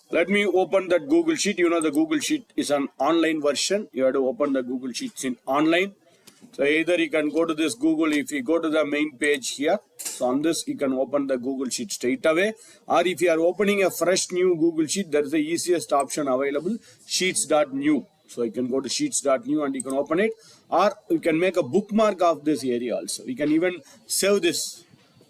Let me open that Google Sheet. You know the Google Sheet is an online version. You have to open the Google Sheets in online. So either you can go to this Google, if you go to the main page here, so on this you can open the Google Sheet straight away. Or if you are opening a fresh new Google Sheet, that is the easiest option available, sheets.new. So you can go to sheets.new and you can open it. Or you can make a bookmark of this area also. You can even save this.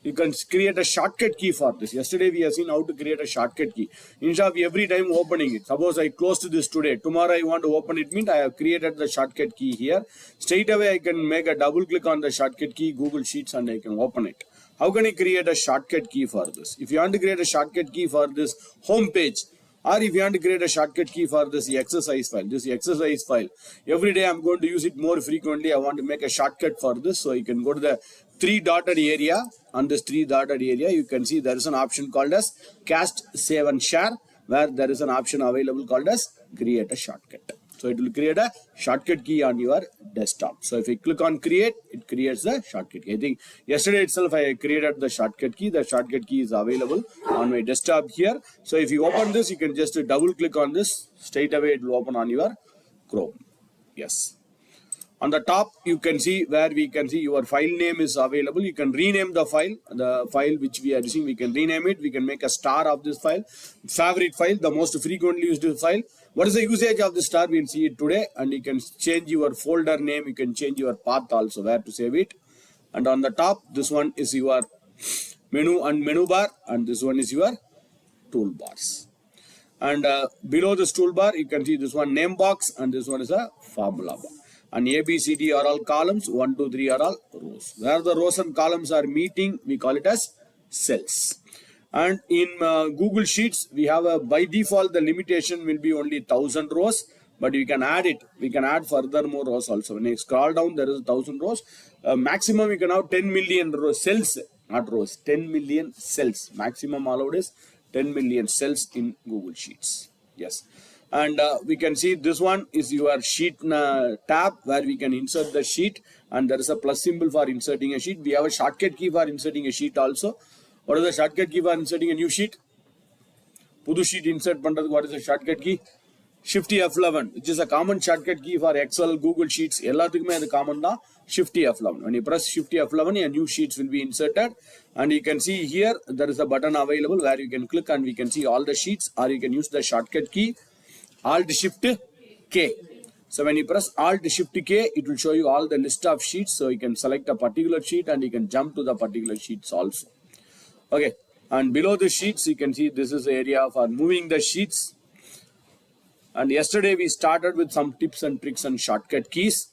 You can create a shortcut key for this. Yesterday we have seen how to create a shortcut key. Instead of every time opening it. Suppose I closed this today. Tomorrow I want to open it, means I have created the shortcut key here. Straight away I can make a double click on the shortcut key, Google Sheets, and I can open it. How can I create a shortcut key for this? If you want to create a shortcut key for this home page, or if you want to create a shortcut key for this exercise file, every day I'm going to use it more frequently. I want to make a shortcut for this. So you can go to the three dotted area. On this three dotted area, you can see there is an option called as cast, save and share, where there is an option available called as create a shortcut. So it will create a shortcut key on your desktop. So if you click on create, it creates the shortcut key. I think yesterday itself I created the shortcut key. The shortcut key is available on my desktop here. So if you open this, you can just double click on this. Straight away it will open on your Chrome. Yes. On the top, you can see where we can see your file name is available. You can rename the file which we are using. We can rename it. We can make a star of this file. Favorite file, the most frequently used file. What is the usage of the star? We'll see it today. And you can change your folder name. You can change your path also, where to save it. And on the top, this one is your menu and menu bar. And this one is your toolbars. And below this toolbar, you can see this one name box. And this one is a formula bar. And A, B, C, D are all columns, 1, 2, 3 are all rows. Where the rows and columns are meeting, we call it as cells. And in Google Sheets, we have a, by default, the limitation will be only 1000 rows, but we can add it. We can add further more rows also. When you scroll down, there is 1000 rows. Maximum, we can have 10 million rows, cells, not rows, 10 million cells. Maximum allowed is 10 million cells in Google Sheets. Yes. And we can see this one is your sheet tab, where we can insert the sheet, and there is a plus symbol for inserting a sheet. We have a shortcut key for inserting a sheet also. What is the shortcut key for inserting a new sheet? Pudu sheet insert pandradhukku what is the shortcut key? Shift F11, which is a common shortcut key for Excel, Google Sheets. Ellathukkume adu common da. Shift F11. When you press Shift F11, a new sheets will be inserted. And you can see here there is a button available where you can click and we can see all the sheets, or you can use the shortcut key Alt Shift K. So when you press Alt Shift K, it will show you all the list of sheets. So you can select a particular sheet and you can jump to the particular sheets also. Okay. And below the sheets, you can see this is the area for moving the sheets. And yesterday we started with some tips and tricks and shortcut keys.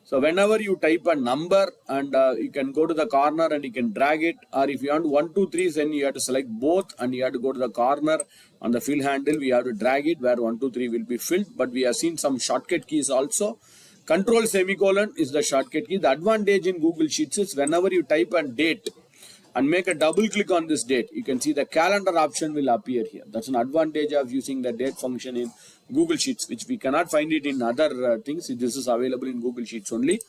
So whenever you type a number and you can go to the corner and you can drag it, or if you want 1, 2, 3, then you have to select both and you have to go to the corner on the fill handle. We have to drag it where 1, 2, 3 will be filled. But we have seen some shortcut keys also. Control semicolon is the shortcut key. The advantage in Google Sheets is whenever you type a date and make a double click on this date, you can see the calendar option will appear here. That's an advantage of using the date function in Google Sheets, which we cannot find it in other things. This is available in Google Sheets only.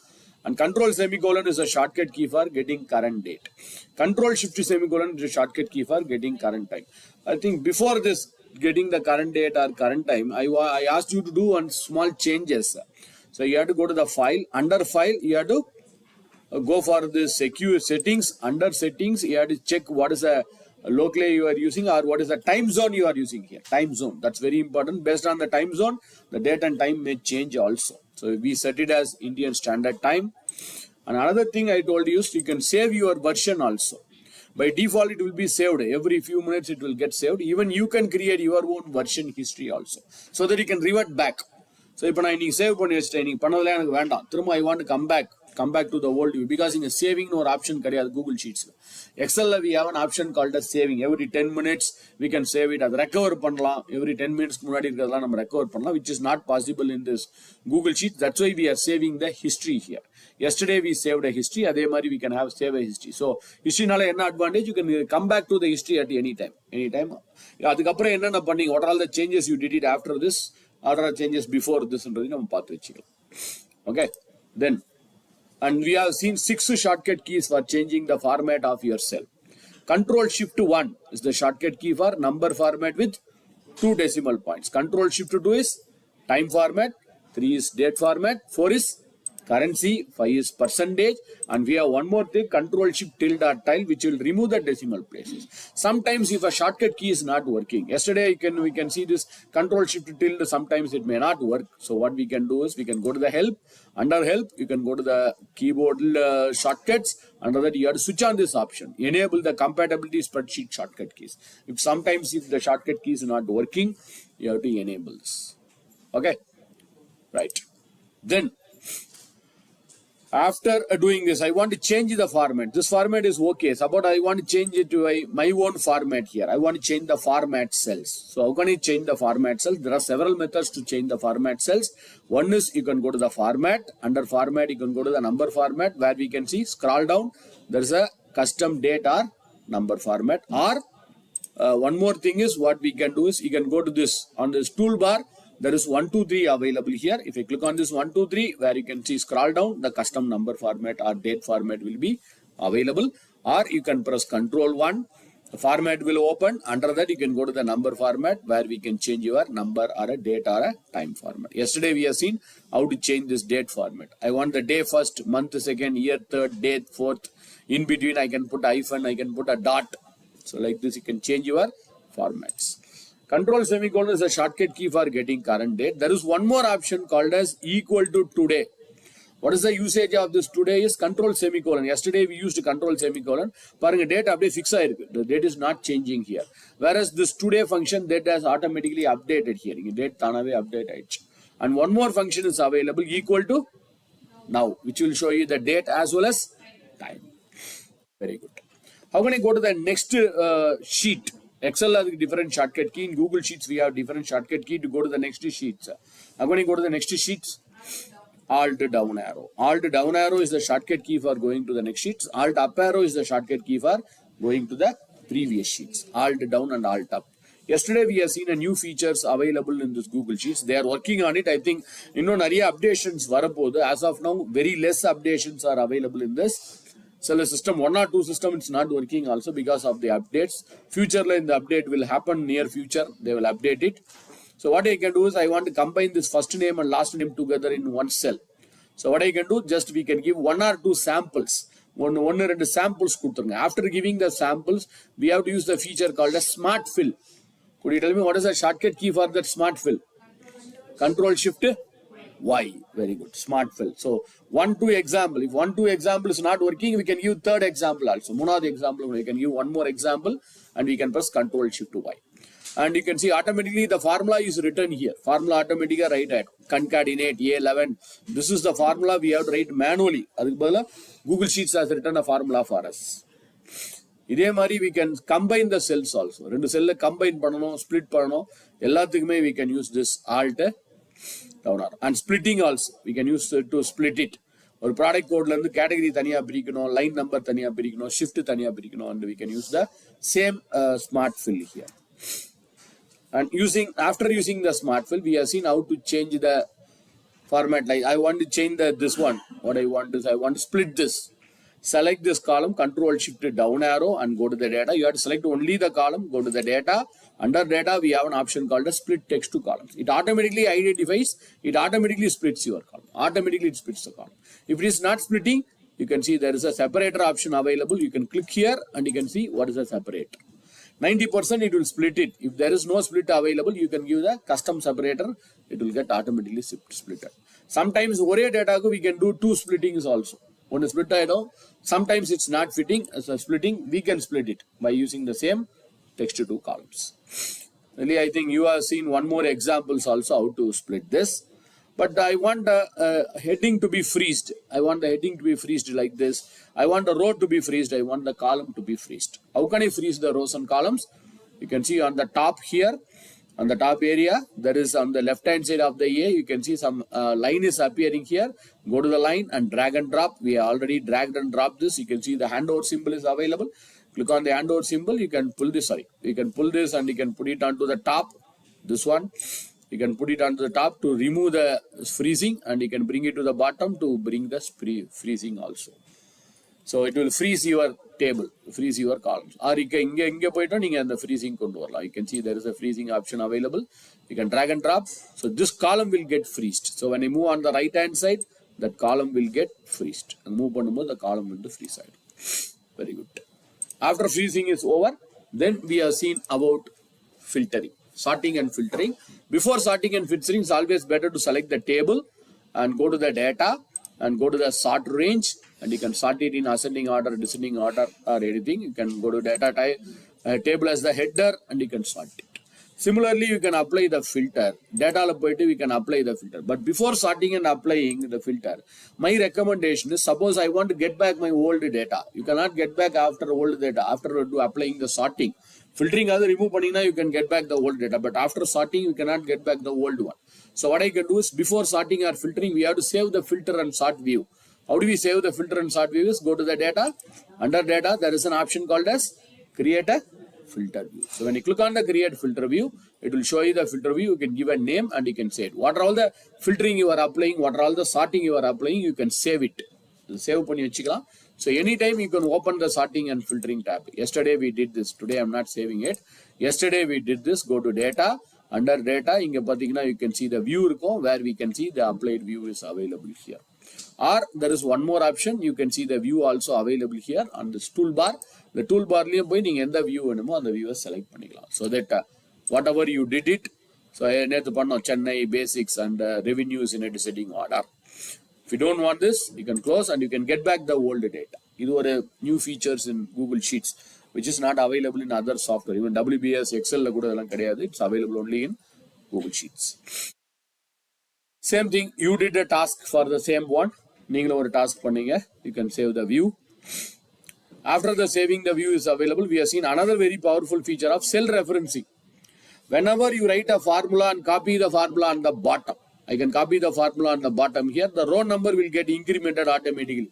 And control semicolon is a shortcut key for getting current date. Control shift semicolon is a shortcut key for getting current time. I think before this, getting the current date or current time, I asked you to do one small changes. So you have to go to the file. Under file, you have to go for the secure settings. Under settings, you have to check what is the locally you are using or what is the time zone you are using here. Time zone, that's very important. Based on the time zone, the date and time may change also. So we set it as Indian Standard Time. And another thing I told you is you can save your version also. By default, it will be saved. Every few minutes it will get saved. Even you can create your own version history also, so that you can revert back. So if I save I want to come back to the old view, because in a saving no option Google Sheets. Excel we have an option called as saving. Every 10 minutes we can save it as recover pannalam. Every 10 minutes recover pannalam, which is not possible in this Google Sheet. That's why we are saving the history here. Yesterday we saved a history, adhe mari we can have save a history. So history nala enna advantage, you can come back to the history at any time. Adukapra enna panning, what are all the changes you did it after this, what are the changes before this, okay. Then and we have seen 6 shortcut keys for changing the format of your cell. Control Shift 1 is the shortcut key for number format with 2 decimal points. Control Shift 2 is time format, 3 is date format, 4 is currency, 5 is percentage, and we have one more thing, Control Shift tilde or tile, which will remove the decimal places. Sometimes if a shortcut key is not working, yesterday we can see this Control Shift tilde, sometimes it may not work. So what we can do is we can go to the help. Under help, you can go to the keyboard shortcuts. Under that, you have to switch on this option, enable the compatibility spreadsheet shortcut keys. If the shortcut key is not working, you have to enable this. Okay, right. Then after doing this, I want to change the format. This format is okay. Suppose I want to change it to my own format here. I want to change the format cells. So how can I change the format cells? There are several methods to change the format cells. One is you can go to the format. Under format, you can go to the number format where we can see, scroll down. There is a custom date or number format. Or one more thing is what we can do is you can go to this on this toolbar. There is 1, 2, 3 available here. If you click on this 1, 2, 3, where you can see scroll down, the custom number format or date format will be available. Or you can press Control 1, the format will open. Under that, you can go to the number format where we can change your number or a date or a time format. Yesterday, we have seen how to change this date format. I want the day first, month second, year third, date fourth. In between, I can put hyphen, I can put a dot. So like this, you can change your formats. Control semicolon is a shortcut key for getting current date. There is one more option called as equal to today. What is the usage of this today is control semicolon. Yesterday we used control semicolon. Parang date update fix aayirukku. The date is not changing here. Whereas this today function, that has automatically updated here. Date tanave update aichu. And one more function is available, equal to now, which will show you the date as well as time. Very good. How can I go to the next sheet? Excel has different shortcut key. In Google Sheets, we have different shortcut key to go to the next sheets. I'm going to go to the next sheets. Alt down arrow. Alt down arrow is the shortcut key for going to the next sheets. Alt up arrow is the shortcut key for going to the previous sheets. Alt down and alt up. Yesterday, we have seen a new features available in this Google Sheets. They are working on it. I think, nariya updations varapodu. As of now, very less updations are available in this. So the system, 1 or 2 system, it's not working also because of the updates. Future line, the update will happen near future. They will update it. So what I can do is I want to combine this first name and last name together in one cell. So what I can do, just we can give 1 or 2 samples. One or 2 samples. After giving the samples, we have to use the feature called a smart fill. Could you tell me what is the shortcut key for that smart fill? Control Shift Y. Very good. Smart fill. So 1, 2 example. If 1, 2 example is not working, we can give third example also. Munad example, we can give one more example and we can press Control Shift Y. And you can see automatically the formula is written here. Formula automatically write at concatenate A11. This is the formula we have to write manually. Google Sheets has written a formula for us. We can combine the cells also. Rendu cell combine panano, split panano. Ellathikume we can use this Alt down arrow. And splitting also, we can use to split it. Or product code category taniya pirikano, line number taniya pirikano, shift taniya pirikano, and we can use the same smart fill here. And after using the smart fill, we have seen how to change the format. Like I want to change this one. What I want is I want to split this. Select this column, Control Shift down arrow and go to the data. You have to select only the column, go to the data. Under data, we have an option called a split text to columns. It automatically identifies, it automatically splits your column. Automatically it splits the column. If it is not splitting, you can see there is a separator option available. You can click here and you can see what is a separator. 90% it will split it. If there is no split available, you can give the custom separator. It will get automatically splitted. Sometimes one data we can do 2 splittings also. One split item, sometimes it's not fitting as a splitting. We can split it by using the same text to columns. Really, I think you have seen one more examples also how to split this. But I want the heading to be freezed. I want the heading to be freezed like this. I want the row to be freezed. I want the column to be freezed. How can I freeze the rows and columns? You can see on the top here, on the top area, there is on the left hand side of the A, you can see some line is appearing here. Go to the line and drag and drop. We have already dragged and dropped this. You can see the handout symbol is available. Click on the handout symbol. You can pull this, you can pull this and you can put it onto the top. This one. You can put it onto the top to remove the freezing and you can bring it to the bottom to bring the freezing also. So it will freeze your table, freeze your columns. Or you can the freezing control. You can see there is a freezing option available. You can drag and drop. So this column will get freezed. So when you move on the right hand side, that column will get freezed. And move on the column will be freeze. Very good. After freezing is over, then we have seen about filtering, sorting and filtering. Before sorting and filtering, it's always better to select the table and go to the data and go to the sort range, and you can sort it in ascending order, descending order, or anything. You can go to data type, table as the header, and you can sort it. Similarly, you can apply the filter. Data we can apply the filter. But before sorting and applying the filter, my recommendation is, suppose I want to get back my old data. You cannot get back after old data. After applying the sorting, filtering other remove panina, you can get back the old data. But after sorting, you cannot get back the old one. So what I can do is, before sorting or filtering, we have to save the filter and sort view. How do we save the filter and sort view? Is go to the data. Under data, there is an option called as create a filter view. So when you click on the create filter view, it will show you the filter view. You can give a name and you can say it. What are all the filtering you are applying, what are all the sorting you are applying, you can save it. Save panni vechikalam. So anytime you can open the sorting and filtering tab. Yesterday we did this. Today I'm not saving it. Yesterday we did this. Go to data. Under data, you can see the view where we can see the applied view is available here. Or there is one more option. You can see the view also available here on this toolbar. The toolbar the view and the view select so that whatever you did it. So Chennai basics and revenues in a descending order. If you don't want this, you can close and you can get back the old data. These are new features in Google Sheets, which is not available in other software. Even WBS, Excel, it's available only in Google Sheets. Same thing, you did a task for the same one. You task you can save the view. After the saving the view is available, we have seen another very powerful feature of cell referencing. Whenever you write a formula and copy the formula on the bottom, I can copy the formula on the bottom here, the row number will get incremented automatically.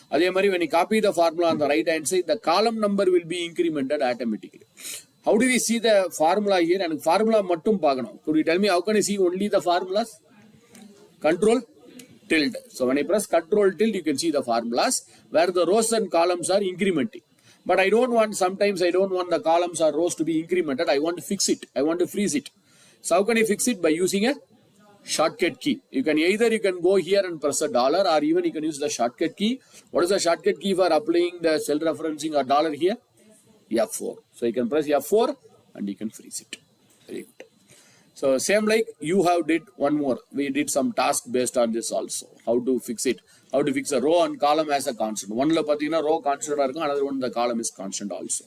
When you copy the formula on the right hand side, the column number will be incremented automatically. How do we see the formula here? And formula mattum paakano. Could you tell me how can I see only the formulas? Control tilde. So when I press control tilde, you can see the formulas where the rows and columns are incrementing. But I don't want, sometimes I don't want the columns or rows to be incremented. I want to fix it. I want to freeze it. So how can I fix it? By using a shortcut key. You can go here and press a dollar, or even you can use the shortcut key. What is the shortcut key for applying the cell referencing or dollar here? F4. So you can press F4 and you can freeze it. Very good. So same like you have did one more. We did some task based on this also. How to fix it. How to fix a row and column as a constant. One row constant, another one the column is constant also.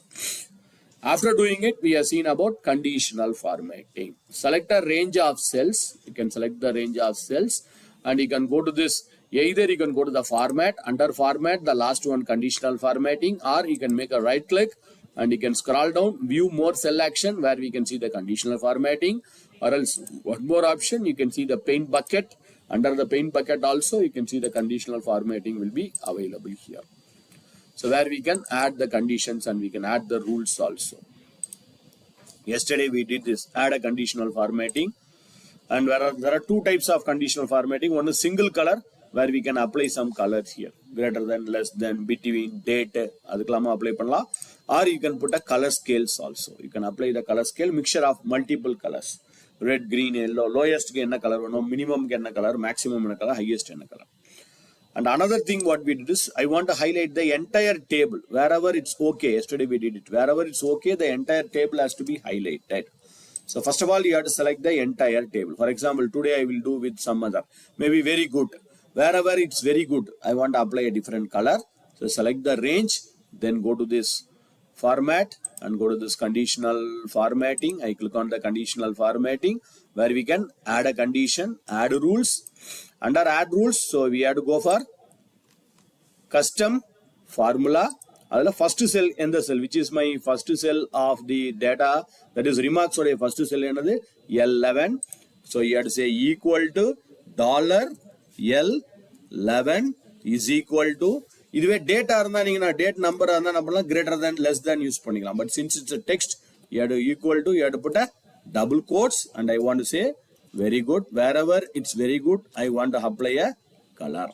After doing it, we have seen about conditional formatting. Select a range of cells. You can select the range of cells and you can go to this. Either you can go to the format, under format, the last one conditional formatting, or you can make a right click and you can scroll down, view more cell action where we can see the conditional formatting, or else one more option, you can see the paint bucket. Under the paint bucket also, you can see the conditional formatting will be available here. So where we can add the conditions and we can add the rules also. Yesterday we did this, add a conditional formatting. And there are two types of conditional formatting. One is single color, where we can apply some colors here. Greater than, less than, between, date, apply panla. Or you can put a color scales also. You can apply the color scale, mixture of multiple colors. Red, green, yellow, lowest color, minimum color, maximum color, highest color. And another thing what we did is, I want to highlight the entire table. Wherever it's okay, yesterday we did it. Wherever it's okay, the entire table has to be highlighted. So first of all, you have to select the entire table. For example, today I will do with some other. Maybe very good. Wherever it's very good, I want to apply a different color. So select the range, then go to this format and go to this conditional formatting. I click on the conditional formatting where we can add a condition, add rules. Under add rules, so we have to go for custom formula. First cell in the cell, which is my first cell of the data, that is remarks or a first cell another L11. So you have to say equal to $L11 is equal to data date number greater than less than use panikalam. But since it's a text, you have to equal to, you have to put a double quotes and I want to say very good. Wherever it's very good, I want to apply a color.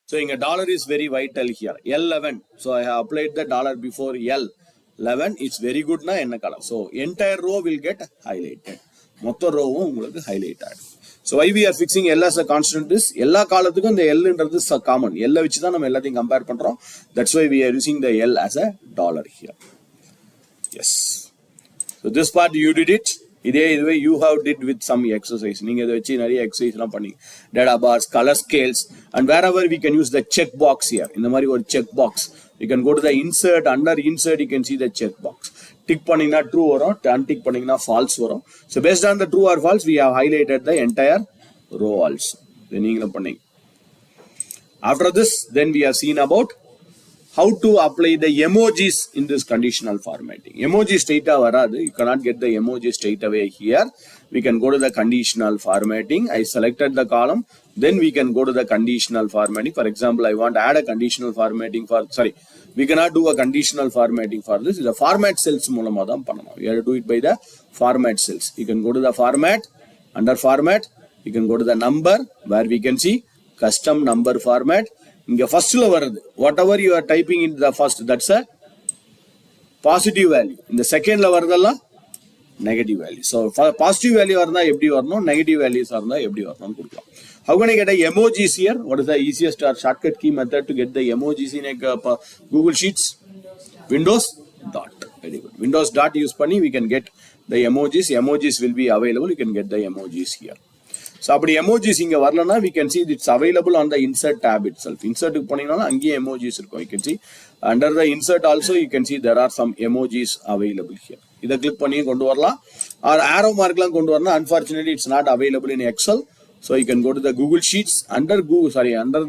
So in a dollar is very vital here. L11. So I have applied the dollar before L11. It's very good na enna color. So entire row will get highlighted. மொத்த ரோவும் உங்களுக்கு highlight ஆகும். So why we are fixing L as a constant is எல்லா காலத்துக்கும் இந்த L ன்றது common. L வச்சு தான் நம்ம எல்லாத்தையும் கம்பேர் பண்றோம். That's why we are using the L as a dollar here. Yes. So this part you did it. இதே இதுவே you have did with some exercise. நீங்க இதை வச்சு நிறைய எக்ஸசைஸ் எல்லாம் பண்ணி data bars, color scales, and wherever we can use the check box here. இந்த மாதிரி ஒரு check box. You can go to the insert. Under insert you can see the check box. Tick பண்ணீங்கன்னா true வரும், untick பண்ணீங்கன்னா false வரும். So based on the true or false, we have highlighted the entire row also. Then நீங்களும் பண்ணீங்க. After this, then we have seen about how to apply the emojis in this conditional formatting. Emoji straight varadu. You cannot get the emoji straight away here. We can go to the conditional formatting. I selected the column. Then we can go to the conditional formatting. For example, I want to add a conditional formatting for, sorry, we cannot do a conditional formatting for this. The format cells மூலமா தான் பண்ணணும். We have to do it by the format cells. You can go to the format. Under format, you can go to the number where we can see custom number format. இங்க ஃபர்ஸ்ட்ல வருது whatever you are typing in the first, that's a positive value. இந்த செகண்ட்ல வரதெல்லாம் negative value. So positive value வரதா எப்படி வரணும், negative values வரதா எப்படி வரணும்னு கொடுக்கலாம். How can I get a emojis here? What is the easiest or shortcut key method to get the emojis in a Google Sheets? Windows dot. Very good. Windows dot use பண்ணி we can get the emojis. Emojis will be available. You can get the emojis here. So அப்படி emojis இங்க வரலனா we can see it's available on the insert tab itself. Insert க்கு போனீங்கன்னா அங்கேயே emojis இருக்கும். You can see under the insert also you can see there are some emojis available here. இத click பண்ணி கொண்டு வரலாம். or arrow markலாம் கொண்டு வரணும். Unfortunately it's not available in Excel. So you can go to the Google Sheets under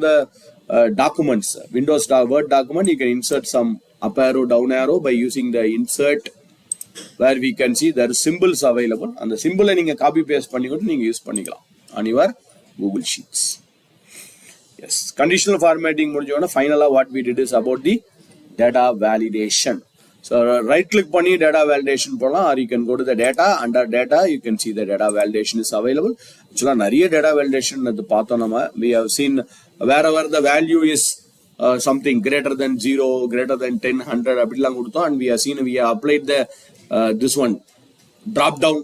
the documents, Windows Word document. You can insert some up arrow, down arrow by using the insert, where we can see there are symbols available. And the symbol நீங்க copy paste பண்ணிட்டு நீங்க use பண்ணிக்கலாம் on your Google Sheets. Yes, conditional formatting முடிஞ்சோனா finally what we did is about the data validation. So right click பண்ணி data validation போலாம், or you can go to the data. Under data you can see the data validation is available. Actually நிறைய data validation அது பார்த்தோம் நம்ம. We have seen wherever the value is something greater than 0, greater than 10, 100 அப்படிலாம் கொடுத்தோம். And we have seen we have applied the this one drop down.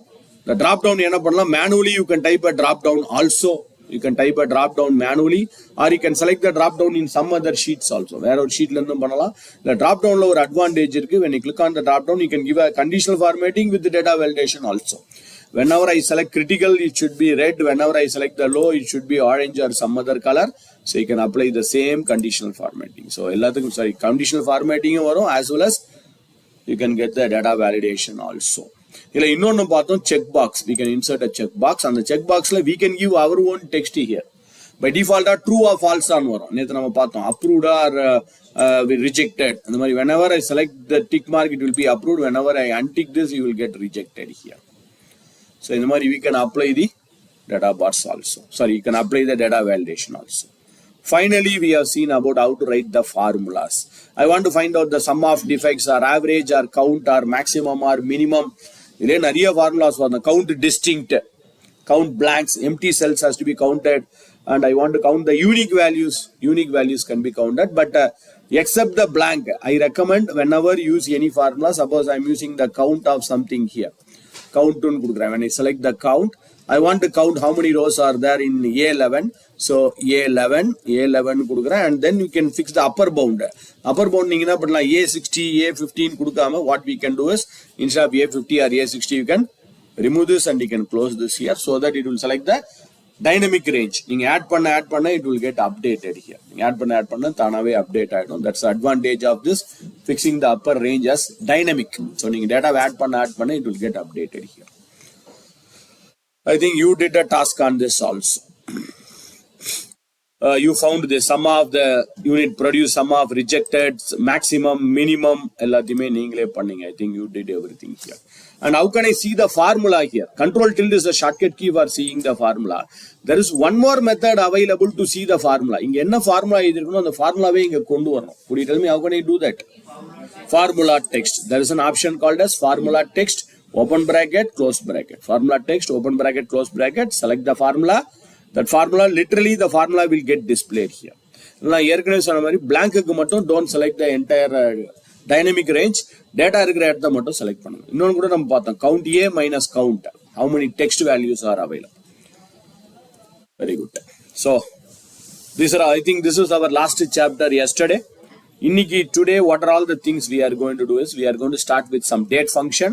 The drop down என்ன பண்ணலாம், manually you can type a drop down also. You can type a drop down manually, or you can select the drop down in some other sheets also. வேற ஒரு sheetல இருந்தும் பண்ணலாம். The drop downல ஒரு advantage இருக்கு. When you click on the drop down, you can give a conditional formatting with the data validation also. Whenever I select critical, it should be red. Whenever I select the low, it should be orange or some other color. So you can apply the same conditional formatting. So எல்லாத்துக்கும் sorry conditional formatting வரும், as well as you can get the data validation also. இல்ல இன்னொன்னு பார்த்தோம், check box. We can insert a check box. அந்த check boxல we can give our own text here. By default true or false on வரும். நேத்து நம்ம பார்த்தோம் approved or rejected. அந்த மாதிரி whenever I select the tick mark it will be approved. Whenever I untick this you will get rejected here. So இந்த மாதிரி we can apply the data bars also. Sorry, you can apply the data validation also. Finally, we have seen about how to write the formulas. I want to find out the sum of defects or average or count or maximum or minimum. There are நிறைய formulas for the count distinct, count blanks, empty cells has to be counted, and I want to count the unique values. Unique values can be counted, but except the blank, I recommend whenever you use any formula, suppose I am using the count of something here. Count when I select the count, I want to count how many rows are there in A11. So A11 கொடுக்குறேன், and then you can fix the upper bound. Upper bound நீங்க என்ன பண்ணலாம், A60, A15 கொடுக்காம what we can do is instead of A50 or A60 you can remove this and you can close this here, so that it will select the dynamic range. நீங்க add பண்ண it will get updated here. நீங்க add பண்ண தானாவே update ஆயிடும். That's the advantage of this fixing the upper range as dynamic. So நீங்க data add பண்ண it will get updated here. I think you did a task on this also. You found the sum of the unit produced, sum of rejected, maximum, minimum, எல்லாத்தையுமே நீங்களே பண்ணீங்க. I think you did everything here. And how can I see the formula here? Control tilde is a shortcut key for seeing the formula. There is one more method available to see the formula. இங்க என்ன formula இருக்குன்னு அந்த formulaவே இங்க கொண்டு வரணும். Could you tell me how can I do that? Formula text. There is an option called as formula text. Open bracket, close bracket. Formula text, open bracket, close bracket. Select the formula. That formula, literally the formula will get displayed here. நான் ஏற்கனவே சொன்ன மாதிரி blank-க்கு மட்டும் don't select the entire dynamic range. Data இருக்கிற இடத்த மட்டும் select பண்ணுங்க. இன்னொன்று கூட நம்ம பார்த்தோம், count A minus count. How many text values are available? Very good. So, I think this is our last chapter yesterday. Today, what are all the things we are going to do is, we are going to start with some date function,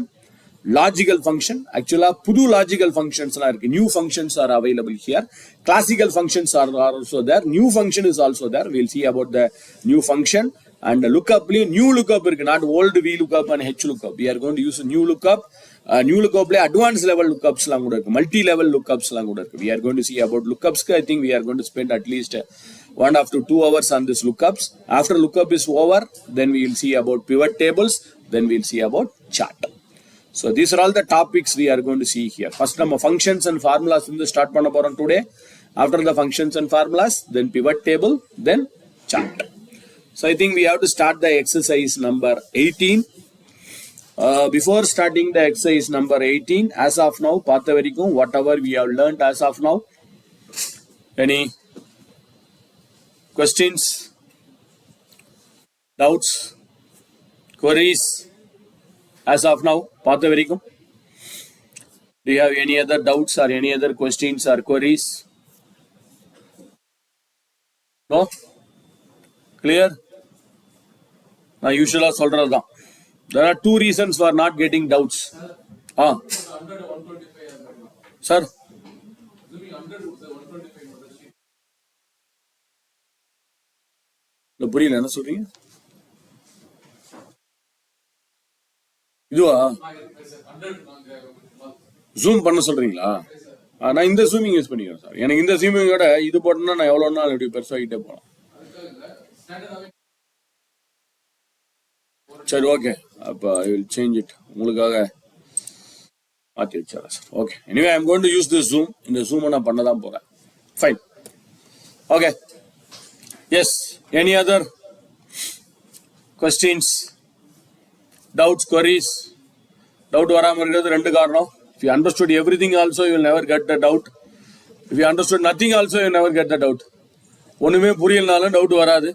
logical function. Actually, pudu logical functions are, new functions are available here. Classical functions are also there. New function is also there. We'll see about the new function. And lookup, new lookup, not old V lookup and H lookup. We are going to use a new lookup. New lookup, advanced level lookups, multi-level lookups. We are going to see about lookups. I think we are going to spend at least 1.5 to 2 hours on this lookups. After lookup is over, then we will see about pivot tables. Then we will see about chart. So these are all the topics we are going to see here. First, நம்ம functions and formulas start பண்ண போறோம் today. After the functions and formulas, then pivot table, then chart. So I think we have to start the exercise number 18. Before starting the exercise number 18, as of now, பார்த்த வரைக்கும் whatever we have learned as of now, any questions, doubts, queries, as of now, பார்த்த வரைக்கும்? Do you have any other doubts or any other questions or queries? No? Clear? நான் யூசுவலாக சொல்கிறது தான். There are 2 reasons for not getting doubts. Sir? புரியல, என்ன சொல்றீங்க? இதுவா zoom பண்ண சொல்றீங்களா? நான் இந்த ஜூமிங் யூஸ் பண்ணிக்கிறேன் சார். எனக்கு இந்த ஜூமிங்கோட இது போட்டோம்னா நான் எவ்வளோ நாள் இப்படி பெருசாகிட்டே போகலாம். சரி, ஓகே. அப்போ ஐ வில் சேஞ்ச் இட். உங்களுக்காக மாற்றி வச்சாரா sir? Okay. Anyway I am going to use this zoom. இந்த ஜூமை நான் பண்ண தான் போகிறேன். Fine. Okay. S, any other questions, doubts, queries? Doubt வராமல் இருக்கிறது 2 காரணம். If you understood everything also, you will never get the doubt. If you understood nothing also, you will never get the doubt. ஒன்றுமே புரியலனாலும் doubt வராது.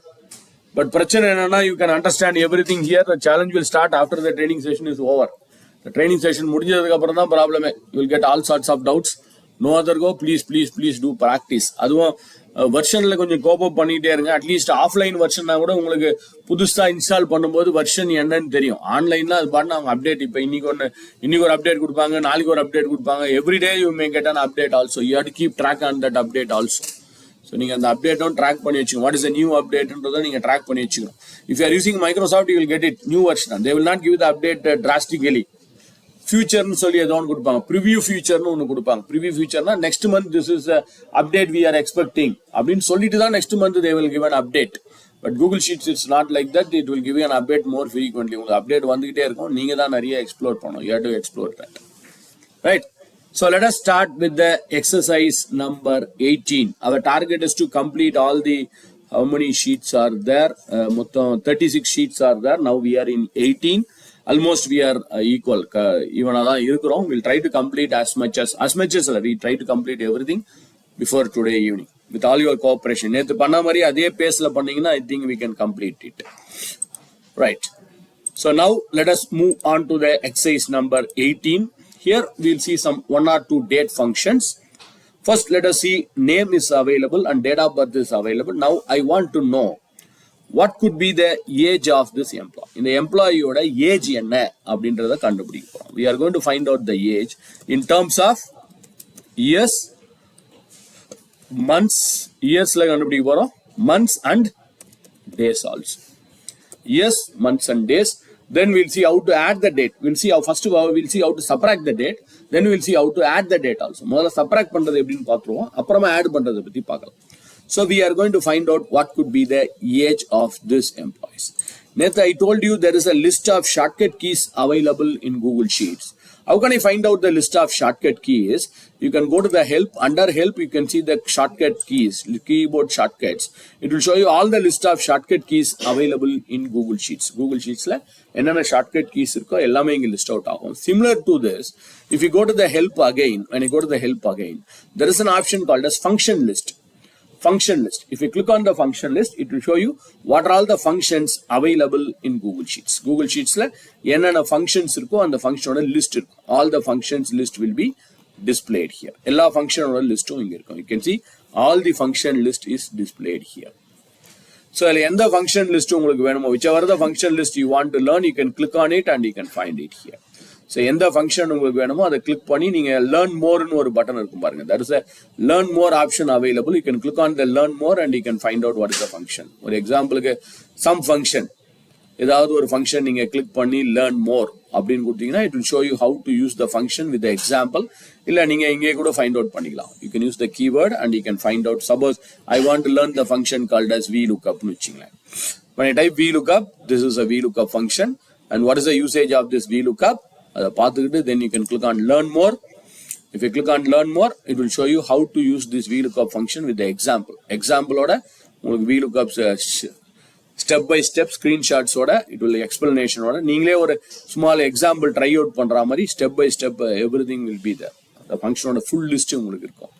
But பிரச்சனை என்னன்னா, you can understand everything here. The challenge will start after the training session is over. The training session முடிஞ்சதுக்கு அப்புறம் தான் ப்ராப்ளமே. You will get all sorts of doubts. No other go. Please do practice. அதுவும் வெர்ஷனில் கொஞ்சம் கோப்பப் பண்ணிகிட்டே இருங்க. At least offline வெர்ஷன்னா கூட உங்களுக்கு புதுசாக இன்ஸ்டால் பண்ணும்போது வெர்ஷன் என்னன்னு தெரியும். ஆன்லைனில் அது பாட்டு அவங்க அப்டேட், இப்போ இன்னைக்கு ஒரு அப்டேட் கொடுப்பாங்க, நாளைக்கு ஒரு அப்டேட் கொடுப்பாங்க. Everyday you may get an update also. You have to keep track on that update also. So நீங்கள் அந்த அப்டேட்டும் ட்ராக் பண்ணி வச்சுக்கணும். வாட் இஸ் அ நியூ அப்டேட்ன்றதை நீங்கள் ட்ராக் பண்ணி வச்சுக்கணும். If you are using Microsoft, you will get it new version. They will not give the update டிராஸ்டிகலி. ஃபியூச்சர்னு சொல்லி ஏதோ ஒன்று கொடுப்பாங்க. ப்ரிவியூ ஃபியூச்சர்னு ஒன்று கொடுப்பாங்க. Preview ஃபியூச்சர்னா next month this is update we are expecting அப்படின்னு சொல்லிட்டு தான் next month they will give an update. But Google sheets it's not like that. It will give an update more frequently. உங்களுக்கு update வந்துகிட்டே இருக்கும். நீங்கள் தான் நிறைய explore பண்ணணும். You have to explore that. Right. So let us start with the exercise number 18. Our target is to complete all the, how many sheets are there? 36 sheets are there. Now we are in 18. Almost we are equal. Even we'll try to complete as much as we try to complete everything before today evening. With all your cooperation. நேத்து பண்ண மாதிரி அதே பேஸ்ல பண்ணீங்கன்னா I think we can complete it. Right. So now let us move on to the exercise number 18. Here we will see some 1 or 2 date functions. First, let us see name is available and date of birth is available. Now, I want to know what could be the age of this employee. In the employee oda age enna அப்படின்றத கண்டுபிடிக்க போறோம். We are going to find out the age in terms of years, months, yearsல கண்டுபிடிக்க போறோம், months and days also. Years, months and days. Then we'll see how to add the date. We'll see how, first of all, we'll see how to subtract the date. Then we'll see how to add the date also. முதல்ல subtract பண்றது எப்படின்னு பார்த்துருவோம். அப்புறமா add பண்றதை பத்தி பார்க்கலாம். So we are going to find out what could be the age of this employees. Netha, I told you there is a list of shortcut keys available in Google Sheets. How can I find out the list of shortcut keys? You can go to the help. Under help, you can see the shortcut keys, keyboard shortcuts. It will show you all the list of shortcut keys available in Google Sheets. Google Sheets la enna shortcut keys irukko ellame inga list out agum. Similar to this, if you go to the help again, when you go to the help again, there is an option called as function list. function list. If you click on the function list, it will show you what are all the functions available in Google Sheets. Google Sheets la enna functions irukko and the function oda list irukku. All the functions list will be displayed here. Ella function oda list inga irukum. You can see all the function list is displayed here. So end the function list ungalku venumo, whichever the function list you want to learn, you can click on it and you can find it here. So end the function ungalku venumo adha click panni neenga learn more nu or button irukum parunga. There is a learn more option available. You can click on the learn more and you can find out what is the function. For example, some function ஏதாவது ஒரு function நீங்க click பண்ணி learn more அப்படின்னு கொடுத்தீங்கன்னா it will show you how to use the function with the example. இல்ல நீங்க இங்கே கூட find out பண்ணிக்கலாம். You can use the keyword and you can find out. Suppose I want to learn the function called as VLOOKUP னு வெச்சீங்களேன். When I type VLOOKUP, this is a VLOOKUP function. And what is the usage of this VLOOKUP? அதை பார்த்துக்கிட்டு then you can click on learn more. If you click on learn more, it will show you how to use this VLOOKUP function with the example. Example oda உங்களுக்கு VLOOKUPs step by step screenshots oda, it will explanation oda நீங்களே ஒரு small example try out பண்ற மாதிரி step by step everything will be there. The function oda full list உங்களுக்கு இருக்கும்.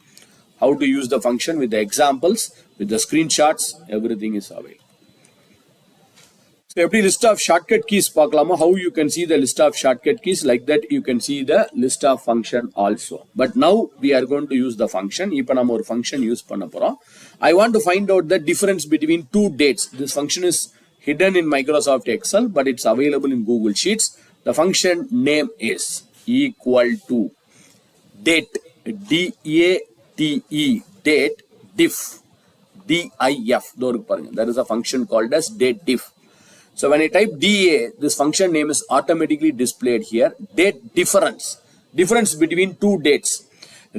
How to use the function with the examples, with the screenshots, everything is available. So every list of shortcut keys பார்க்கலாமா? How you can see the list of shortcut keys, like that you can see the list of function also. But now we are going to use the function. இப்போ நம்ம ஒரு function use பண்ண போறோம். I want to find out the difference between two dates. This function is hidden in Microsoft Excel, but it's available in Google Sheets. The function name is equal to date, D-A-T-E, date, diff, D-I-F. There is a function called as date diff. So when I type DA, this function name is automatically displayed here. Date difference. Difference between two dates.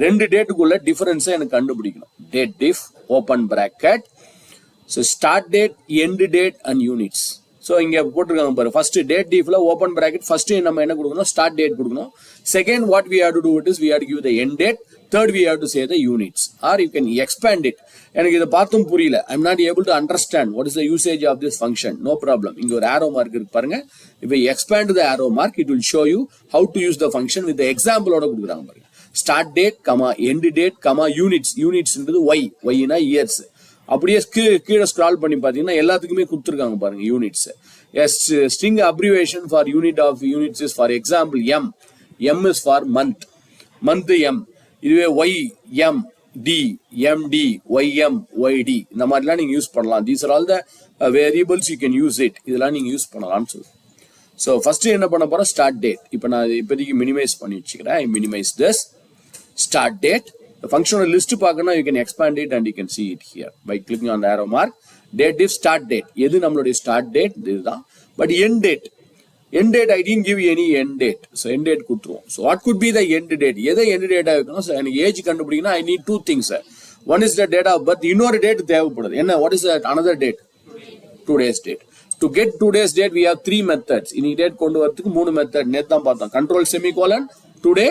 ரெண்டு டேட்டுக்குள்ள difference எனக்கு கண்டுபிடிக்கணும். Date diff, open bracket. So start date, end date and units. So இங்க போட்டுருக்காங்க பாரு. First date diffல open bracket. First நம்ம என்ன கொடுக்கணும்? Start date கொடுக்கணும். Second, what we have to do is we have to give the end date. Third, we have to say the units. Or you can expand it. எனக்கு இதை பார்த்தும் புரியல. I'm not able to understand what is the usage of this function. No problem. இங்க ஒரு arrow mark இருக்கு பாருங்க. If we expand the arrow mark, it will show you how to use the function with the example ஓட கொடுக்குறாங்க பாருங்க. Start date, end date, units. Units ன்றது y. Y னா years. அப்படியே கீழே ஸ்க்ரால் பண்ணி பார்த்தீங்கன்னா எல்லாத்துக்குமே கொடுத்துருக்காங்க பாருங்க units. String abbreviation for unit of units is, for example, M. M is for month. Month M. இதுவே Y, M, D, MD, YM, YD. இந்த மாதிரிலாம் நீங்க யூஸ் பண்ணலாம். These are all the variables you can use it. இதெல்லாம் நீங்க use பண்ணலாம்னு சொல்லு. So first என்ன பண்ண போறோம்? Start date. இப்போ நான் இப்போதைக்கு மினிமைஸ் பண்ணி வச்சுக்கிறேன். I minimize this. Start date. The function list பார்க்கணும், you can expand it and you can see it here by clicking on the arrow mark. Date diff, start date. எது நம்மளுடைய start date இதுதான். But end date. End date, I didn't give you any end date. So end date கொடுத்துருவோம். So what could be the end date? எதை end date ஆகணும்? So எனக்கு age கண்டுபிடிக்கணும். I need two things. One is the date of birth. இன்னொரு date தேவைப்படுது. என்ன? What is that? Another date? Today's date. To get today's date, we have three methods. இன்னைக்கு date கொண்டு வரதுக்கு மூணு மெத்தட் நேத்து தான் பார்த்தோம். Control semicolon, today,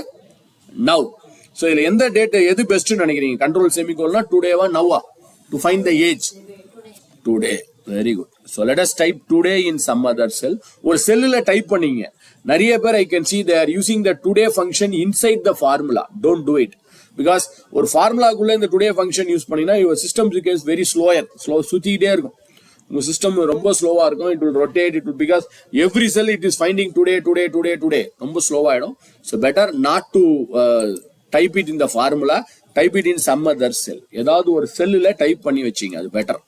now. So இதுல எந்த டேட் எது பெஸ்ட்னு நினைக்கிறீங்க? Control semicolon, todayவா nowவா? To find the age. Today. Very good. So let us type today in some other cell. ஒரு செல்லுல டைப் பண்ணீங்க. நிறைய பேர் I can see they are using the today function inside the formula. Don't do it. Because ஒரு ஃபார்முலாக்குள்ள இந்த today function use பண்ணீங்கன்னா your system becomes very slow சுத்திட்டே இருக்கும். உங்க சிஸ்டம் ரொம்ப ஸ்லோவா இருக்கும். It will rotate, it will, because every cell it is finding today ரொம்ப ஸ்லோவாயிடும். So better not to type it in the formula, type it in some other cell. ஏதாவது ஒரு செல்லுல டைப் பண்ணி வச்சீங்க, அது better.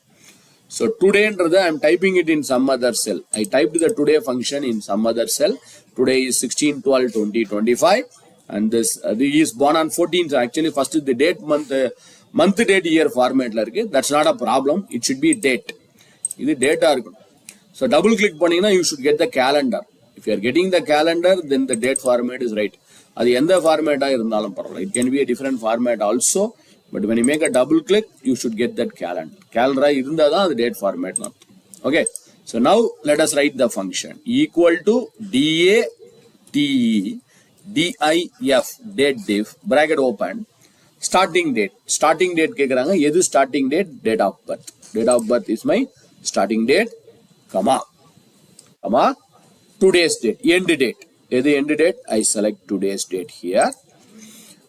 So todayன்றது I am typing it in some other cell. I typed the today function in some other cell. Today is 16/12/2025 and this is born on 14th. Actually first the date, month date year formatல இருக்கு. That's not a problem. It should be date. இது data இருக்கணும். So double click பண்ணீங்கன்னா you should get the calendar. If you are getting the calendar, then the date format is right. அது எந்த ஃபார்மேட்டா இருந்தாலும் பரவாயில்ல. It can be a different format also, but when you make a double click, you should get that calendar. Calendar இருந்தா தான் அது date format. Okay. So now let us write the function equal to DATE DIF date diff bracket open starting date. Starting date கேக்குறாங்க. எது starting date? Date of birth. Date of birth is my starting date, comma today's date. End date. எது end date? I select today's date here.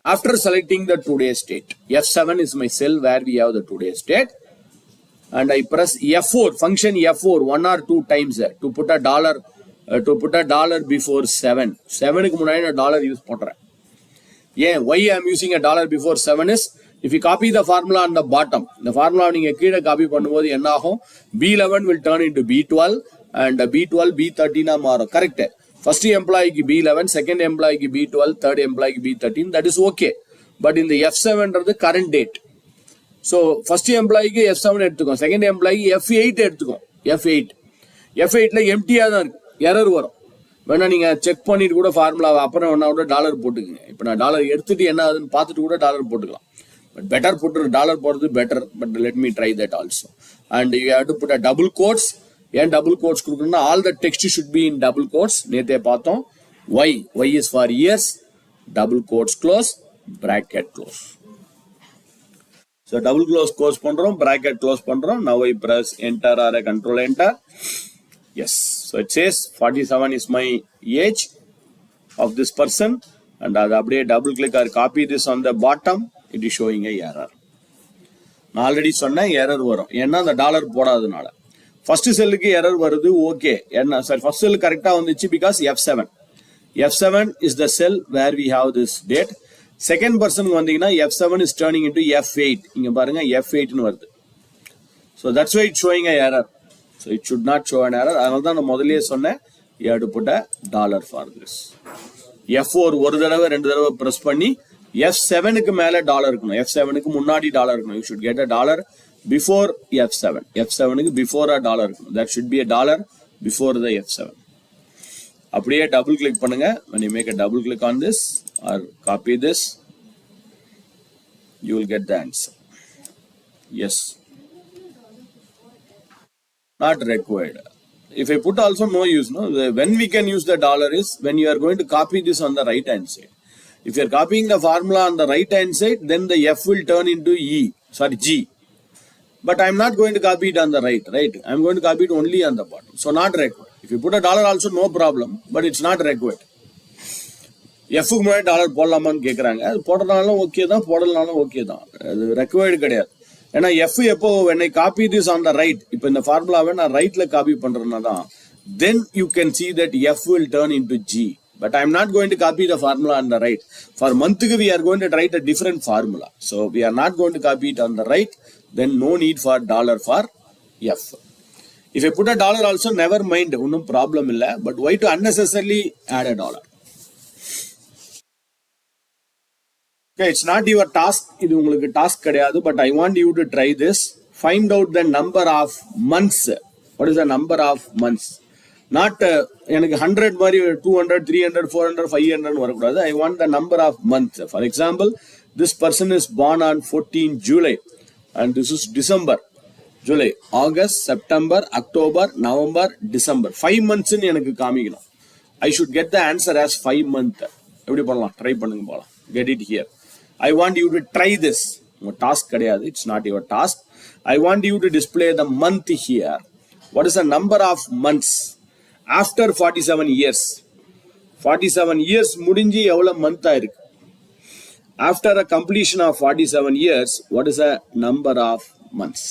After selecting the today's date, F7 is my cell where we have the today's date. And I press F4, function F4 one or two times to put a dollar before 7. 7 க்கு முன்னாடி நான் dollar use பண்றேன். Yeah, why I am using a dollar before 7 is, if you copy the formula on the bottom, the formula நீங்க கீழ copy பண்ணும்போது என்ன ஆகும், B11 will turn into B12 and B12 B13 மாறும். Correct. First employee க்கு B11, second employee க்கு B12, third employee க்கு B13, that is okay. But in the F7 ன்றது current date. So first employee க்கு F7 எடுத்துக்கும், second employee F8 எடுத்துக்கும். F8 ல எம்டியா தான் இருக்கு, எரர் வரும். வேணா நீங்க செக் பண்ணிட்டு கூட ஃபார்முலா அப்புறம் வேணா கூட டாலர் போட்டுக்கங்க. இப்போ நான் டாலர் எடுத்துட்டு என்ன ஆகுதுன்னு பார்த்துட்டு கூட டாலர் போட்டுக்கலாம். பட் பெட்டர் போட்டு டாலர் போடுறது better. But let me try that also. And you have to put a double quotes. ஏன் டபுள் கோட்ஸ் கொடுக்கணும்னா all the text should be in double quotes. நேத்தே பார்த்தோம். Y is for years, double quotes close, bracket close. So double close பண்றோம், bracket close பண்றோம். Now I press enter or control enter. Yes, so it says 47 is my age of this person, and I double click or copy this on the bottom. It is showing a error. நான் already சொன்னேன் error வரும், ஏன்னா அந்த dollar போடாதனால. First செல்லுக்கு error வருது, okay. என்ன sir first செல் கரெக்டா வந்துச்சு, because F7 is the cell where we have this date. Second பர்சனுக்கு வந்தீங்கன்னா F7 is turning into F8. இங்க பாருங்க F8 னு வருது. So that's why it's showing a error. So it should not show an error. அதனால தான் நான் முதல்லயே சொன்னேன், you have to put a dollar for this. F4 ஒரு தடவை ரெண்டு தடவை பிரஸ் பண்ணி F7 க்கு மேல டாலர் இருக்கணும், F7 க்கு முன்னாடி டாலர் இருக்கணும். You should get a dollar before F7. F7 க்கு before a dollar இருக்கணும். That should be a dollar before the F7. அப்படியே டபுள் கிளிக் பண்ணுங்க. When you make a double click on this or copy this, you will get the answer. Yes. Not required. If I put also no use, no. When we can use the dollar is when you are going to copy this on the right hand side. If you are copying the formula on the right hand side, then the F will turn into G. But I am not going to copy it on the right. I am going to copy it only on the bottom. So not required. If you put a dollar also no problem, but it's not required. F க்கு முன்னாடி dollar போடலாமான்னு கேட்குறாங்க. அது போடுறதுனாலும் okay தான், போடலனாலும் okay தான். அது required கிடையாது. ஏன்னா F எப்போ when I copy this on the right, இப்போ இந்த ஃபார்முலாவை நான் ரைட்ல காப்பி பண்றேன்னா தான், then you can see that F will turn into G. But I am not going to copy the formula on the right. For monthக்கு we are going to write a different formula. So we are not going to copy it on the right. Then no need for dollar for F. If I put a dollar also, never mind, no problem illa. But why to unnecessarily add a dollar? Okay, it's not your task. இது உங்களுக்கு task கிடையாது. But I want you to try this. Find out the number of months. What is the number of months? Not எனக்கு 100 மாதிரி 200, 300, 400, 500 வரக்கூடாது. I want the number of months. For example, this person is born on 14 July and this is December. July, August, September, October, November, December. 5 months ன்னு எனக்கு காமிக்கணும். I should get the answer as 5 months. எப்படி பண்ணலாம்? Try பண்ணுங்க போலாம். Get it here. I want you to try this. உங்க task கிடையாது. It's not your task. I want you to display the month here. What is the number of months after 47 years? 47 years முடிஞ்சு எவ்வளவு month ஆயிருக்கு? After a completion of 47 years, what is the number of months?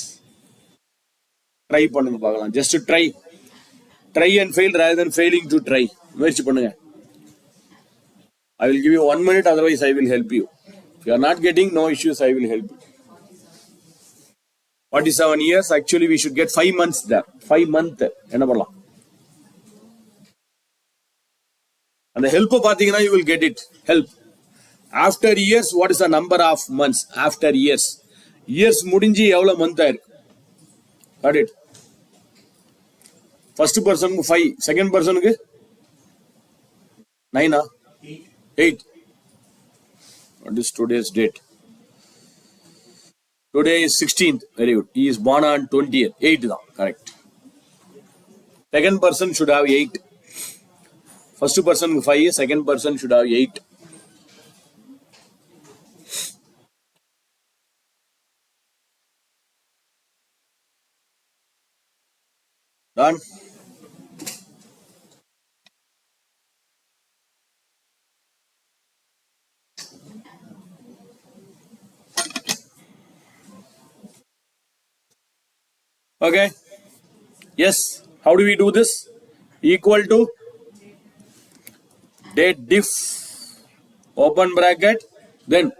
Try பண்ணுங்க பார்க்கலாம். Just to try. Try and fail rather than failing to try. முயற்சி பண்ணுங்க. I will give you 1 minute, otherwise I will help you. If you are not getting, no issues, I will help you. 47 years, actually we should get 5 months there. 5 months. என்ன பண்ணலாம்? And the help பார்த்தீங்கன்னா you will get it. Help. After years, what is the number of months? After years. Years முடிஞ்சு எவ்வளவு month ஆயிருக்கு? Got it? First person 5, second person 9 8. What is today's date? Today is 16th. Very good. He is born on 20th. 8 தான். Correct. Second person should have 8. First person 5. Second person should have 8. Done. Okay. Yes. How do we do this? Equal to date diff, open bracket, then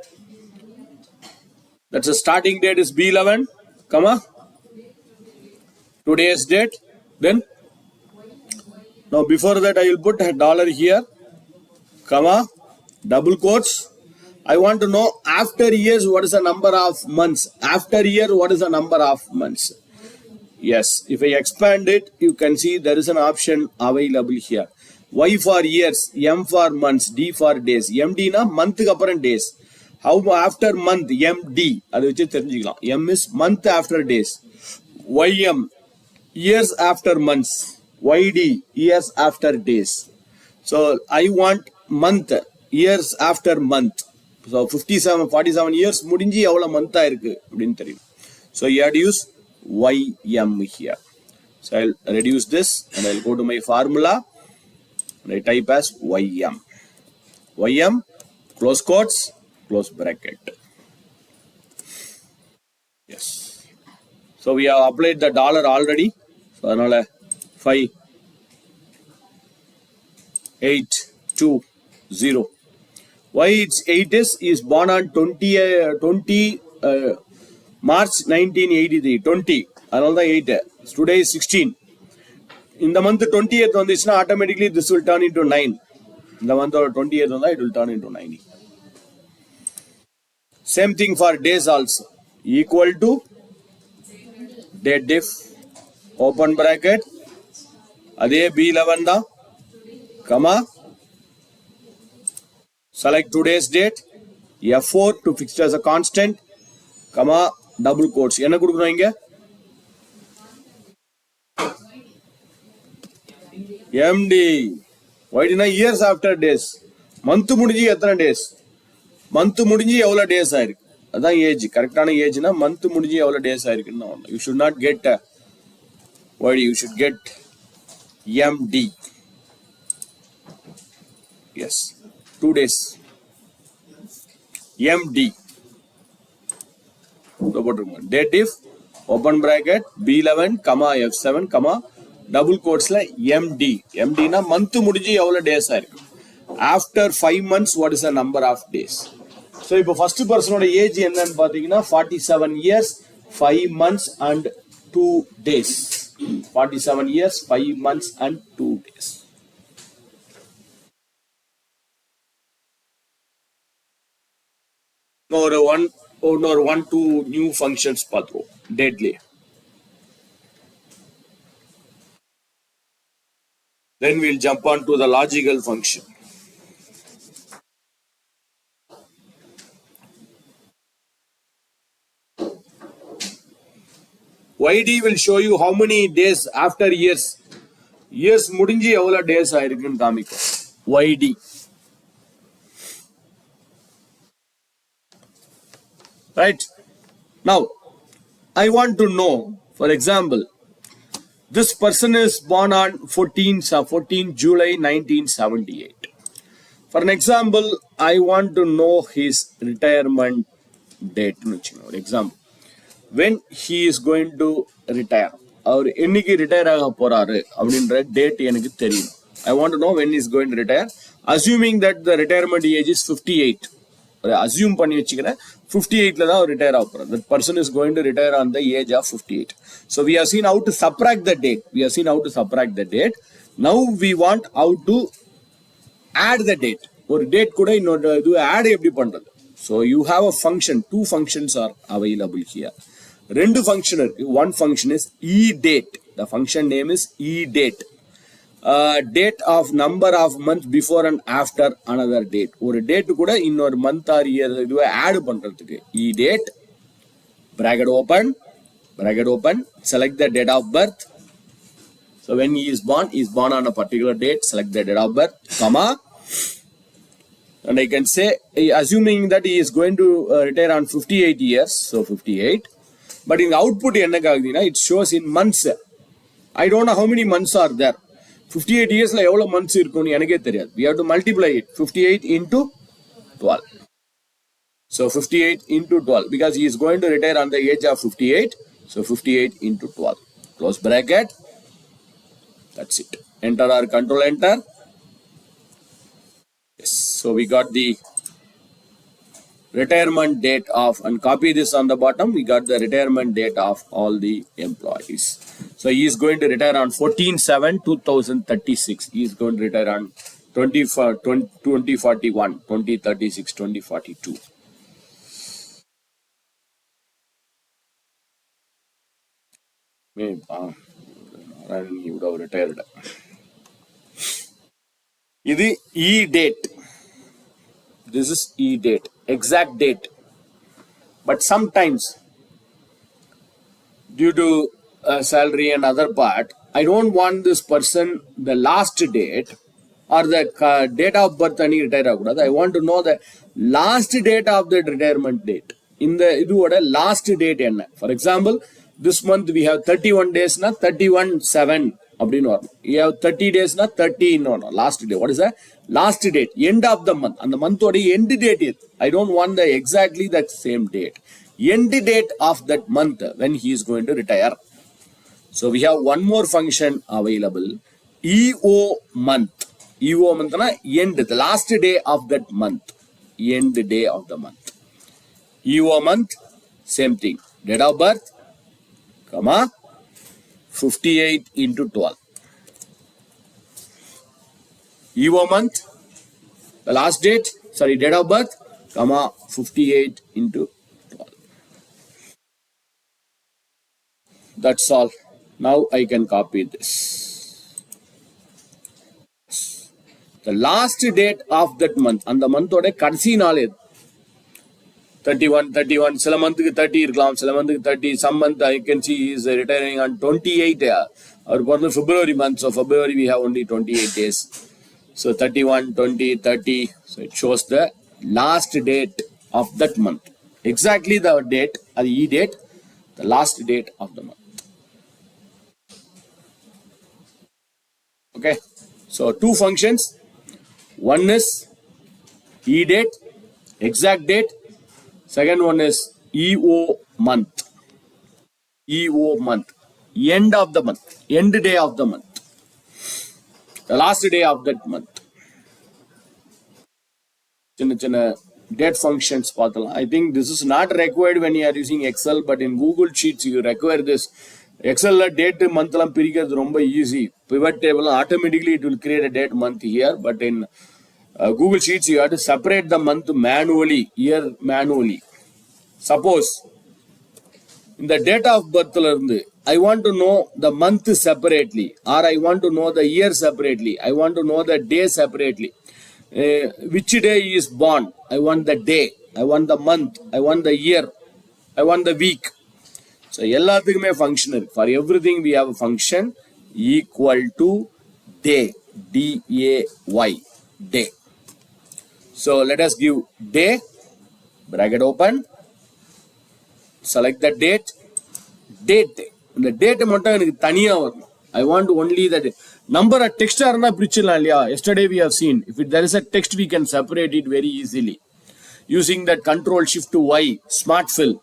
that's the starting date is B11, comma, today's date, then now before that I will put a dollar here, comma, double quotes. I want to know after years what is the number of months. After year what is the number of months. Yes, if I expand it, you can see there is an option available here. Y for years, M for months, D for days. MD na month kapparam days. How after month, MD. M is month after days. YM, years after months. YD, years after days. So I want month, years after month. So 57, 47 years முடிஞ்சி எவ்வளவு month இருக்கு அப்படின்னு தெரியும். So you have to use YM here. So I'll reduce this and I'll go to my formula and I type as YM. YM, close quotes, close bracket. Yes. So we have applied the dollar already. So அதனால 5, 8, 2, 0. Why it's 8 is born on 20 March 1983. 20. Another 8. Today is 16. In the month 20th on this, automatically this will turn into 9. In the month of 20th on that, it will turn into 9. Same thing for days also. Equal to date diff, open bracket, adhe B11 da, comma, select today's date, F4 to fix as a constant, comma, double quotes. என்ன கொடுக்கணும் இங்க? MD. Why did I years after days? Month முடிஞ்சி எத்தனை days? Month முடிஞ்சி எவ்வளவு days ஆயிருக்கு? அதான் age. கரெக்டான ஏஜ்னா month முடிஞ்சி எவ்வளவு days ஆயிருக்குன்னு. You should not get why you should get MD. Yes. 2 days. MD. Date if, open bracket, B11, comma, F7, comma, double quotes la MD. MD na month முடிஞ்சி எவ்வளவு days ஆயிருக்கு. After 5 months, what is the number of days? So, இப்போ first person ஓட age என்னன்னு பாத்தீங்கன்னா 47 years, 5 months and 2 days. 47 years, 5 months and 2 days. Or one, two new functions pathro deadly. Then we'll jump on to the logical function. YD will show you how many days after years. Years முடிஞ்சி எவ்வளவு days ஆயிருக்குன்னு காமிக்கும். YD. Right? Now, I want to know, for example, this person is born on 14 July 1978. For an example, I want to know his retirement date. For example, when he is going to retire. அவர் என்னைக்கு retire ஆக போறாரு அப்படின்ற date எனக்கு தெரியும். I want to know when he is going to retire. Assuming that the retirement age is 58. Assume பண்ணி வச்சுக்கிறேன் 58ல தான் அவர் retire ஆக போறாரு. That person is going to retire on the age of 58. So we have seen how to subtract the date. Now we want how to add the date. ஒரு date கூட இன்னொரு இது add எப்படி பண்றது? So you have a function. 2 functions are available here. ரெண்டு function இருக்கு. One function is e-date. The function name is e-date. Date of number of months before and after another date. ஒரு date கூட இன்னொரு month or year இதுவை add பண்றதுக்கு e-date, bracket open, select the date of birth. So when he is born on a particular date, select the date of birth, comma, and I can say, assuming that he is going to retire on 58 years, so 58, but in the output, it shows in months. I don't know how many months are there. 58 years, months we have to multiply it. 58 into 12. So 58 into 12, because he is going to retire on the age of 58. So 58 into 12. close bracket. That's it. Enter or control enter. Yes. So we got the retirement date of, and copy this on the bottom, we got the retirement date of all the employees. So he is going to retire on 14/7/2036. He is going to retire on 2041, 2036, 2042. Maybe, and he would have retired. This E date. This is E date, exact date. But sometimes, due to salary and other part, I don't want this person the last date or the date of birth and retire. I want to know the last date of the retirement date. In the last date. For example, this month we have 31 days, na 31/7. We have 30 days, na 30, last day. What is that? Last date, end of the month. And the month end date. I don't want the exactly that same date. End date of that month when he is going to retire. So we have one more function available. EO month. EO month na end, the last day of that month. End day of the month. EO month, same thing. Date of birth, comma, 58 into 12. EO month, the last date, date of birth, comma, 58 into 12. That's all. Now I can copy this. The last date of that month, and the month ode kadasi naal 31, 31, சில மந்த்துக்கு 30 இருக்கலாம், சில மந்த்துக்கு 30, some month I can see he is retiring on 28. Our February month, so February we have only 28 days. So 31, 20, 30, so it shows the last date of that month. Exactly the date, the E date, the last date of the month. Okay, so two functions. One is E date, exact date. Second one is EO month. EO month. End of the month. End day of the month. The last day of that month. Date functions. I think this is not required when you are using Excel, but in Google Sheets you require this. Excel date month is easy. Pivot table automatically it will create a date month here, but in Google Sheets you have to separate the month manually, year manually. Suppose in the date of birth I want to know the month separately, or I want to know the year separately, I want to know the day separately. Which day he is born, I want the day, I want the month, I want the year, I want the week. So எல்லாத்துக்குமே function இருக்கு. For everything we have a function equal to day, D-A-Y, day. So let us give day, bracket open, select the date, date. The date மட்டும் எனக்கு தனியா வரணும். I want only the number of text இருந்தா பிரிச்சிடலாம் இல்லையா? Yesterday we have seen, if there is a text we can separate it very easily. Using that control shift to Y, smart fill.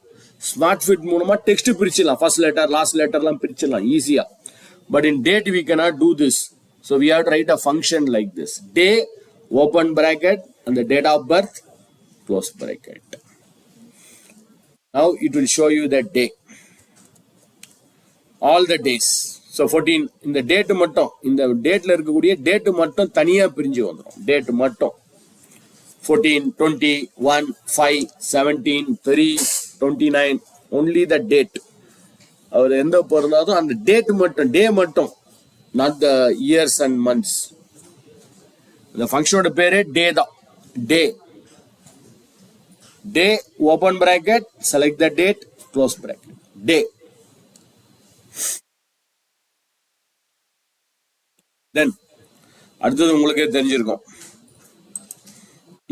Smart fill மூலமா text பிரிச்சிடலாம். First letter, last letter லாம் பிரிச்சிடலாம் easier. But in date we cannot do this. So we have to write a function like this. Day, open bracket, and the date of birth, close bracket. Now it will show you the day. All the days. So 14, in the date மட்டும், இந்த dateல இருக்கக்கூடிய date மட்டும் தனியா பிரிஞ்சு வந்துரும். Date மட்டும் 14, 20, 1, 5, 17, 3, 29, only the date. அவர் எந்த பிறந்தாலும் அந்த date மட்டும், day மட்டும், not the years and months. The function ஓட பேரே day தான். Day. Day, open bracket, select the date, close bracket. Day. Then, அடுத்தது உங்களுக்கே தெரிஞ்சிருக்கும்.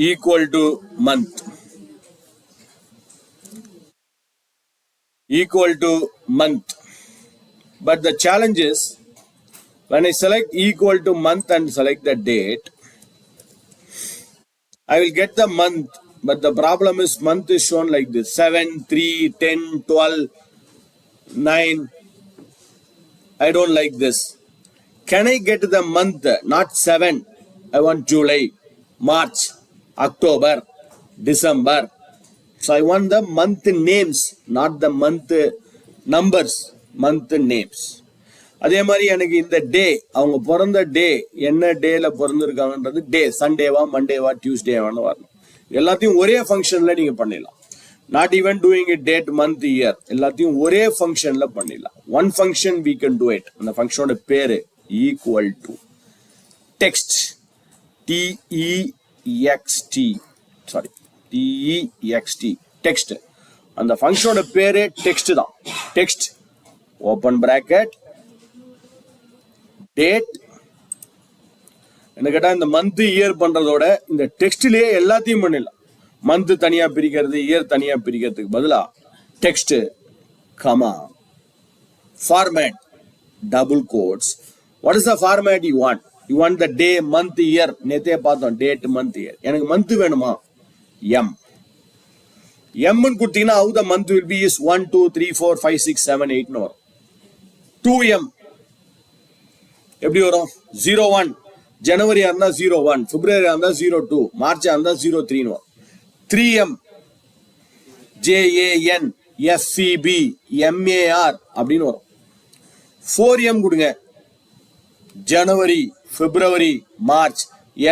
Equal to month. Equal to month. But the challenge is, when I select equal to month and select the date, I will get the month, but the problem is month is shown like this: 7, 3, 10, 12, 9. I don't like this. Can I get the month, not 7? I want July, March, October, December. So I want the month names, not the month numbers, month names. அதே மாதிரி எனக்கு இந்த டே, அவங்க பிறந்த டே, என்ன டேல பிறந்திருக்காங்கன்றது டே, சண்டேவா மண்டேவா டியூஸ்டேவான்னு வரணும். எல்லாத்தையும் ஒரே ஃபங்க்ஷன்ல நீங்க பண்ணிடலாம். Not even doing it date month year, எல்லாத்தையும் ஒரே ஃபங்க்ஷன்ல பண்ணிடலாம். One function we can do it. அந்த ஃபங்க்ஷனோட பேரு equal to text, டிஇஎக்ஸ்டி, sorry டிஇஎக்ஸ்டி, text. அந்த ஃபங்க்ஷனோட பேரு டெக்ஸ்ட் தான். Text open bracket date. என்ன கேட்டா இந்த மந்த் இயர் பண்றதோட இந்த டெக்ஸ்ட்லயே எல்லாத்தையும் பண்ணிடலாம். மந்த் தனியா பிரிக்கிறது, இயர் தனியா பிரிக்கிறதுக்கு பதிலா text comma format double quotes. What is the format you want? You want the day, month, year. நேத்தே பார்த்தோம் டேட், மந்த், இயர். எனக்கு மந்த் வேணுமா? எம். எம்னு கொடுத்தீங்கன்னா how the month will be is 1 2 3 4 5 6 7 8 னு வரும். 2m எப்படி வரும்? 01 ஜனவரியா இருந்தா 01, பிப்ரவரியா இருந்தா 02, மார்ச்சா இருந்தா 03 னு வரும். 3m JAN FEB MAR அப்படின்னு வரும். 4m கொடுங்க, ஜனவரி, பிப்ரவரி, மார்ச்,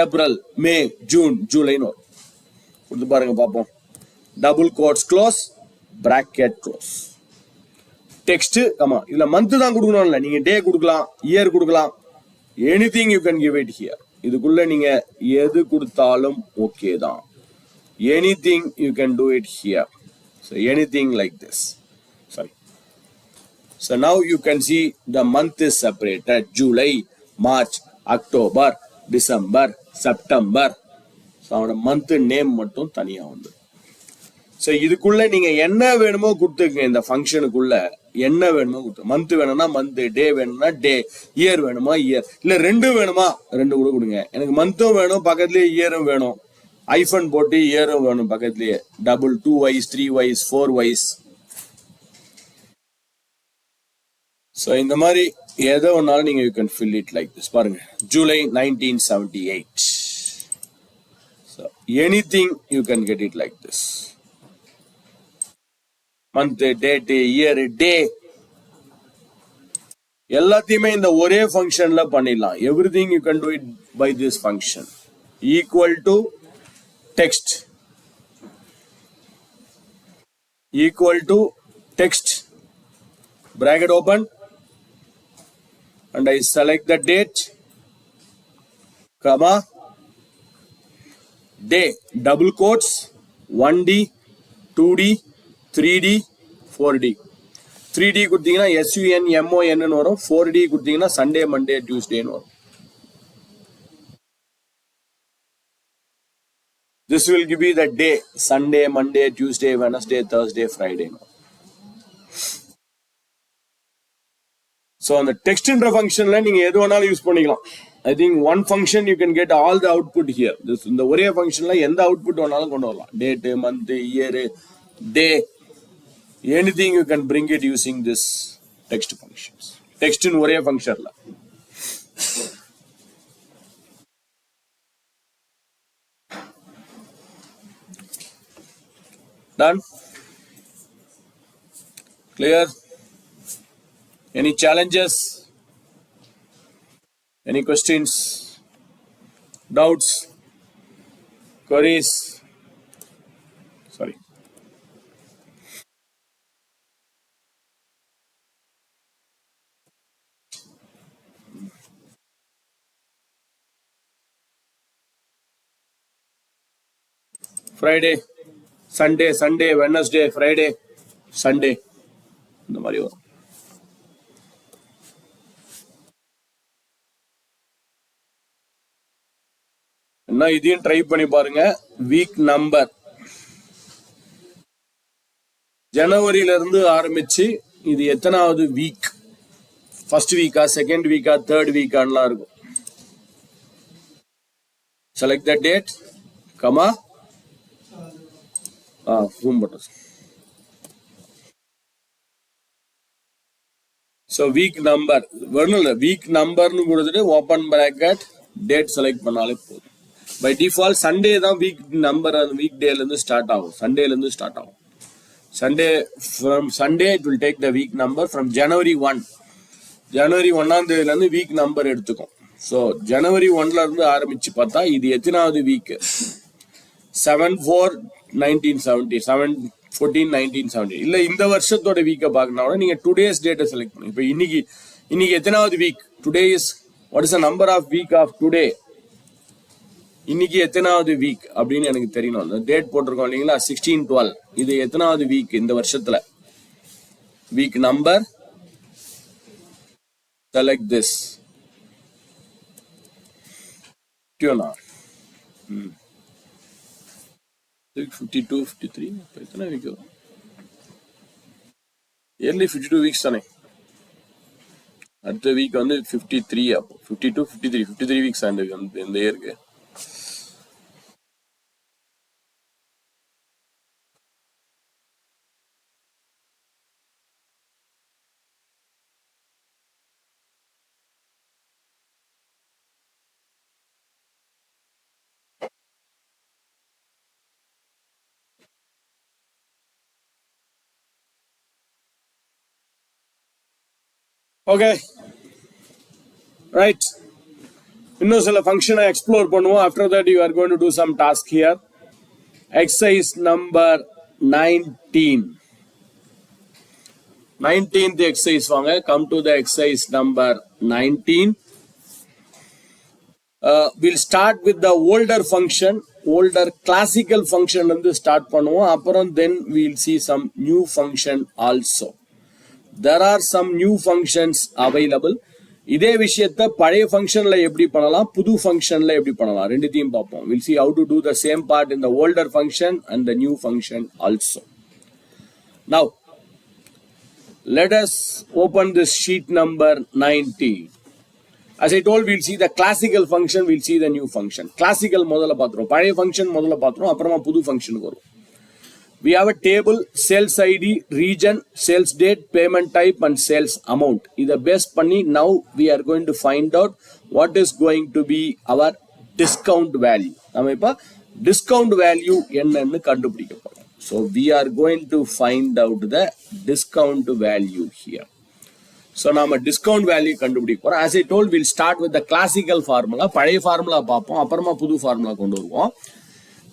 ஏப்ரல், மே, ஜூன், ஜூலைன்னு வரும். கொடுத்து பாருங்க பார்ப்போம். Double quotes close, bracket close, text comma. இதுல மந்த் தான் கொடுக்கணும் இல்ல, நீங்க டே கொடுக்கலாம், இயர் கொடுக்கலாம், anything you can give it here. இதுக்குள்ள நீங்க எது கொடுத்தாலும் ஓகே தான். Anything you can do it here. So anything like this. Sorry. So now you can see the month is separated. July, March, October, December, September. So our month name மட்டும் தனியா வந்து. So இதுக்குள்ள நீங்க என்ன வேணுமோ கொடுத்துங்க. இந்த ஃபங்க்ஷனுக்குள்ள என்ன வேணுமோ கொடுத்து. மந்த் வேணும்னா மந்த், டே வேணும்னா டே, இயர் வேணுமா இயர், இல்ல ரெண்டு வேணுமா ரெண்டு கூட கொடுங்க. எனக்கு மந்த்தும் வேணும், பக்கத்துலயே இயரும் வேணும், ஐஃபன் போட்டு இயரும் வேணும் பக்கத்துலயே. Double 2 wise 3 wise 4 wise. So இந்த மாதிரி எதை ஒன்னாலும் நீங்க you can fill it like this. பாருங்க, July 1978. So anything you can get it like this. Month, date, year, டே எல்லாத்தையுமே இந்த ஒரே ஃபங்க்ஷன்ல பண்ணிடலாம். Everything you can to it by this function. Equal to text, equal to text, bracket open, and I select the date, comma, day, double quotes, 1D, 2D, 3D, 4D. 3D கொடுத்தீங்கன்னா SUNMON வரும், 4D கொடுத்தீங்கன்னா Sunday, Monday, டியூஸ்டேன்னு வரும். This will give you the day, Sunday, Monday, Tuesday, Wednesday, Thursday, Friday. So on the text என்ற ஃபங்க்ஷன்ல நீங்க எது வேணாலும் use பண்ணிக்கலாம். I think one function you can get all the output here. This இந்த ஒரே ஃபங்க்ஷன்ல எந்த அவுட்புட் வேணாலும் கொண்டு வரலாம். Date, month, year, day, anything you can bring it using this text functions. Text in ஒரே ஃபங்க்ஷன்ல. Done? Clear? Any challenges? Any questions? Doubts? Queries? Sorry. Friday, Sunday, Sunday, Wednesday, Friday, Sunday. இந்த மாதிரி வரும். என்ன இதையும் ட்ரை பண்ணி பாருங்க. Week number ஜனவரியில இருந்து ஆரம்பிச்சு இது எத்தனாவது வீக், ஃபர்ஸ்ட் வீக்கா, செகண்ட் வீக்கா, தேர்ட் வீக்கான்லாம் இருக்கும். Select the date, comma, zoom பண்றேன். So week number week number nu kodutittu open bracket date select பண்ணாலே போதும். By default Sunday தான் week number and weekday ல இருந்து ஸ்டார்ட் ஆகும். Sunday ல இருந்து ஸ்டார்ட் ஆகும். From Sunday it will take the week number from January 1. January 1ஆம் தேதியில இருந்து week number எடுத்துக்கும். So January 1ல இருந்து ஆரம்பிச்சு பார்த்தா இது எத்தனாவது வீக்? 7/4/1970 7/14/1970 இல்ல இந்த வருஷத்தோட வீக்கை பார்க்கணும்னா நீங்க டுடேஸ் டேட்டை செலக்ட் பண்ணுங்க. இப்போ இன்னைக்கு எத்தனாவது week? Today is what is the number of week of today? இன்னைக்கு எத்தனாவது வீக் அப்படின்னு எனக்கு தெரியணும். அந்த டேட் போட்டிருக்கோம் இல்லைங்களா, 16/12. இது எத்தனாவது வீக் இந்த வருஷத்துல? Week number, select this. 52, 53 எத்தனை வீக் வரும்? இயர்லி 52 வீக்ஸ் தானே. அடுத்த வீக் வந்து 53. அப்போ 52, 53 வீக்ஸ் இந்த இயருக்கு. ஓகே ரைட், இன்னும் சில ஃபங்க்ஷனை எக்ஸ்ப்ளோர் பண்ணுவோம். After that you are going to two some task here. Exercise number 19th exercise வாங்க. Come to the exercise number 19. We'll start with the older function, older classical function வந்து start பண்ணுவோம். அப்புறம் then we'll see some new function also. There are some new functions available. இதே விஷயத்தை பழைய ஃபங்க்ஷன்ல எப்படி பண்ணலாம், புது ஃபங்க்ஷன்ல எப்படி பண்ணலாம், ரெண்டுத்தையும் பார்ப்போம். We'll see how to do the same part in the older function and the new function also. Now, let us open this sheet number 19. As I told, we'll see the classical function, we'll see the new function. Classical முதல்ல பார்த்துரும், பழைய function முதல்ல பார்த்துரும், அப்புறமா புது ஃபங்க்ஷனுக்கு வரும். We have a table, sales ID, region, sales date, payment type and sales amount. இதை base பண்ணி now we are going to find out what is going to be our discount value. நம்ம இப்ப discount value என்னன்னு கண்டுபிடிக்க போறோம். So we are going to find out the discount value here. So நாம discount value கண்டுபிடிக்க போறோம். As I told, we'll start with the classical formula. பழைய formula பார்ப்போம், அப்புறமா புது ஃபார்முலா கொண்டு வருவோம்.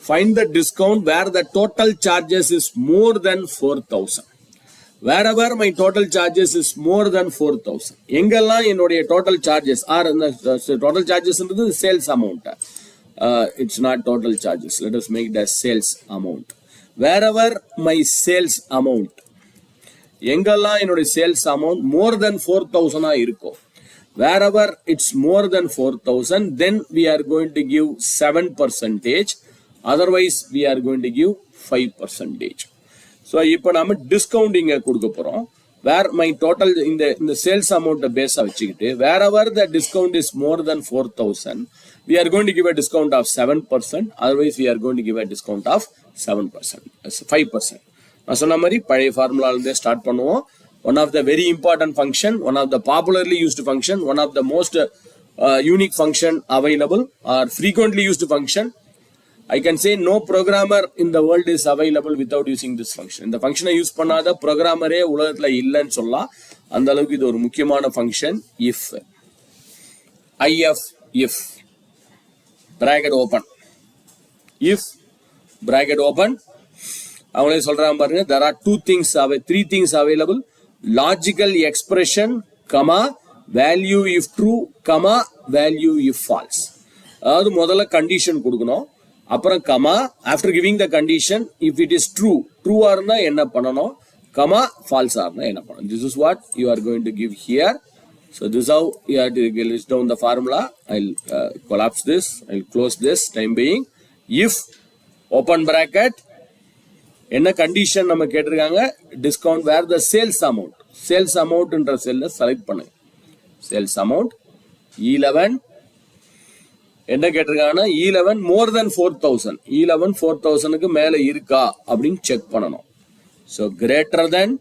Find the discount where the total charges is more than 4,000. Wherever my total charges is more than 4,000. எங்கெல்லாம் என்னுடைய total charges are total charges is sales amount. It's not total charges. Let us make it as sales amount. Wherever my sales amount, எங்கெல்லாம் என்னுடைய sales amount more than 4,000 இருக்கும். Wherever it's more than 4,000, then we are going to give 7%. Otherwise we are going to give 5%. So இப்போ நாம discounting கொடுக்க போறோம். Where my total இந்த sales amount பேஸா வச்சுக்கிட்டு wherever the discount is more than 4,000, we are going to give a discount of 7%. Otherwise we are going to give a discount of 7%, 5%. நான் சொன்ன மாதிரி பழைய ஃபார்முலால இருந்தே ஸ்டார்ட் பண்ணுவோம். One of the very important function, one of the popularly used function, one of the most unique function available or frequently used function. I can say no programmer in the world is available without using this function. இந்த ஃபங்க்ஷனை use பண்ணாத ப்ரோக்ராமரே உலகத்துல இல்லைன்னு சொல்லலாம். அந்த அளவுக்கு இது ஒரு முக்கியமான function. if if bracket open, if bracket open, அவங்களே சொல்றாங்க பாருங்க, there are three things available: logical expression, comma, value if true, comma, value if false. அதாவது முதல்ல கண்டிஷன் கொடுக்கணும், அப்புறம் comma, after giving the condition if it is ட்ரூவா இருந்தா என்ன பண்ணணும், கமா, ஃபால்ஸா இருந்தா என்ன பண்ணணும். This is what you are going to give here. So this how you have to list down the formula. I collapse this, I close this time being. If open bracket, என்ன condition நம்ம கேட்டிருக்காங்க, discount where the sales அமௌண்ட்ன்ற செல்ல select பண்ணுங்க. Sales amount E11 என்ன கேட்டிருக்காங்கன்னா E11 மோர் தென் 4,000, E11 4,000க்கு மேல இருக்கா அப்படின்னு check பண்ணணும். So greater than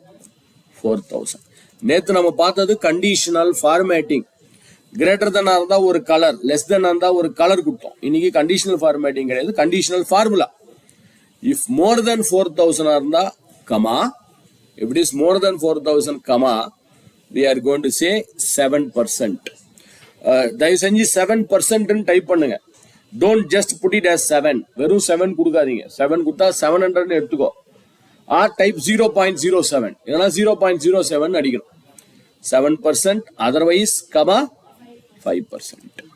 4,000. நேத்து நம்ம பார்த்தது கண்டிஷனல் ஃபார்மேட்டிங். கிரேட்டர் தென் இருந்தா ஒரு கலர், லெஸ் தென் இருந்தா ஒரு கலர் கொடுத்தோம். இன்னைக்கு கண்டிஷனல் ஃபார்மேட்டிங் கிடையாது, கண்டிஷனல் ஃபார்முலா. இஃப் மோர் தென் 4000 இருந்தா comma, if it is more than 4000 comma, we are going to say 7%. தயவு செஞ்சு 7% டைப் பண்ணுங்க. Don't just put it as 7. வெறும் 7 கொடுக்காதீங்க. 7 கொடுத்தா 700 எடுத்துக்கோ. ஆர் டைப் 0.07, இதெல்லாம் 0.07 அடிக்கணும். 7%, otherwise comma 5%.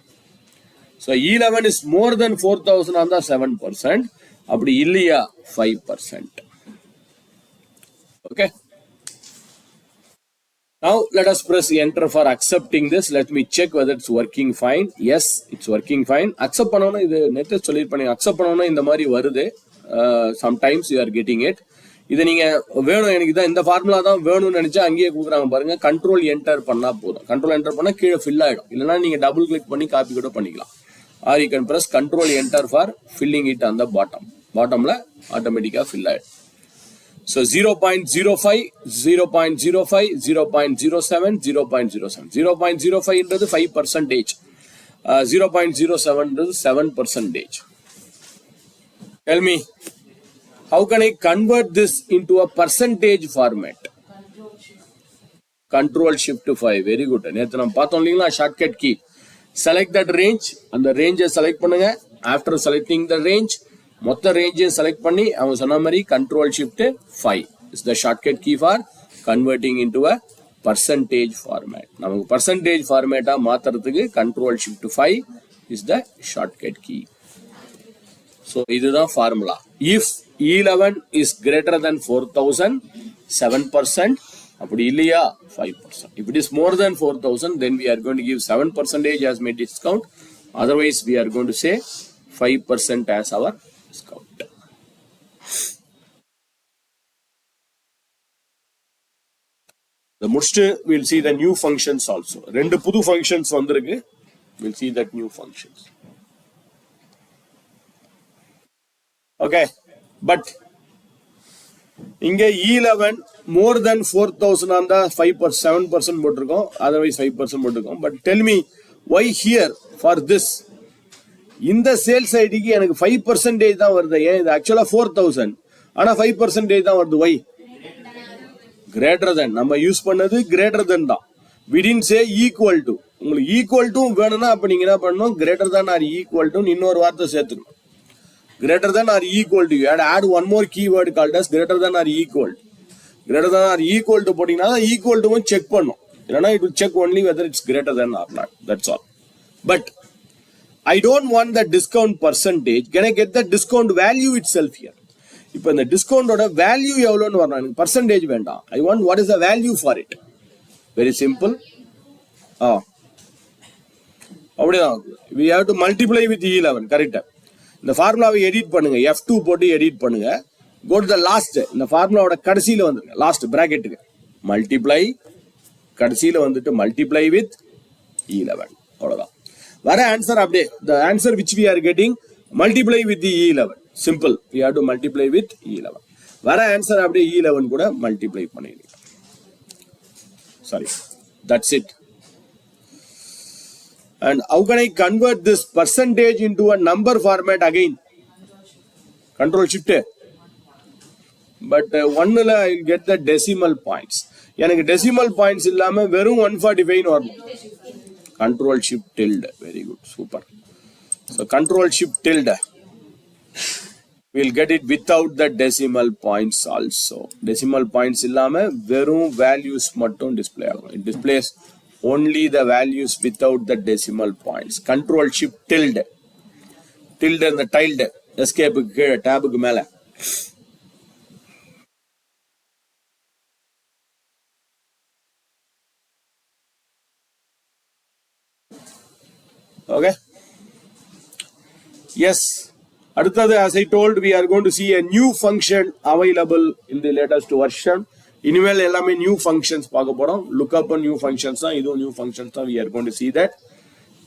So E11 is more than 4000 on the 7%. அப்படி இல்லையா 5%. Okay. Now let us press enter for accepting this. Let me check whether it's working fine. Yes, it's working fine. Accept பண்ணனும். இது net சொல்லிருப்பேன். accept பண்ணனும் இந்த மாதிரி வருது. Sometimes you are getting it. இது நீங்க வேணும் எனக்கு தான் இந்த ஃபார்முலா தான் வேணும்னு நினைச்சா அங்கேயே கொடுக்குறாங்க பாருங்க. கண்ட்ரோல் என்டர் பண்ணா போதும். கண்ட்ரோல் என்டர் பண்ணா கீழே ஃபில் ஆயிடும். இல்லைன்னா நீங்க டபுள் கிளிக் பண்ணி காப்பி கூட பண்ணிக்கலாம். Or you can press control enter for filling it on the bottom. Bottomல ஆட்டோமேட்டிக்கா ஃபில் ஆயிடும். So 0.05, 0.05, 0.07, 0.07. 0.05 என்றது 5%. 0.07 என்றது 7%. Tell me, how can I convert this into a percentage format? Control Shift 5. Very good. நேத்து நம்ம பார்த்தோம் இல்லீங்களா shortcut key. Select that range. அந்த range select பண்ணுங்க. After selecting the range, மொத்த ரேஞ்சை செலக்ட் பண்ணி அவங்க சொன்ன மாதிரி control shift 5 is the shortcut key for converting into a percentage format. நமக்கு பர்சன்டேஜ் ஃபார்மேட்டா மாத்துறதுக்கு control shift 5 is the shortcut key. So இதுதான் formula. If E11 is greater than 4000, 7%. அப்படி இல்லையா 5%. If it is more than 4000, then we are going to give 7% as my discount. Otherwise, we are going to say 5% as our discount. The முடிச்சுட்டு we'll see the new functions also. ரெண்டு புது functions வந்திருக்கு. We'll see that new functions. Okay, but இங்க E11 more than 4000 on the 7% போட்டிருக்கோம், otherwise 5% போட்டிருக்கோம். But tell me why here for this இந்த sales ஐடிக்கு எனக்கு 5% தான் வருது. ஏன் இது ஆக்சுவலா 4000 ஆனா 5% தான் வருது. வை கிரேட்டர் தென் நம்ம யூஸ் பண்ணது கிரேட்டர் தென் தான். we didn't say equal to. உங்களுக்கு ஈக்குவல் டு வேணும்னா அப்ப நீங்க என்ன பண்ணணும், greater than or equal to இன்னொரு வார்த்தை சேர்த்துக்கணும். Greater than or equal to, add one more keyword called as greater than or equal. greater than or equal to போட்டீங்கன்னா ஈக்குவல் டு செக் பண்ணும். இல்லைன்னா it will check only whether it's greater than or not. That's all. But I don't want the discount percentage. Can I get the discount value itself here? இப்போ இந்த டிஸ்கவுண்டோட value எவ்வளோன்னு வரணும். எனக்கு percentage வேண்டாம். I want what is the value for it. Very simple. அப்படிதான் we have to multiply with E11. கரெக்டா இந்த ஃபார்முலாவை எடிட் பண்ணுங்க. F2 போட்டு எடிட் பண்ணுங்க. Go to the last. இந்த ஃபார்முலாவோட கடைசியில வந்துருங்க. லாஸ்ட் பிராக்கெட்டுக்கு மல்டிப்ளை, கடைசியில வந்துட்டு மல்டிப்ளை வித் E11. அவ்வளவுதான். வர ஆன்சர் அப்படியே the answer which we are getting multiply with the E11. simple. We have to multiply with E11. வர ஆன்சர் அப்படியே E11 கூட மல்டிப்ளை பண்ணிடுங்க. Sorry, that's it. And how can I convert this percentage into a number format again? Control Shift. But ஒன்னுல I will get the decimal points. எனக்கு decimal points இல்லாம வெறும் 145 வரணும். Control Shift tilde. Very good. Super. So Control Shift tilde. We'll get it without the decimal points also. Decimal points illama verum values mattum display agum. It displays only the values without the decimal points. Control Shift tilde. Tilde and the tilde. Escape tab ku mela. Okay. Yes. அடுத்தது, as I told, we are going to see a new function available in the latest version. இனிமேல் எல்லாமே new functions பார்க்க போறோம். Look up on new functions தான், இதுவும் new functions தான். We are going to see that.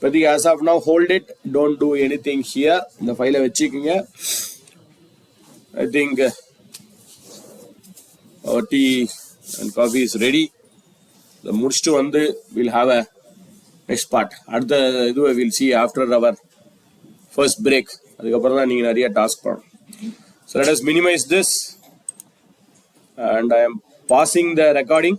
But as of now, hold it. Don't do anything here. இந்த ஃபைலை வச்சுக்கோங்க. I think our tea and coffee is ready. The முடிச்சிட்டு வந்து we'll have a next part. அடுத்த இது we'll see after our first break. அதுக்கப்புறம் தான் நீங்க நிறைய டாஸ்க் பண்ணணும். So let us minimize this and I am pausing the recording.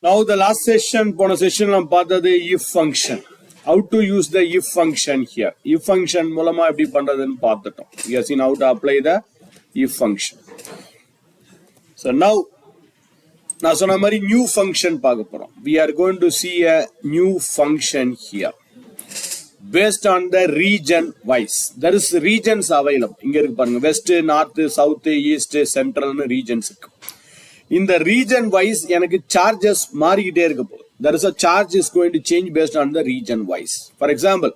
Now the last session, போன session நாம் பார்த்தது if function. How to use the if function here. If function மூலமா எப்படி பண்றதுன்னு பார்த்துட்டோம். We have seen how to apply the if function. So now நான் சொன்ன மாதிரி new function பார்க்க போறோம். We are going to see a new function here. Based on the region wise. There is regions available. இங்க இருக்கு பாருங்க. West, North, South, East, Central regions இருக்கு. இந்த region wise எனக்கு charges மாறிக்கிட்டே இருக்க போகுது. There is a charge is going to change based on the region wise. For example,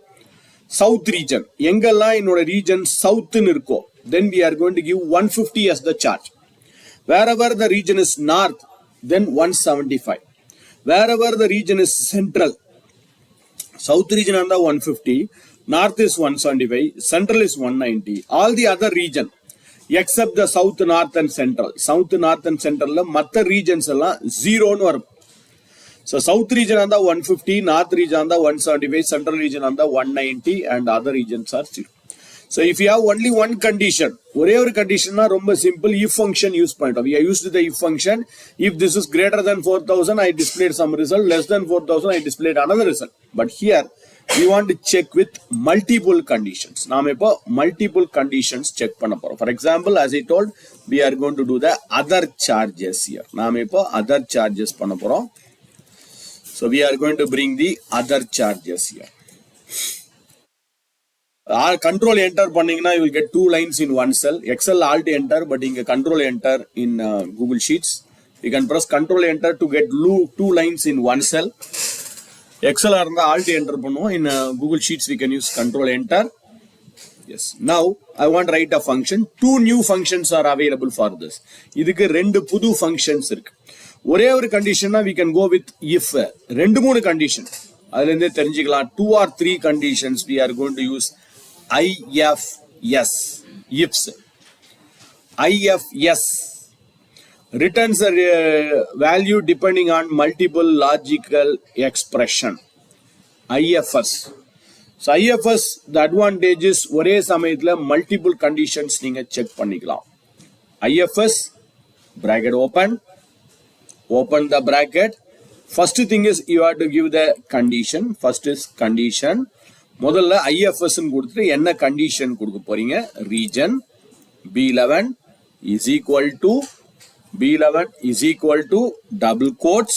South region. எங்கெல்லாம் என்னோட region South இருக்கோ, then we are going to give 150 as the charge. Wherever the region is North, then 175. Wherever the region is Central, South region under 150, North is 175, Central is 190. All the other region, except the South, North and Central. South, North and Central, மற்ற regions எல்லாம் 0 வரும். So South region under 150, North region under 175, Central region under 190 and other regions are 0. So if you have only one condition, ஒரே ஒரு condition ரொம்ப simple, if function use பண்ணிட்டோம். We have used the if function. If this is greater than 4000, I displayed some result. Less than 4000, I displayed another result. But here, we want to check with multiple conditions. நாம இப்போ multiple conditions check பண்ண போறோம். For example, as I told, we are going to do the other charges here. நாம இப்போ other charges பண்ண போறோம். So we are going to bring the other charges here. Control enter பண்ணீங்கன்னா you will get two lines in one cell. Excel alt enter, but இங்க control enter in Google Sheets. You can press control enter to get two lines in one cell. Excel இருந்தா alt enter பண்ணுவோம். In Google Sheets we can use control enter. Yes. Now I want to write a function. Two new functions are available for this. இதுக்கு ரெண்டு புது functions இருக்கு. ஒரே ஒரு கண்டிஷன்னா we can go with if. ரெண்டு மூணு condition அதுல இருந்தே தெரிஞ்சுக்கலாம். 2 or 3 conditions we are going to use IFS. Ifs. IFS returns a value depending on multiple logical expression. IFS. So IFS, the advantage is ஒரே சமயத்துல multiple conditions நீங்க check பண்ணிக்கலாம். IFS bracket open the bracket. First thing is you have to give the condition. First is condition. முதல்ல IFS ன்னு கொடுத்துட்டு என்ன condition கொடுக்க போறீங்க? Region B11 is equal to double quotes.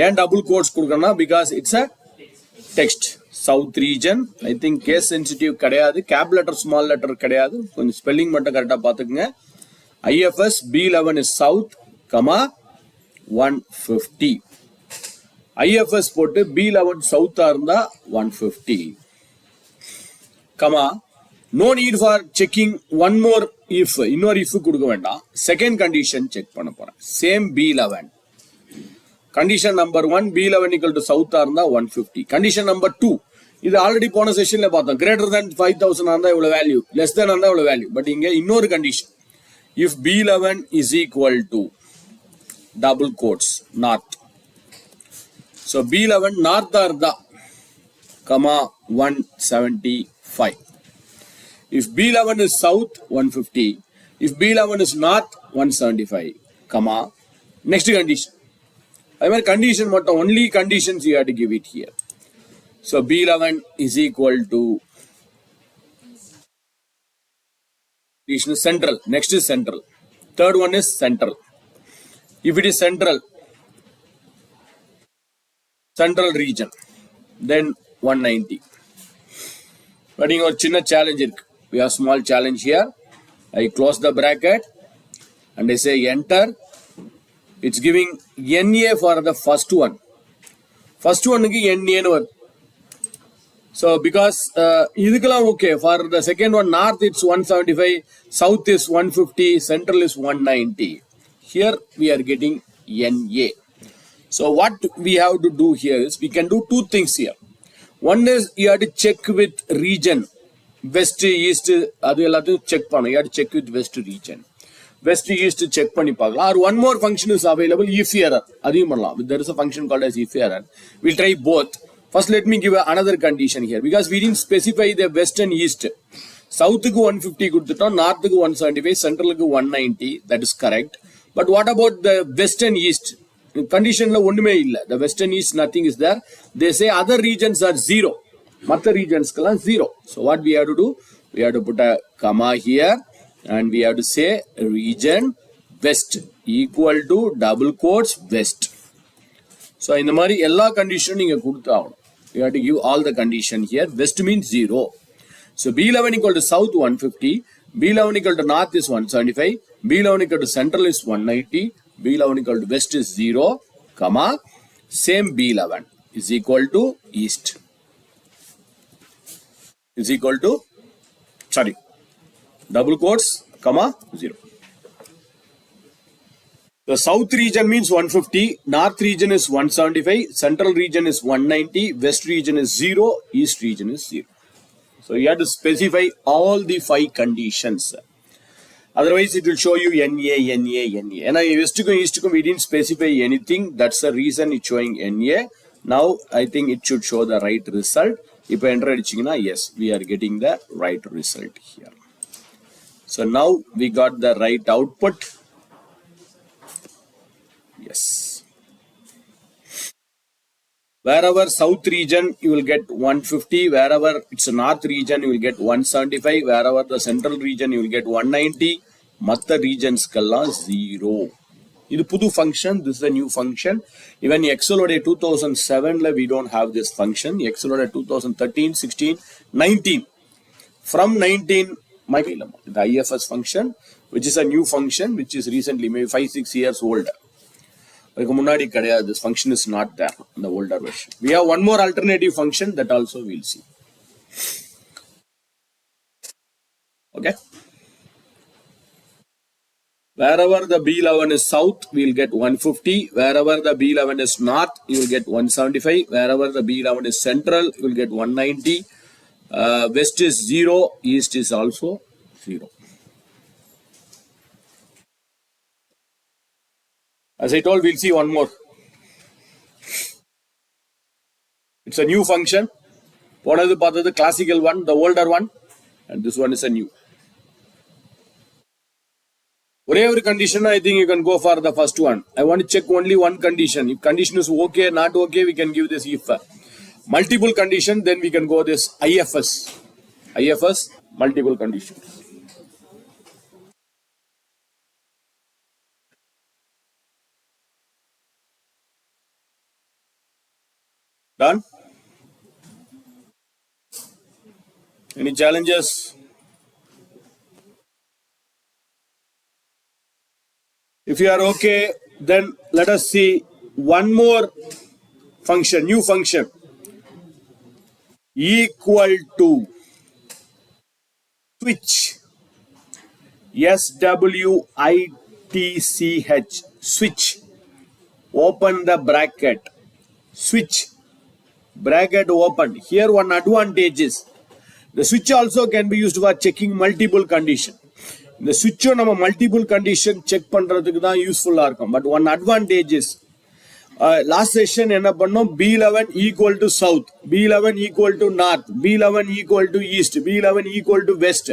ஏன் double quotes கொடுக்கணும்னா because it's a text. South region. I think case sensitive கிடையாது. Cap letter small letter கிடையாது. கொஞ்சம் spelling மட்டும் கரெக்டா பாத்துக்கங்க. IFS B11 is South, 150. IFS போட்டு B11 South இருந்தா 150. No need for checking one more if. இன்னொரு if கொடுக்க வேண்டாம். Second condition check பண்ண போறேன். Same B11. Condition number 1, B11 equal to South இருந்தா 150. Condition number 2. இது ஆல்ரெடி போன செஷன்ல பார்த்தோம். Greater than 5000 இருந்தா இவ்வளவு வேல்யூ. Less than இருந்தா இவ்வளவு வேல்யூ. பட் இங்க இன்னொரு condition. If B11 is equal to double quotes North. So B11 North இருந்தா, 175. If B11 is South, 150. If B11 is North, 175. Next condition. I mean condition மட்டும் only conditions you have to give it here. So B11 is equal to central. Next is central. Third one is central. If it is central region, then 190. But in our chinna challenge, we have small challenge here. I close the bracket and I say enter. It's giving NA for the first one. First one is NA. So because idhukala okay, for the second one North it's 175, South is 150, Central is 190. Here we are getting NA. So what we have to do here is we can do two things here. One is you have to check with region. West, East, adu ellathu check pannu. You have to check with West region. west east check பண்ணி பார்க்கலாம். Or one more function is available, if error. அதையும் பண்ணலாம். There is a function called as if error. We'll try both. First, let me give another condition here because we didn't specify the west and east. South க்கு 150 கொடுத்துட்டோம், north க்கு 175, central க்கு 190. That is correct. But what about the west and east? Condition la ஒண்ணுமே இல்ல. The west and east nothing is there. They say other regions are 0. மற்ற regions கெல்லாம் 0. So what we have to do? We have to put a comma here and we have to say region west equal to double quotes west. So இந்த மாதிரி எல்லா condition நீங்க கொடுத்தாகணும். You have to give all the condition here. West means 0. So B11 equal to south 150, B11 equal to north is 175, B11 equal to central is 190, B11 equal to west is 0, comma, same B11 is equal to east. Is equal to, sorry, double quotes, comma, 0. The south region means 150, north region is 175, central region is 190, west region is 0, east region is 0. So you have to specify all the 5 conditions. Otherwise, it will show you NA, NA, NA. And west to east to we didn't specify anything. That's the reason it's showing NA. Now, I think it should show the right result. If I enter it, yes, we are getting the right result here. So now we got the right output. Yes. Wherever south region, you will get 150. Wherever it's a north region, you will get 175. Wherever the central region, you will get 190. Matta regions kalla 0. This is pudu function. This is a new function. Even Excelode 2007, we don't have this function. Excelode 2013, 16, 19. From 19, the IFS function, which is a new function, which is recently maybe 5-6 years old. This function is not there in the older version. We have one more alternative function that also we'll see. Okay. Wherever the B11 is south, we'll get 150. Wherever the B11 is north, you will get 175. Wherever the B11 is central, you will get 190. West is 0. East is also 0. As I told, we'll see one more. It's a new function. What is the classical one, the older one, and this one is a new. Whatever condition, I think you can go for the first one. I want to check only one condition. If condition is okay, not okay, we can give this if. Multiple condition, then we can go this IFS. IFS, multiple conditions. Done? Any challenges? If you are okay, then let us see one more function, new function. Equal to switch. SWITCH. Switch. Open the bracket. Switch. Bracket open. Here one advantage is the switch also can be used for checking multiple condition. The switch on a multiple condition check பண்றதுக்கு தான் யூஸ்ஃபுல்லா இருக்கும். But one advantage is last session என்ன பண்ணோம், B11 equal to south, B11 equal to north, B11 equal to east, B11 equal to west.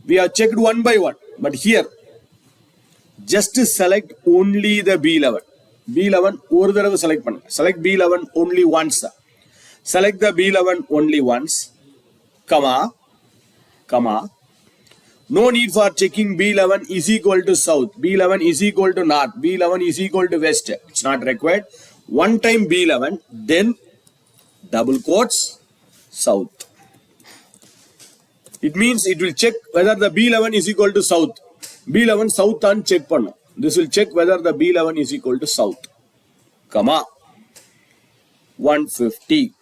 We have checked one by one. But here just select only the B11. B11 ஒரு தடவை select பண்ணுங்க. Select B11 only once. Select the B11 only once, comma, comma. No need for checking B11 is equal to south, B11 is equal to north, B11 is equal to west. It's not required. One time B11, then double quotes south. It means it will check whether the B11 is equal to south. B11 south and check pannu. This will check whether the B11 is equal to south, comma, 150.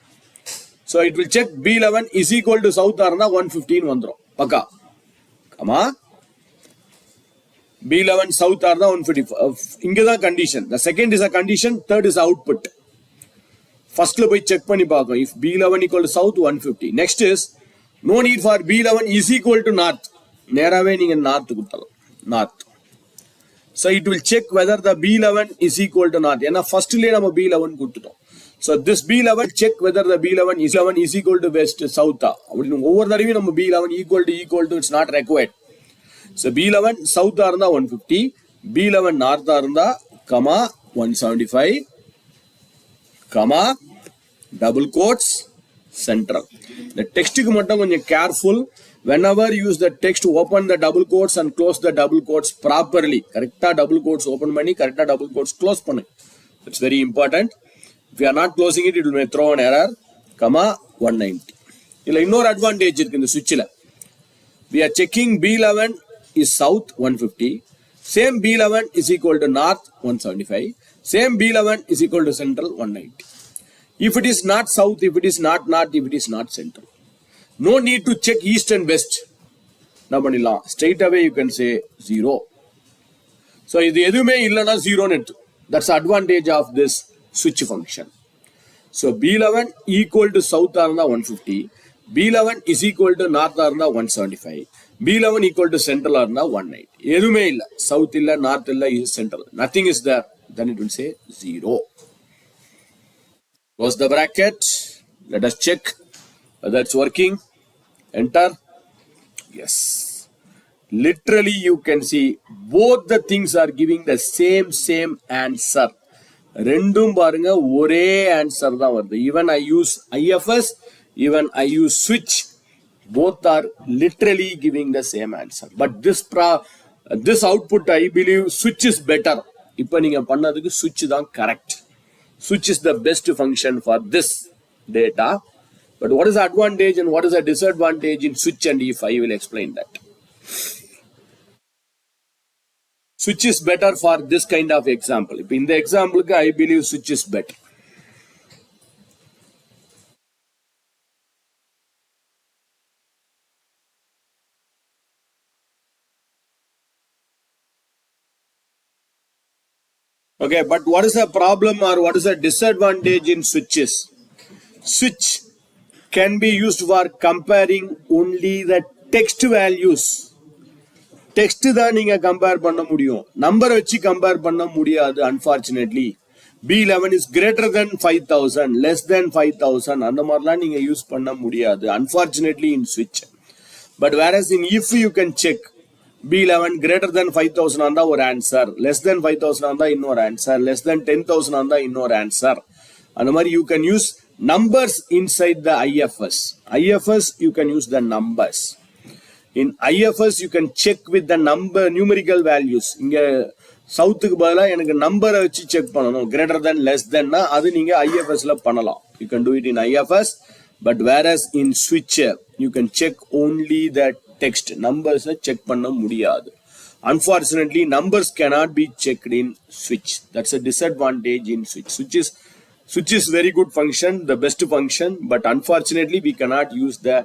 So it will check B11 is equal to south or 115 vandrum. Paka. Comma. B11 south or 150. Inga the condition. The second is a condition. Third is output. First lo poi check panni paakam. If B11 equal to south, 150. Next is no need for B11 is equal to north. Nerave ninga north kuttalam. North. So it will check whether the B11 is equal to not. ஏன்னா ஃபர்ஸ்ட்லயே நம்ம B11 கொடுத்துட்டோம். So this B11 check whether the B11 is equal to west south. அப்படின்னு ஒவ்வொரு தடவையும் நம்ம B11 equal to it's not required. So B11 south இருந்தா 150, B11 north இருந்தா comma 175, comma double quotes central. The text க்கு மட்டும் கொஞ்சம் careful. Whenever use the text, open the double quotes and close the double quotes properly. Correcta double quotes open பண்ணி correcta double quotes close பண்ணு. That's very important. If you are not closing it, it will may throw an error. Comma 190. இல்ல இன்னொரு advantage இருக்கு இந்த switchல. We are checking B11 is south 150. Same B11 is equal to north 175. Same B11 is equal to central 190. If it is not south, if it is not north, if it is not central. No need to check east and west. Straight away you can say 0. So இது எதுவுமே இல்லைன்னா 0 That's the advantage of this switch function. So B11 equal to south இருந்தா 150. B11 is equal to north இருந்தா 175. B11 equal to central இருந்தா 190. எதுவுமே இல்ல. South இல்ல, north இல்ல, is central. Nothing is there. Then it will say 0. Close the bracket. Let us check whether it's working. Enter. Yes. Literally you can see both the things are giving the same answer. ரெண்டும் பாருங்க ஒரே answer தான் வருது. Even I use IFS, even I use switch, both are literally giving the same answer. But this output I believe switch is better. இப்ப நீங்க பண்ணதுக்கு switch தான் correct. Switch is the best function for this data. But what is the advantage and what is the disadvantage in switch and if I will explain that. Switch is better for this kind of example. In the example, I believe switch is better. Okay, but what is the problem or what is the disadvantage in switches? Switch can be used for comparing only the text values. Text தான் நீங்க compare பண்ண முடியும். Number வச்சு compare பண்ண முடியாது unfortunately. B11 is greater than 5000, less than 5000. அந்த மாதிரிலாம் நீங்க யூஸ் பண்ண முடியாது unfortunately in switch. But whereas in if you can check B11 greater than 5000 ஆண்டா ஒரு answer, less than 5000 ஆண்டா இன்னொரு answer, less than 10000 ஆண்டா இன்னொரு answer. அந்த மாதிரி you can use numbers inside the IFS. IFS you can use the numbers. In IFS you can check with the numerical values. இங்க சவுத்துக்கு பதிலா எனக்கு நம்பரை வச்சு செக் பண்ணணும். greater than less than னா அது நீங்க IFSல பண்ணலாம். You can do it in IFS. But whereas in switch you can check only the text. Numbers check பண்ண முடியாது. Unfortunately numbers cannot be checked in switch. That's a disadvantage in switch. Switch is very good function, the best function, but unfortunately we cannot use the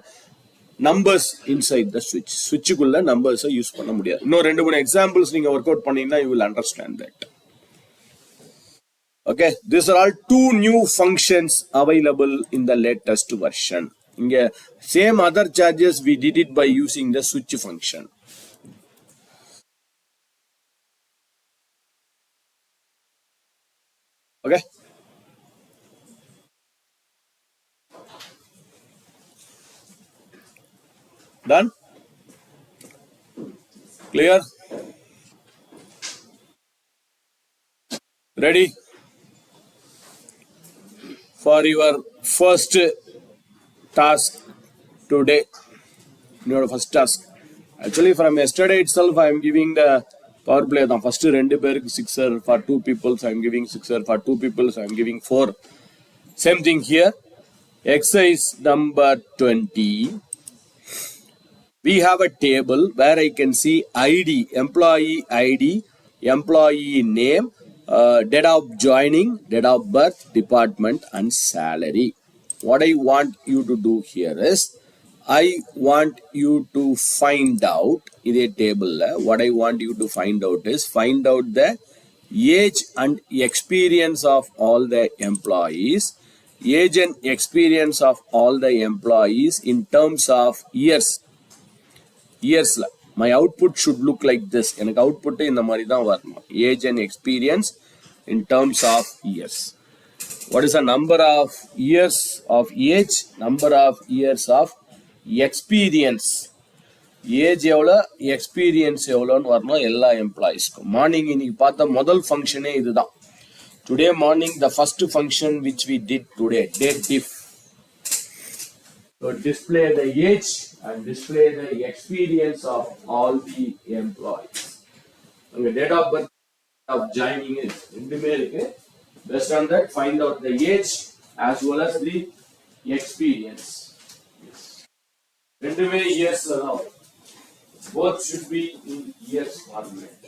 numbers inside the switch. Switch குள்ள numbers use பண்ண முடியாது. இன்னும் ரெண்டு மூணு examples நீங்க work out பண்ணீங்கன்னா you will understand that. Okay, these are all two new functions available in the latest version. இங்க same other charges we did it by using the switch function. Okay. Done? Clear? Ready? For your first task today. Your first task. Actually from yesterday itself I am giving the power play. The first rendu perku sixer for two people, so I am giving sixer for two people, so I am giving 4. Same thing here. Exercise number 20. We have a table where I can see ID, employee name, date of joining, date of birth, department and salary. What I want you to do here is, I want you to find out, in a table, what I want you to find out is, find out the age and experience of all the employees, age and experience of all the employees in terms of years. My output should look like this. எனக்கு output இந்த மாதிரி தான் வரணும். Age and experience in terms of years. What is the number of years of age? Number of years of experience. Age எவ்வளோ, experience எவ்வளோன்னு வரணும் எல்லா எம்ப்ளாயிஸ்க்கும். Morning இன்னைக்கு பார்த்த முதல் ஃபங்க்ஷனே இதுதான். Today morning the first function which we did today, date diff. So display the age and display the experience of all the employees. அங்க date of birth of joining is ரெண்டுமே இருக்கு. Based on that, find out the age as well as the experience. ரெண்டுமே years தான். Both should be in years format.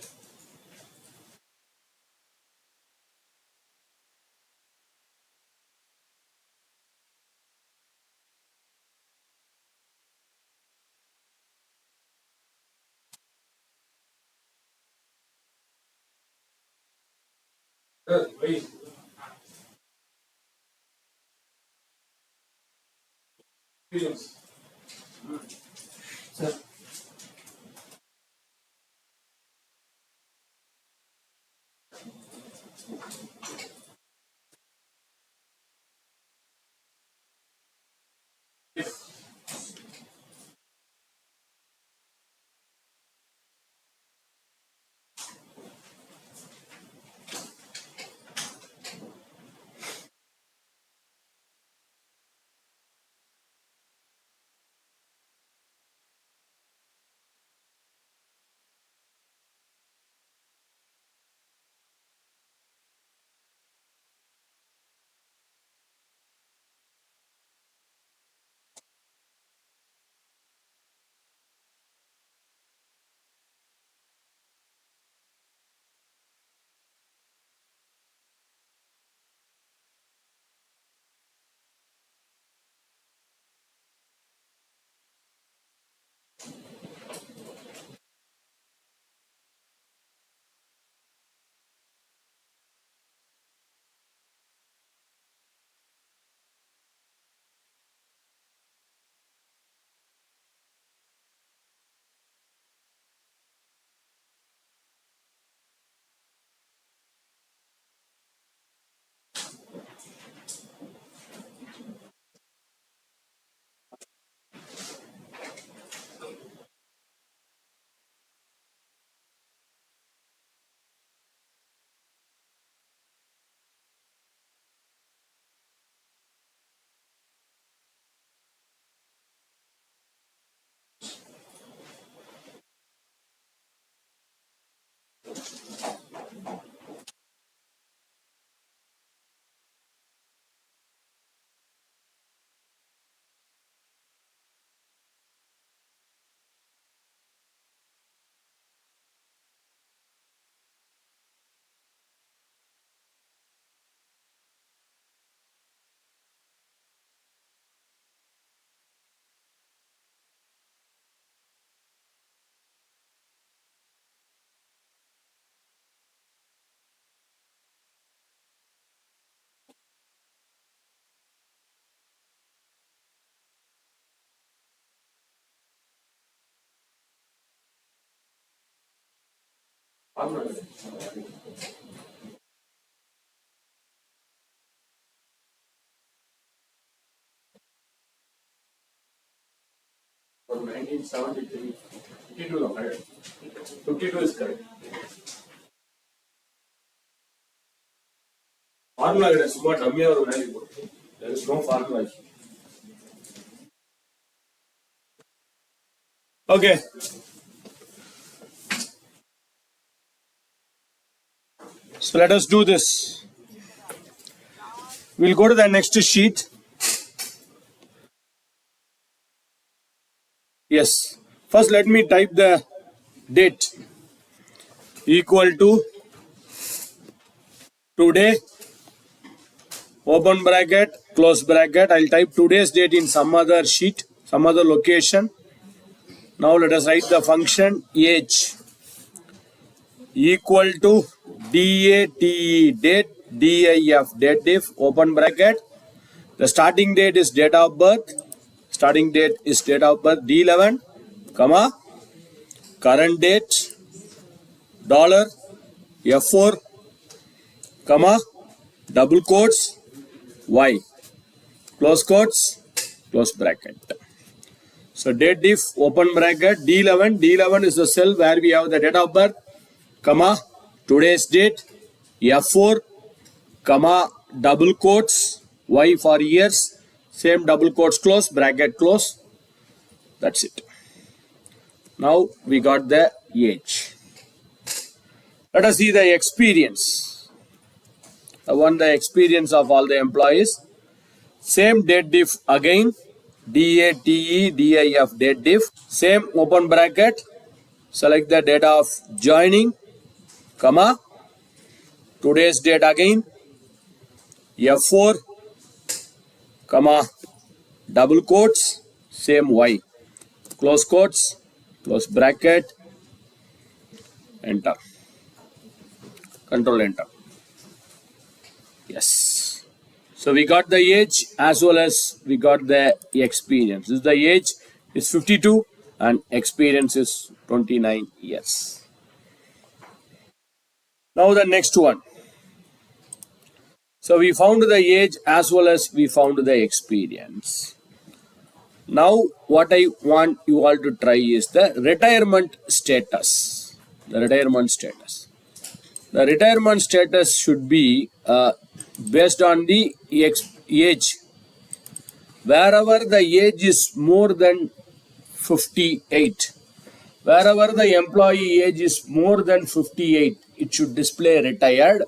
Sir. From 1973, 52 no, correct. 52 is correct. Formula is what dummy or value. There is no formula. Okay. So let us do this. We'll go to the next sheet. Yes. First, let me type the date equal to today, open bracket, close bracket. I'll type today's date in some other sheet, some other location. Now let us write the function age equal to DATE, date, DIF, date diff, open bracket. The starting date is date of birth. Starting date is date of birth D11, comma, current date, dollar, F4, comma, double quotes, Y, close quotes, close bracket. So date diff, open bracket, D11. D11 is the cell where we have the date of birth, comma, today's date, F4, comma, double quotes, Y for years, same double quotes close, bracket close. That's it. Now we got the age. Let us see the experience. I want the experience of all the employees. Same date diff again, DATE, date diff. Same open bracket. Select the date of joining, comma, today's date again, F4, comma, double quotes, same Y, close quotes, close bracket, enter, control enter. Yes. So we got the age as well as we got the experience. This is the age is 52 and experience is 29 years. Now the next one. So we found the age as well as we found the experience. Now what I want you all to try is the retirement status. The retirement status. The retirement status should be based on the age. Wherever the age is more than 58, wherever the employee age is more than 58, it should display retired.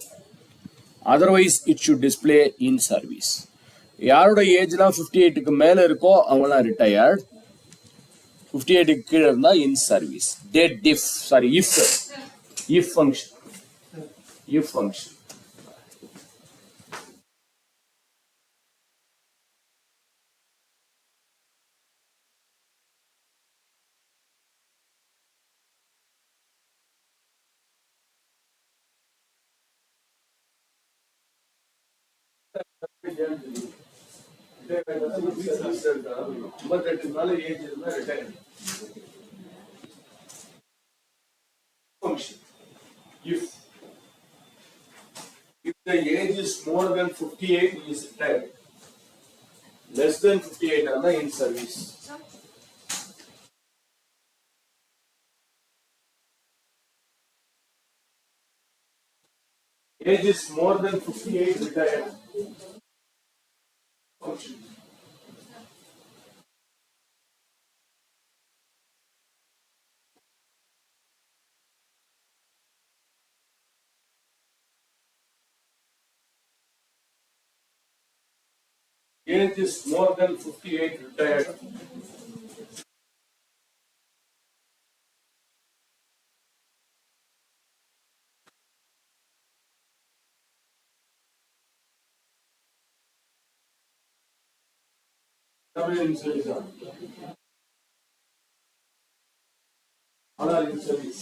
Otherwise, it should display in service. யாரோட ஏஜ்லாம் 58க்கு மேல இருக்கோ அவங்களாம் retired, 58க்கு கீழே இருந்தா இன் service. Date diff sorry if function if function. If the age is more than 58, he is retired. Less than 58 are in service. Age is more than 58, retired. Function. Age is more than 58, retired. In service. All are in service.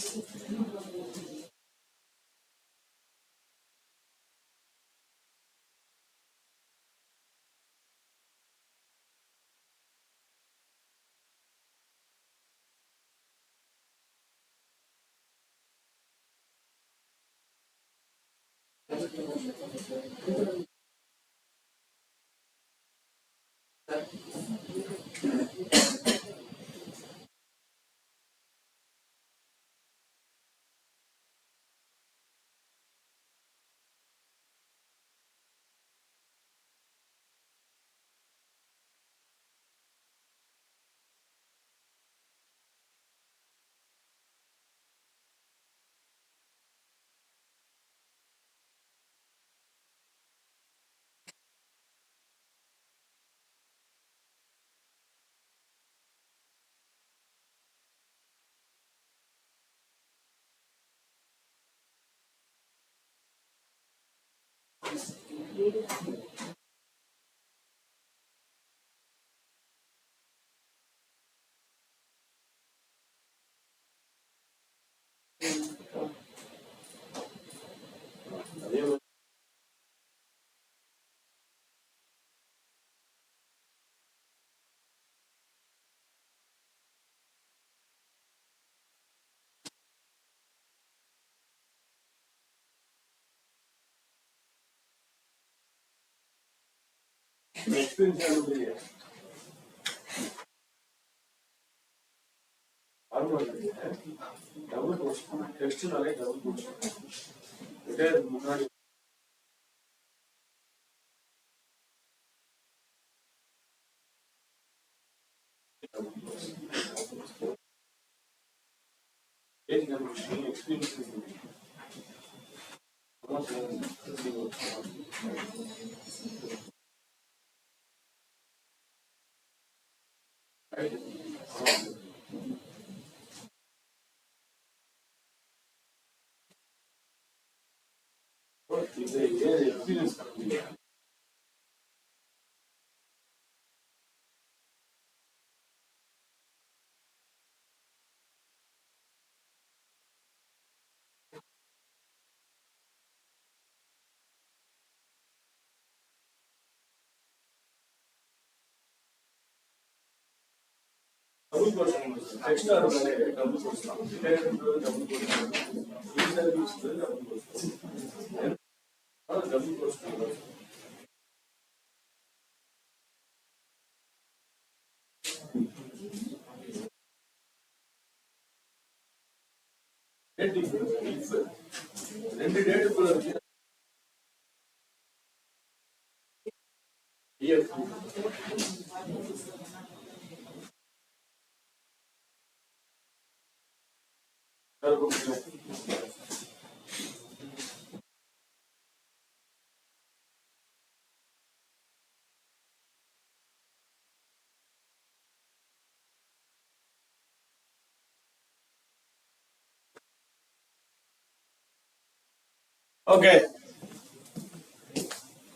Okay,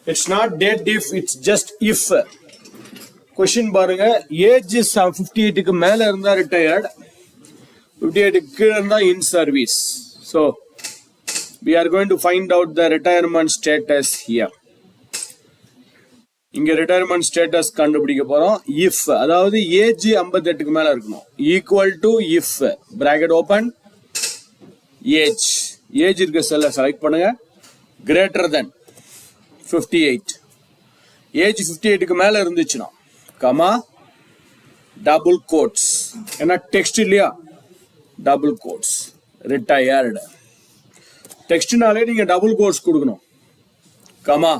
it's not date if, it's just if. Question பாருங்க, age is 58 க்கு மேல இருந்தா retired, 58 க்கு கீழ இருந்தா in service. So we are going to find out the retirement status here. இங்க retirement status கண்டுபிடிக்க போறோம். If அதாவது age 58 க்கு மேல இருக்கணும், equal to if bracket open, age இருக்க செல்ல செலக்ட் பண்ணுங்க, greater than 58, age 58 க்கு மேல இருந்துச்சுன்னா கமா டபுள் கோட்ஸ், ஏன்னா டெக்ஸ்ட் இல்லையா, டபுள் கோட்ஸ் ரிட்டையர்டு. டெக்ஸ்ட்னாலே நீங்க டபுள் கோட்ஸ் கொடுக்கணும், கமா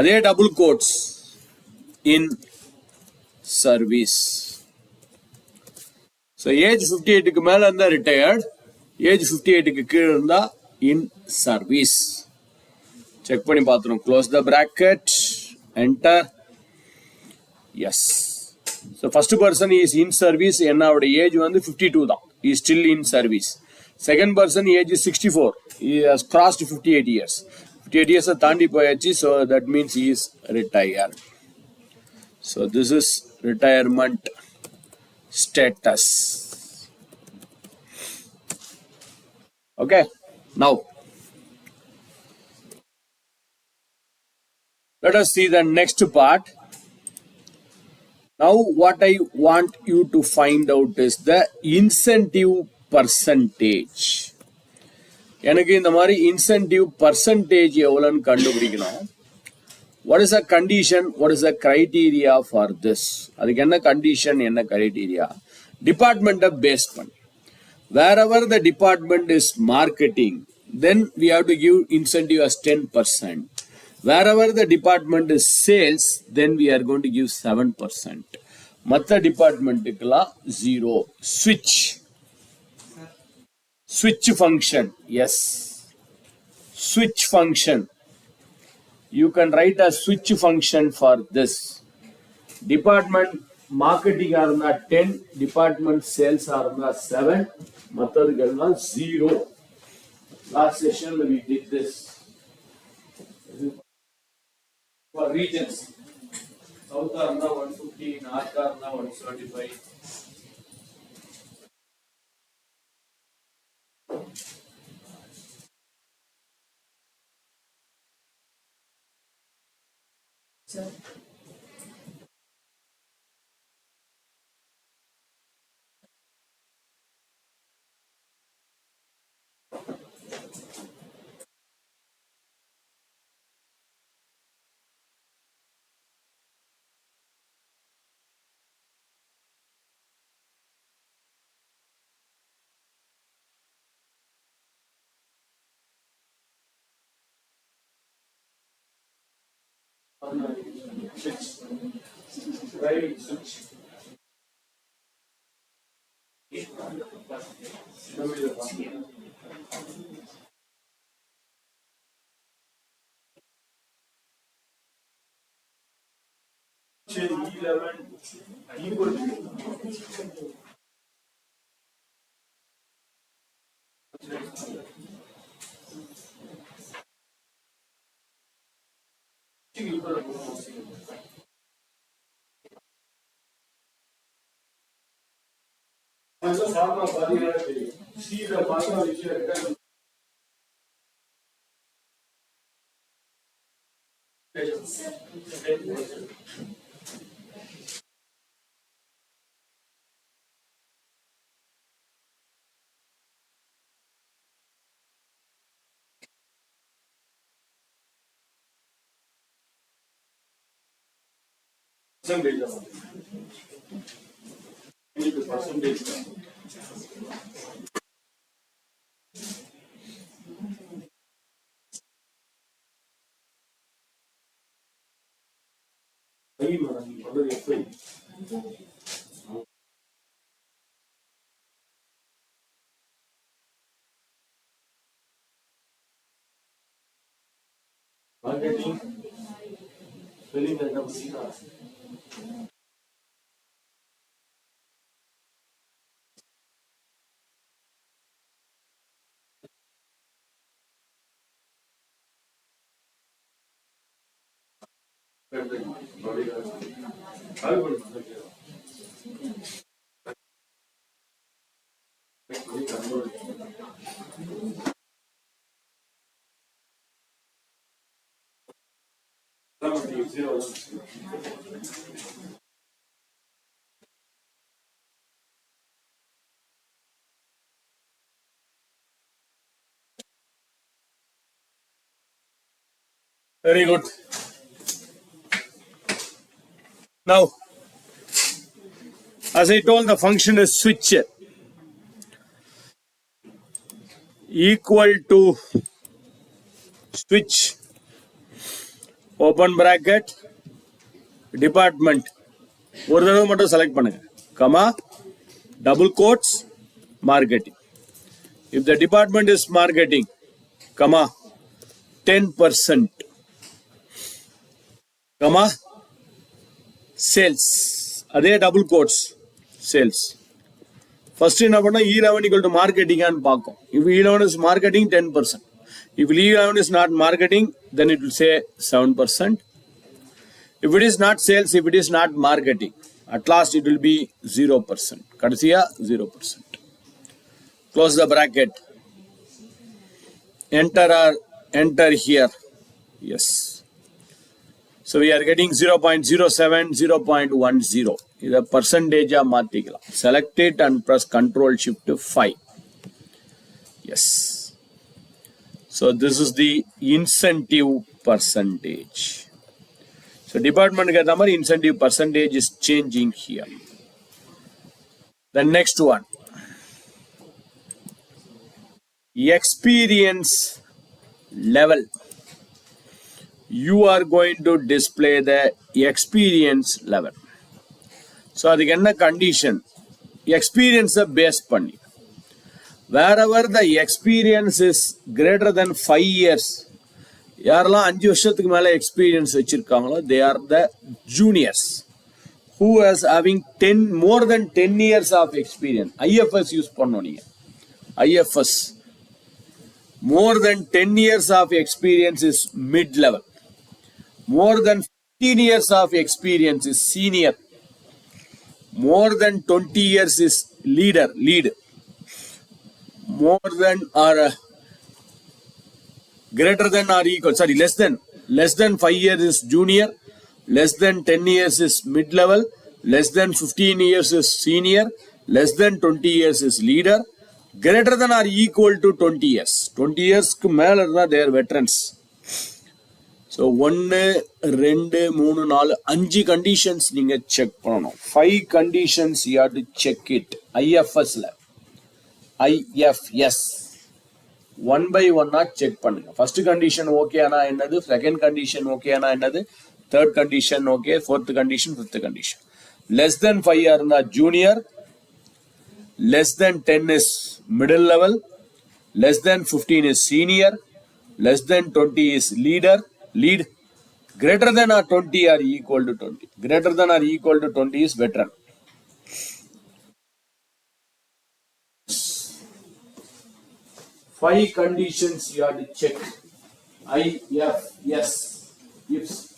அதே double quotes in service. So age 58 க்கு மேல இருந்தா ரிட்டையர்ட், ஏஜ் 58 க்கு கீழே இருந்தா இன் சர்வீஸ். செக் பண்ணி பார்த்துரும். Close the bracket, enter. S. So first person is in service, என்னோட ஏஜ் வந்து 52 தான், he is still in service. Second person age is 64, he has crossed 58 years, 58 years தாண்டி போயாச்சு, so that means he is retired. So this is retirement status. Okay, now let us see the next part. Now what I want you to find out is the incentive percentage. எனக்கு இந்த மாதிரி incentive percentage எவ்வளோன்னு கண்டுபிடிக்கணும். What is a condition, what is a criteria for this? அதுக்கு என்ன condition, என்ன criteria? டிபார்ட்மெண்ட்டை base பண்ணி, wherever the department is marketing, then we have to give incentive as 10%. Wherever the department is sales, then we are going to give 7%. மற்ற டிபார்ட்மெண்ட்டுக்கெல்லாம் 0. Switch function, yes, switch function. You can write a switch function for this. Department marketing are not 10, department sales are not 7, மற்றதுக்கெல்லாம் 0. Last session we did this for regions. South are 150, North are 175. Sir. Very good. Now, as I told, the function is switch equal to switch open bracket department ஒரு தடவை மட்டும் select பண்ணுங்க comma double quotes marketing. If the department is marketing, comma 10%, comma sales, அதே double quotes sales. First என்ன பண்ணா E11 equal to marketing and பார்க்கும். If E11 is marketing 10%. If E11 is not marketing, then it will say 7%. If it is not sales, if it is not marketing, at last it will be 0%. கடைசியா 0%. Close the bracket. Enter here. Yes. So we are getting 0.07, 0.10. இதை percentage மாத்திக்கலாம். Select it and press Ctrl Shift 5. Yes. So this is the incentive percentage. So department கேட்ட மாதிரி incentive percentage is changing here. The next one. Experience level. You are going to display the experience level. So அதுக்கு என்ன condition? Experience base பண்ணி. Wherever the experience is greater than 5 years, யாரெல்லாம் 5 வருஷத்துக்கு மேல experience வச்சிருக்காங்களோ, they are the juniors who is having more than 10 years of experience. IFS use பண்ணோம் நீங்க. IFS. More than 10 years of experience is mid-level. More than 15 years of experience is senior. More than 20 years is lead. More than or greater than or equal, less than 5 years is junior, less than 10 years is mid-level, less than 15 years is senior, less than 20 years is leader, greater than or equal to 20 years. 20 years மேல இருந்தா they are veterans. So 1, 2, 3, 4, 5 conditions நீங்க check பண்ணணும். 5 conditions you have to check it. IFS ல IFS 1 by 1 check பண்ணுங்க. First condition okay ஆனா என்னது, second condition okay ஆனா என்னது, third condition, okay, fourth condition, fifth condition. Less than 5 are the junior, less than 10 is middle level, less than 15 is senior, less than 20 is lead, greater than or 20 are equal to 20. Greater than or equal to 20 is veteran. Five conditions you have to check. I, F, yes, ifs.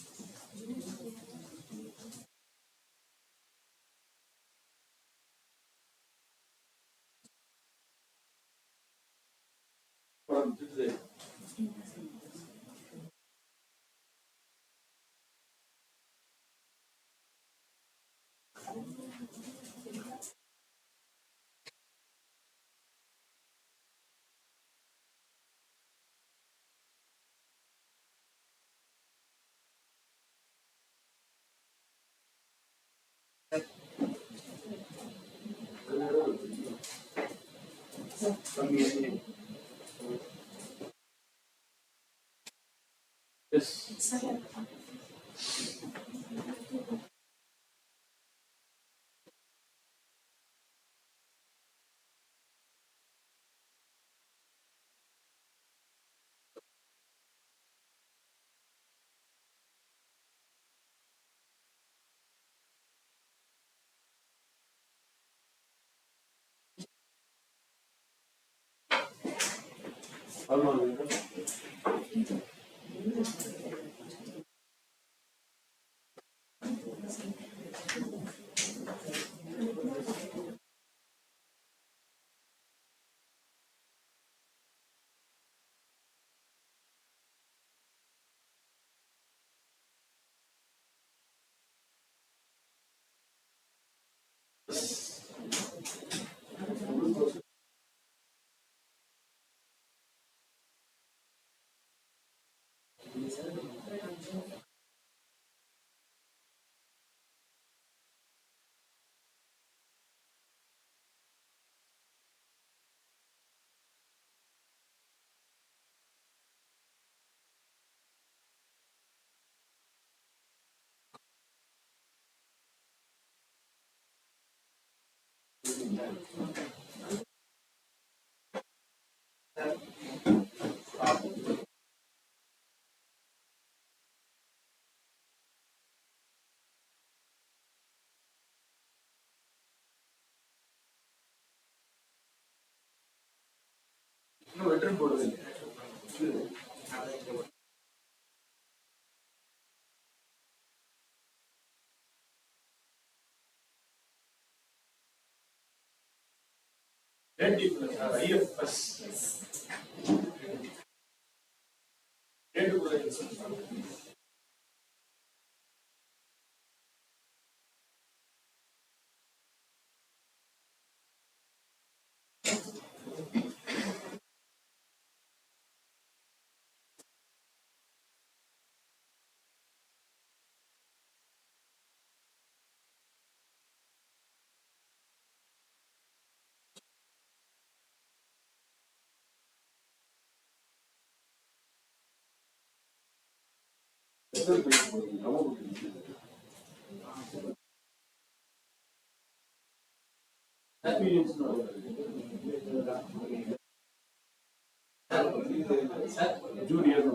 Yes. No, veteran போடுறது. IFS. Junior.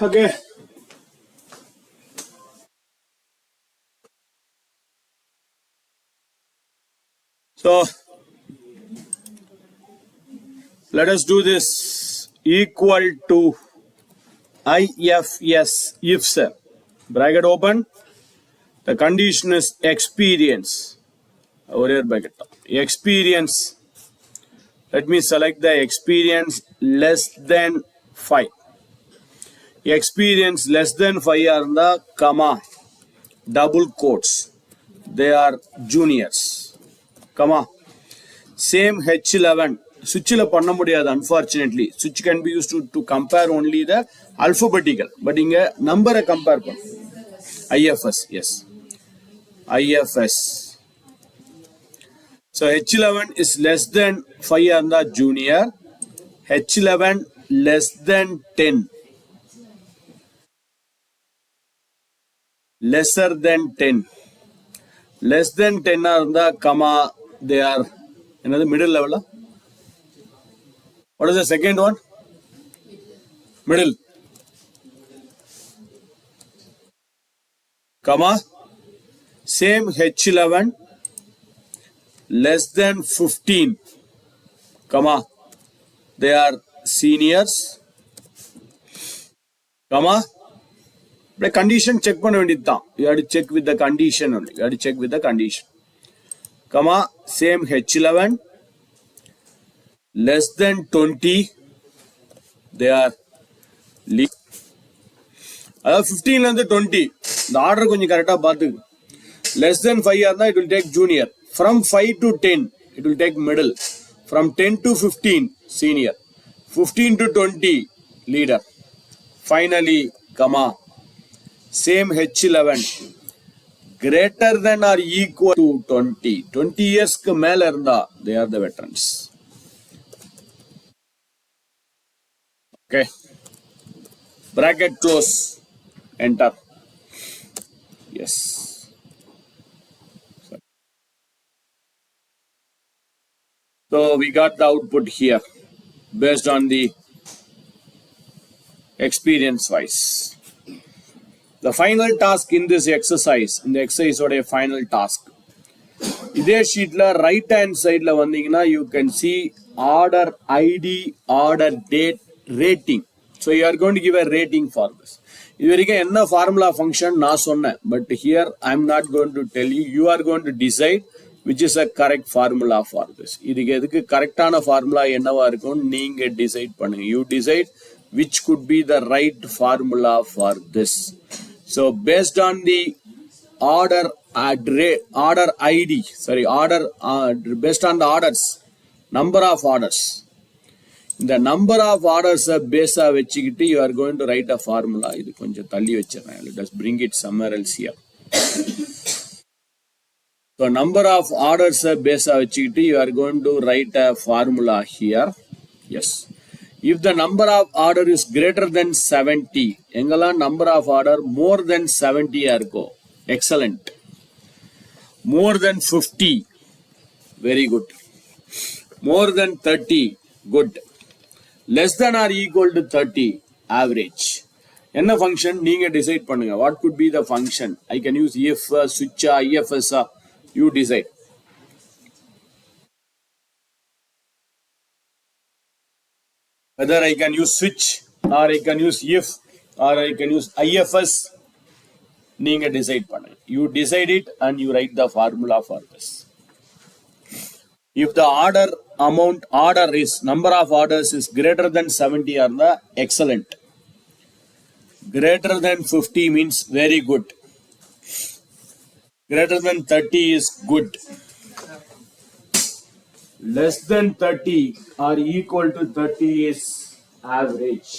Okay. So let us do this equal to IFS if sir. Bracket open. The condition is experience. Over bracket. Experience. Let me select the experience less than 5. Experience less than 5 are the comma double quotes. They are juniors. Comma. Same H11. Switch பண்ண முடியாது unfortunately. Switch can be used to compare only the alphabetical. But இங்க number compare பண்ண. IFS. Yes. IFS. So H11 is less than 5 and the junior. H11 less than 10. Lesser than 10. Less than 10 are the comma. They are another middle level. What is the second one? Middle. Comma. Same H11 less than 15. Comma. They are seniors. Comma. The condition check பண்ண வேண்டியதுதான். You have to check with the condition only. You have to check with the condition. Comma. Same H11 less than 20. They are அதாவது 15 இருந்து 20. இந்த order கொஞ்சம் கரெக்டா பார்த்துக்கு. Less than 5 இருந்தா it will take junior. From 5 to 10 it will take middle. From 10 to 15 senior. 15 to 20 leader. Finally, comma. Same H11 greater than or equal to 20. 20 years க்கு மேல இருந்தா they are the veterans. Okay. Bracket close. Enter. Yes. So we got the output here based on the experience wise. The final task in this exercise, in the exercise or a final task. இதே ஷீட்ல right hand சைட்ல வந்தீங்கன்னா you can see order ID, order date, rating. So you are going to give a rating for this. இது வரைக்கும் என்ன formula function நான் சொன்னேன், but here I am not going to tell you. You are going to decide which is a correct formula for this. இதுக்கு எதுக்கு கரெக்டான formula என்னவா இருக்கும் நீங்க டிசைட் பண்ணுங்க. You decide which could be the right formula for this. So based on the order ID, sorry, order based on the orders, number of orders. The number of orders base vechikittu you are going to write a formula. Idu konjam thalli vechiren. Let us bring it somewhere else here. So number of orders base vechikittu you are going to write a formula here. Yes. If the number of order is greater than 70, engala number of order more than 70 irukko. Excellent. More than 50. Very good. More than 30, good. Less than or equal to 30, average. என்ன function நீங்க decide பண்ணுங்க. What could be the function? I can use if, switch, ifs, you decide. Whether I can use switch or I can use if or I can use ifs, நீங்க decide பண்ணுங்க. You decide it and you write the formula for this. If the order is number of orders is greater than 70 or the excellent. Greater than 50 means very good. Greater than 30 is good. Less than 30 or equal to 30 is average.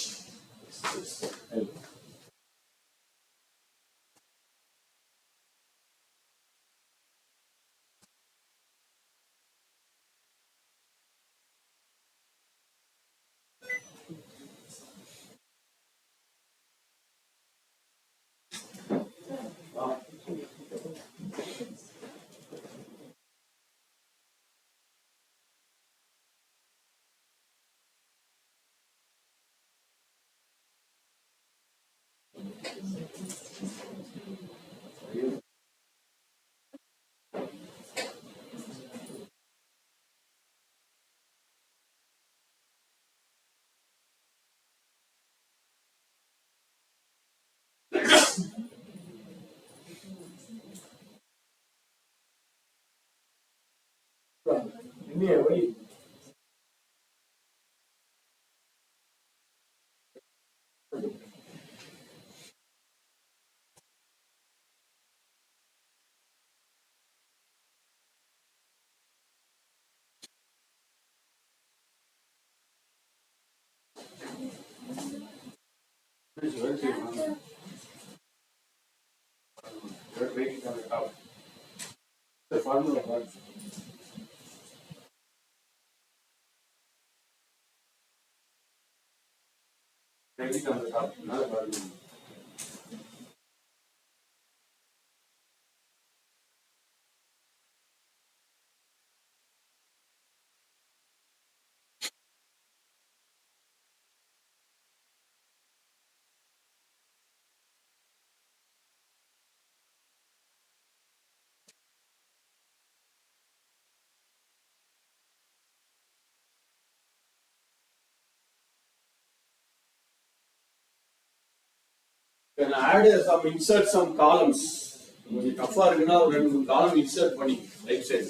Can add insert some columns. When you tougher, column insert money, like said.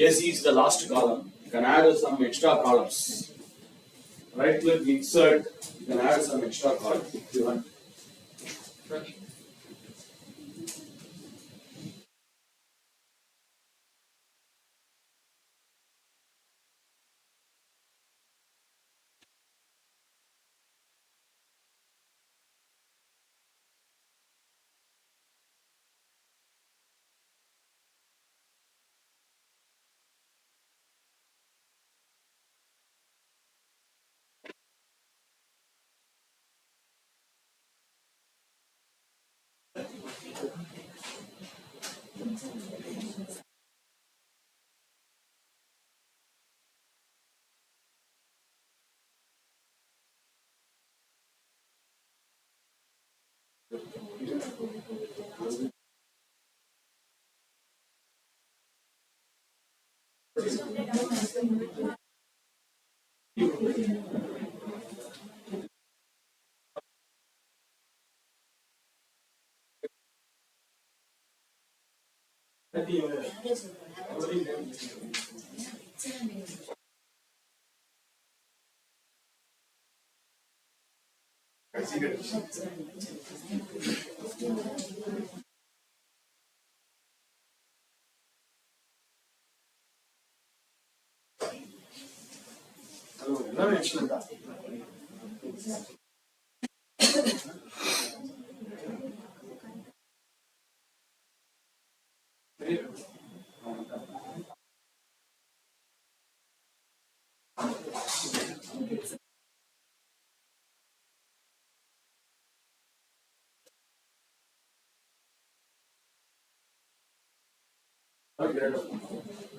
AC is the last column. You can add some extra columns. Right click insert. You can add some extra columns if you want. Okay.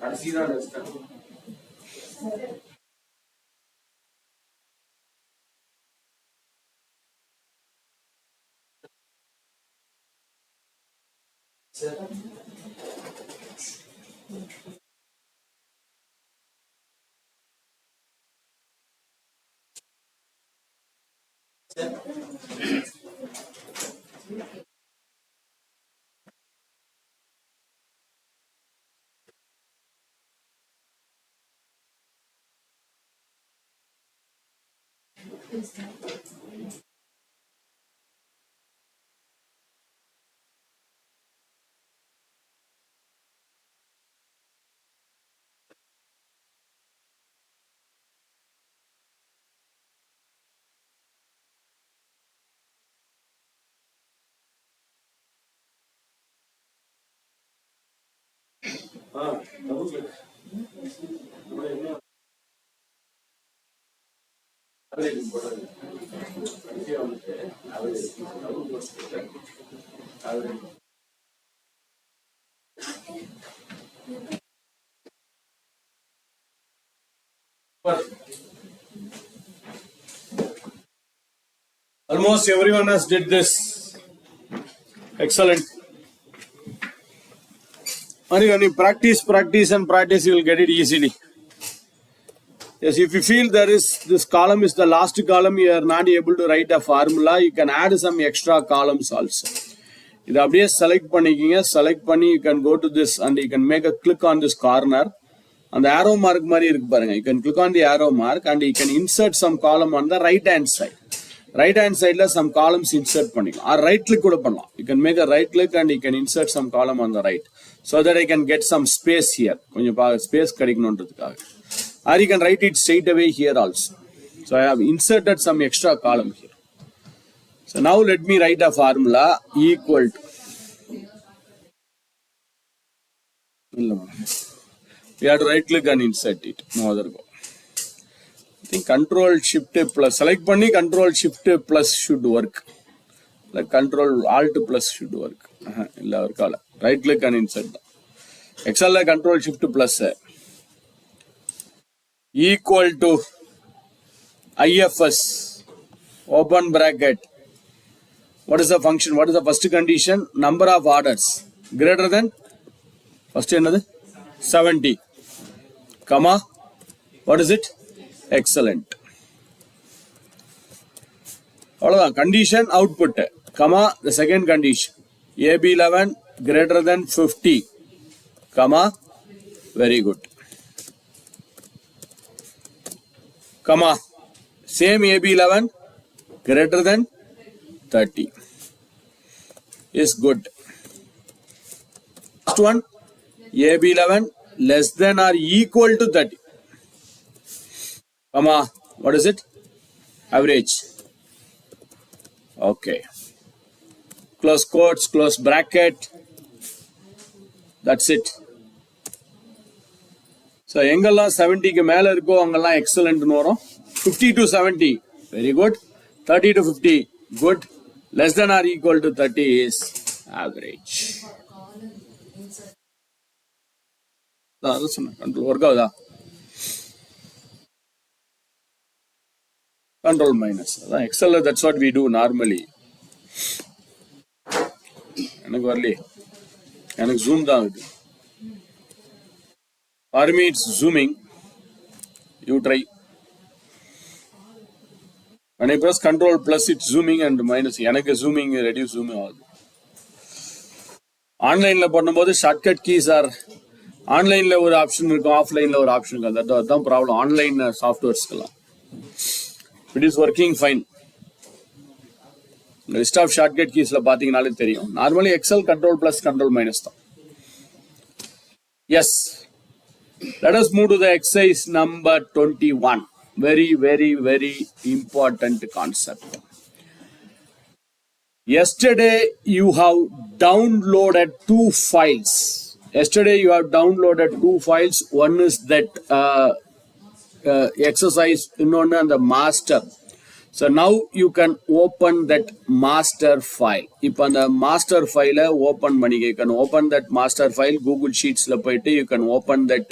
I see that. Almost everyone has did this. Excellent. When you practice, you will get it easily. Yes, if you feel there is this column is the last column, you are not able to write a formula, you can add some extra columns also. இது அப்படியே select பண்ணிக்கிங்க, select பண்ணி you can go to this and you can make a click on this corner. அந்த arrow mark மாதிரி இருக்கு பாருங்க. You can click on the arrow mark and you can insert some column on the right hand side. Right hand side la some columns insert பண்ணிக்கலாம். Or right click கூட பண்ணலாம். You can make a right click and you can insert some column on the right. So that I can get some space here. கொஞ்சம் space கிடைக்கணும்ன்றதுக்காக. Or you can write it straight away here also. So I have inserted some extra column here. So now let me write a formula equal to. We have to right click and insert it. No other go. I think Control Shift plus. Select panni Control Shift plus should work. Like Control Alt plus should work. Right click and insert. Excel like Control Shift plus. Equal to IFS. Open bracket. What is the function? What is the first condition? Number of orders greater than first another 70, comma. What is it? Excellent. Condition output, comma. The second condition AB11 greater than 50, comma. Very good. Comma. Same AB11 greater than 30 is good. Last one, AB11 less than or equal to 30. Comma, what is it? Average. Okay. Close quotes, close bracket. That's it. So, எங்கெல்லாம் 70க்கு மேல இருக்கோ அங்கெல்லாம் excellent னு வரும். 50 to 70, very good. 30 to 50, good. Less than or equal to 30 is average. Control work ஆகுதா? Control minus. Excel, that's what we do normally. எனக்கு வரலையே. எனக்கு zoom தான் ஆகுது. For me it's zooming. You try. When I press Control plus, it's zooming and minus. எனக்கு zooming, reduce zooming ஆகுது. ஆன்லைன்ல பண்ணும்போது shortcut keys are ஆன்லைன்ல ஒரு ஆப்ஷன் இருக்கும், ஆஃப்லைன்ல ஒரு ஆப்ஷன் இருக்கும். அதுதான் problem online சாஃப்ட்வேர்ஸ்க்கெல்லாம். It is working fine. List of shortcut keysல பாத்தீங்கனாலே தெரியும். Normally Excel Control plus Control minus தான். Yes. Let us move to the exercise number 21. Very, very, very important concept. Yesterday you have downloaded two files. One is that exercise, and the master. So now you can open that master file. If on the master file open money, you can open that master file. Google Sheets, you can open that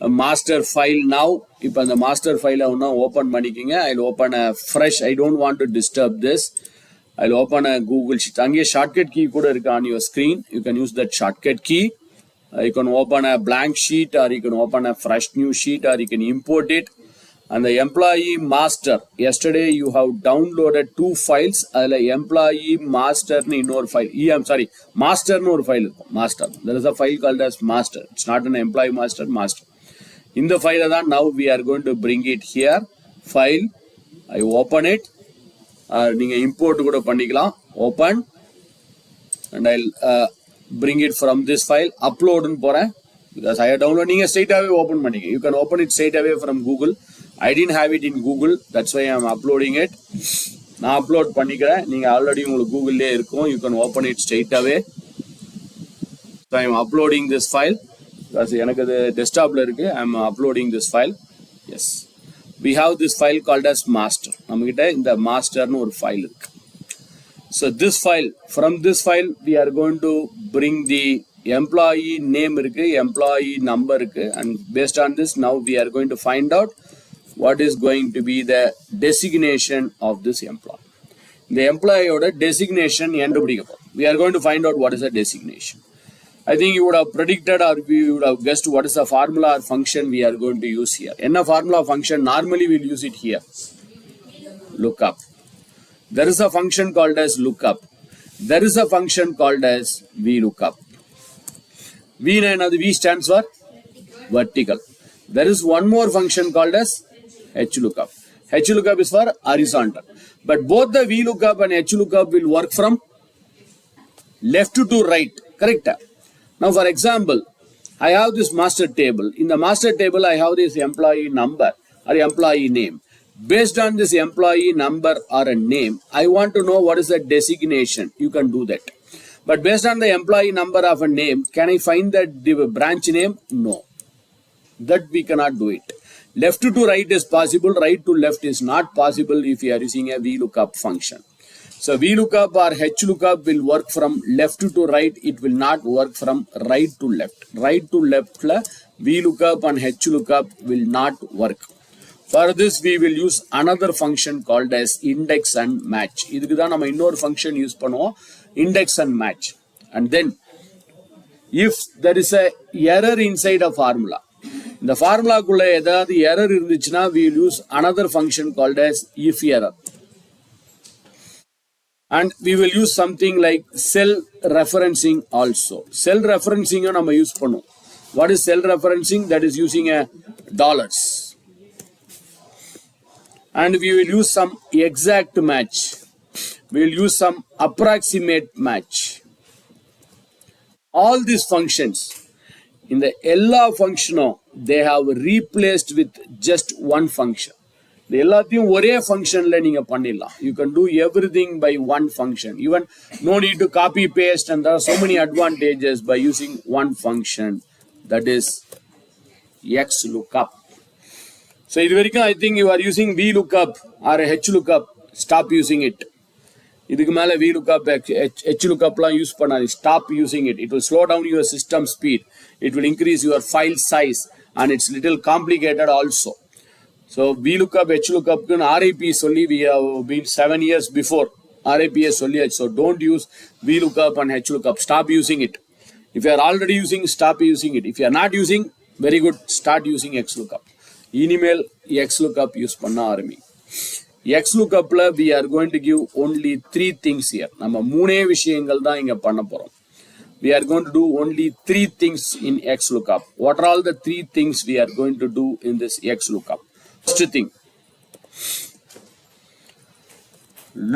master file now. If the master file open பண்ணிக்கிங்க. I'll open a fresh. I don't want to disturb this. I'll open a Google Sheet. அங்கே shortcut key கூட இருக்கு on your screen. You can use that shortcut key. You can open a blank sheet, or you can open a fresh new sheet, or you can import it. And the employee master, yesterday you have downloaded 2 files. Employee master இன்னொரு file. I'm sorry, master ஒரு file இருக்கும். Master. There is a file called as master. It's not an employee master, master. In the file தான் now we are going to bring it here. File. I open it. நீங்க import கூட பண்ணிக்கலாம். Open. And I'll bring it from this file. Upload ன்னு போறேன். Because I have downloaded. நீங்க straight away open பண்ணிக்க. You can open it straight away from Google. I didn't have it in Google. That's why I am uploading it. நான் upload பண்ணிக்கிறேன். நீங்க already உங்களுக்கு Googleலே இருக்கும். You can open it straight away. So I am uploading this file. Because எனக்கு அது desktopல இருக்கு. I am uploading this file. Yes. We have this file called as master. நம்மகிட்ட இந்த masterன்னு ஒரு file இருக்கு. So this file, from this file we are going to bring the employee name இருக்கு, employee number இருக்கு, and based on this now we are going to find out what is going to be the designation of this employee. The employee oda designation endupidikkapom. We are going to find out what is the designation. I think you would have predicted, or you would have guessed what is the formula or function we are going to use here. Enna formula function? Normally we will use it here. Lookup. There is a function called as lookup. There is a function called as VLOOKUP. V stands for vertical. There is one more function called as HLOOKUP. HLOOKUP is for horizontal. But both the VLOOKUP and HLOOKUP will work from left to right. Correct? Now, for example, I have this master table. In the master table, I have this employee number or employee name. Based on this employee number or a name, I want to know what is the designation. You can do that. But based on the employee number of a name, can I find that the branch name? No. That we cannot do it. Left to right is possible, right to left is not possible if you are using a VLOOKUP function. So VLOOKUP or HLOOKUP will work from left to right. It will not work from right to left. Right to left, VLOOKUP and HLOOKUP will not work. For this, we will use another function called as index and match. இதுக்கு தான் நம்ம இன்னொரு function use பண்ணுவோம், index and match. And then, if there is a error inside a formula, இந்த ஃபார்முலாக்குள்ள ஏதாவது error இருந்துச்சுன்னா, we will use another function called as if error. And we will use something like cell referencing also. Cell referencing நம்ம use பண்ணுவோம். What is cell referencing? That is using a dollars. And we will use some exact match. We will use some approximate match. All these functions, in the எல்லா functiono, they have replaced with just one function. The எல்லாத்தையும் ஒரே functionல நீங்க பண்ணிடலாம். You can do everything by one function. Even no need to copy paste, and there are so many advantages by using one function. That is XLOOKUP. So I think you are using VLOOKUP or HLOOKUP. Stop using it. இதுக்கு மேல VLOOKUP, HLOOKUPலாம் use பண்ணாதீங்க. Stop using it. It will slow down your system speed. It will increase your file size, and it's little complicated also. So VLOOKUP, HLOOKUP RIP சொல்லி we have been 7 years before. RIP சொல்லியாச்சு. So don't use VLOOKUP and HLOOKUP. Stop using it. If you are already using, stop using it. If you are not using, very good, start using XLOOKUP. இனிமேல் XLOOKUP use பண்ண ஆரம்பி. XLOOKUPல we are going to give only 3 things here. நம்ம மூணே விஷயங்கள் தான் இங்க பண்ண போறோம். We are going to do only 3 things in XLOOKUP. What are all the 3 things we are going to do in this XLOOKUP? First thing,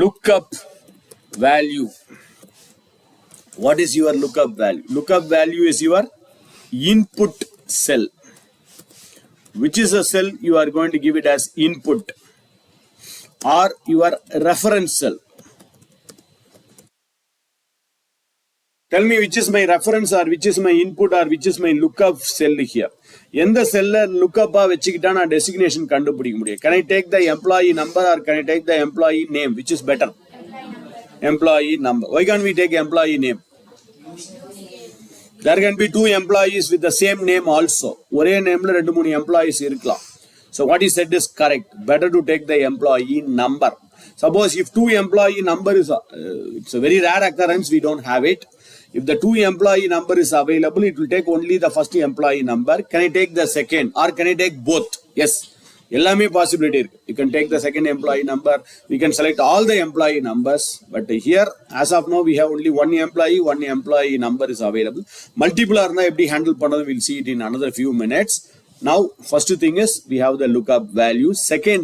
lookup value. What is your lookup value? Lookup value is your input cell. Which is a cell you are going to give it as input, or your reference cell. Tell me which is my reference, or which is my input, or which is my lookup cell here. எந்த செல்ல lookup வச்சுக்கிட்டா நான் designation கண்டுபிடிக்க முடியும். Can I take the employee number, or can I take the employee name? Which is better? Employee number. Why can't we take employee name? There can be two employees with the same name also. ஒரே நேம்ல 2-3 employees இருக்கலாம். So what he said is correct. Better to take the employee number. Suppose if 2 employee number is, it's a very rare occurrence, we don't have it. If the 2 employee number is available, it will take only the first employee number. Can I take the second or can I take both? Yes. எல்லாமே possibility இருக்கு. You can take the second employee number. We can select all the employee numbers. But here, as of now, we have only one employee number is available. Multiple இருந்தா எப்படி handle பண்ணது, we'll see it in another few minutes. Now, first thing is we have the lookup value. Second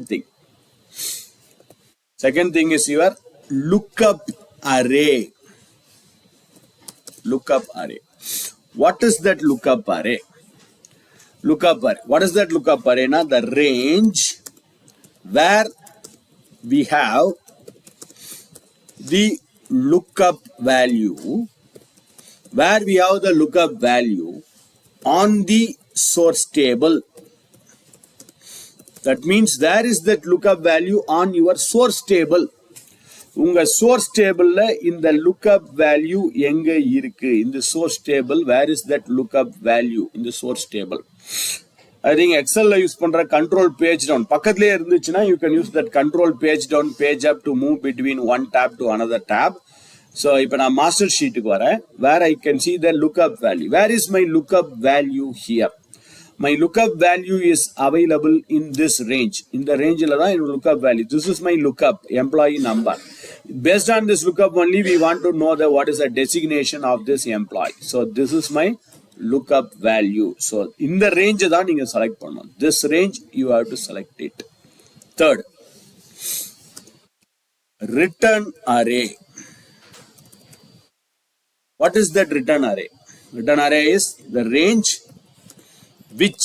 thing is your lookup array. Lookup array. What is that lookup array? Lookup array. What is that lookup array? Now, the range where we have the lookup value, on the source table. That means there is that lookup value on your source table. உங்க source table in the lookup value எங்க இருக்கு? In the source table, where is that lookup value in the source table? I think Excel use பண்ற control page down பக்கத்திலே இருந்துச்சுன்னா you can use that control page down, page up to move between one tab to another tab. So இப்போ நான் master sheet க்கு வரேன், where I can see the lookup value. Where is my lookup value here? My lookup value is available in this range. In the range la da lookup value. This is my lookup employee number. Based on this lookup only, we want to know what is the designation of this employee. So this is my lookup value. So in the range da neenga select பண்ணனும். This range you have to select it. Third, return array. What is that return array? Return array is the range which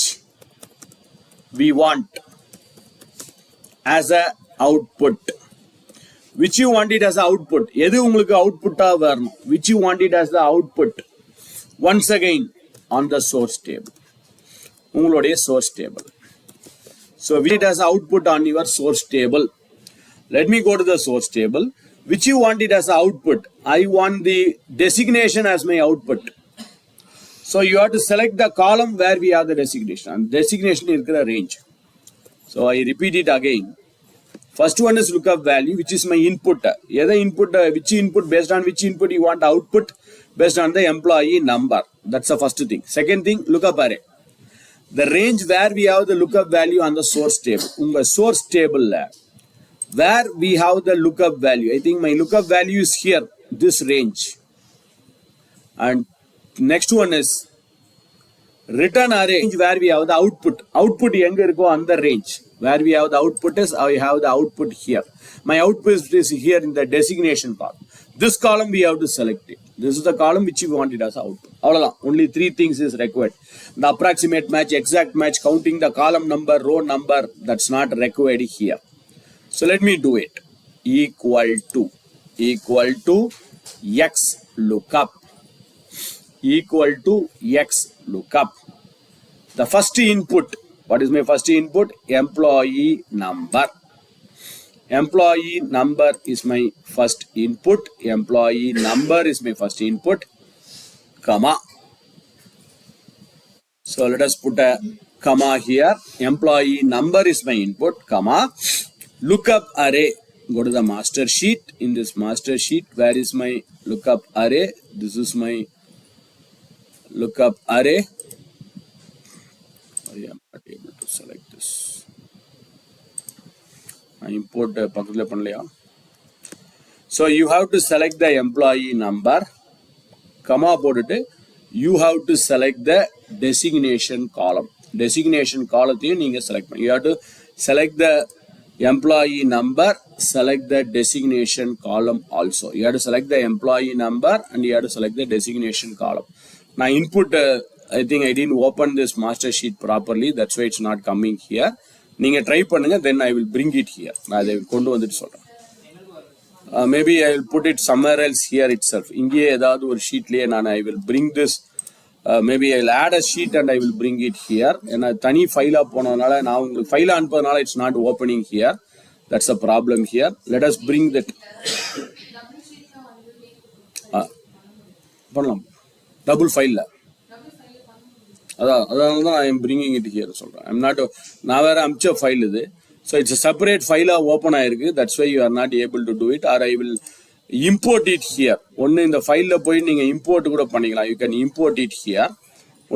we want as a output. Which you want it as a output. எது உங்களுக்கு output வரணும்? Which you want it as the output. Once again on the source table. உங்களுடைய source table. So we it as output on your source table. Let me go to the source table. Which you want it as a output. I want the designation as my output. So you have to select the column where we have the designation. And designation is the range. So I repeat it again. First one is lookup value, which is my input. Which input, based on which input you want output, based on the employee number. That's the first thing. Second thing, lookup array. The range where we have the lookup value on the source table. Unga source table where we have the lookup value. I think my lookup value is here, this range. And next one is return array where we have the output. Output எங்க இருக்கோ அந்த range. Where we have the output is I have the output here. My output is here in the designation column. This column we have to select it. This is the column which we want it as output. அவ்வளவுதான். Only 3 things is required. The approximate match, exact match, counting the column number, row number, that's not required here. So let me do it. Equal to X lookup. Equal to X lookup. The first input, what is my first input? Employee number. Employee number is my first input. Employee number is my first input, comma. So let us put a comma here. Employee number is my input, comma. Lookup array. Go to the master sheet. In this master sheet, where is my lookup array? This is my lookup array. I am not able to select this. I import பக்கத்துல பண்ணலையா? So you have to select the employee number, comma போட்டுட்டு you have to select the designation column. Designation column நீங்க select பண்ணு. You have to select the employee number, select the designation column also. You have to select the employee number and you have to select the designation column. Now input, I think I didn't open this master sheet properly. That's why it's not coming here. நீங்க try பண்ணுங்க, then I will bring it here. நான் அதை கொண்டு வந்துட்டு சொல்றேன். Maybe I will put it somewhere else here itself. இங்கே ஏதாவது ஒரு ஷீட்லயே நான் I will bring this. Maybe I will add a sheet and I will bring it here. ஏன்னா தனி ஃபைலா போனதுனால நான் உங்களுக்கு ஃபைலா அனுப்புறதுனால it's not opening here. That's a problem here. Let us bring that. பண்ணலாம். double file. I am bringing it here. I'm not now a file. So it's a separate file open. That's why you are not able to do it, or I will import it here. Only in the file import you can import it here.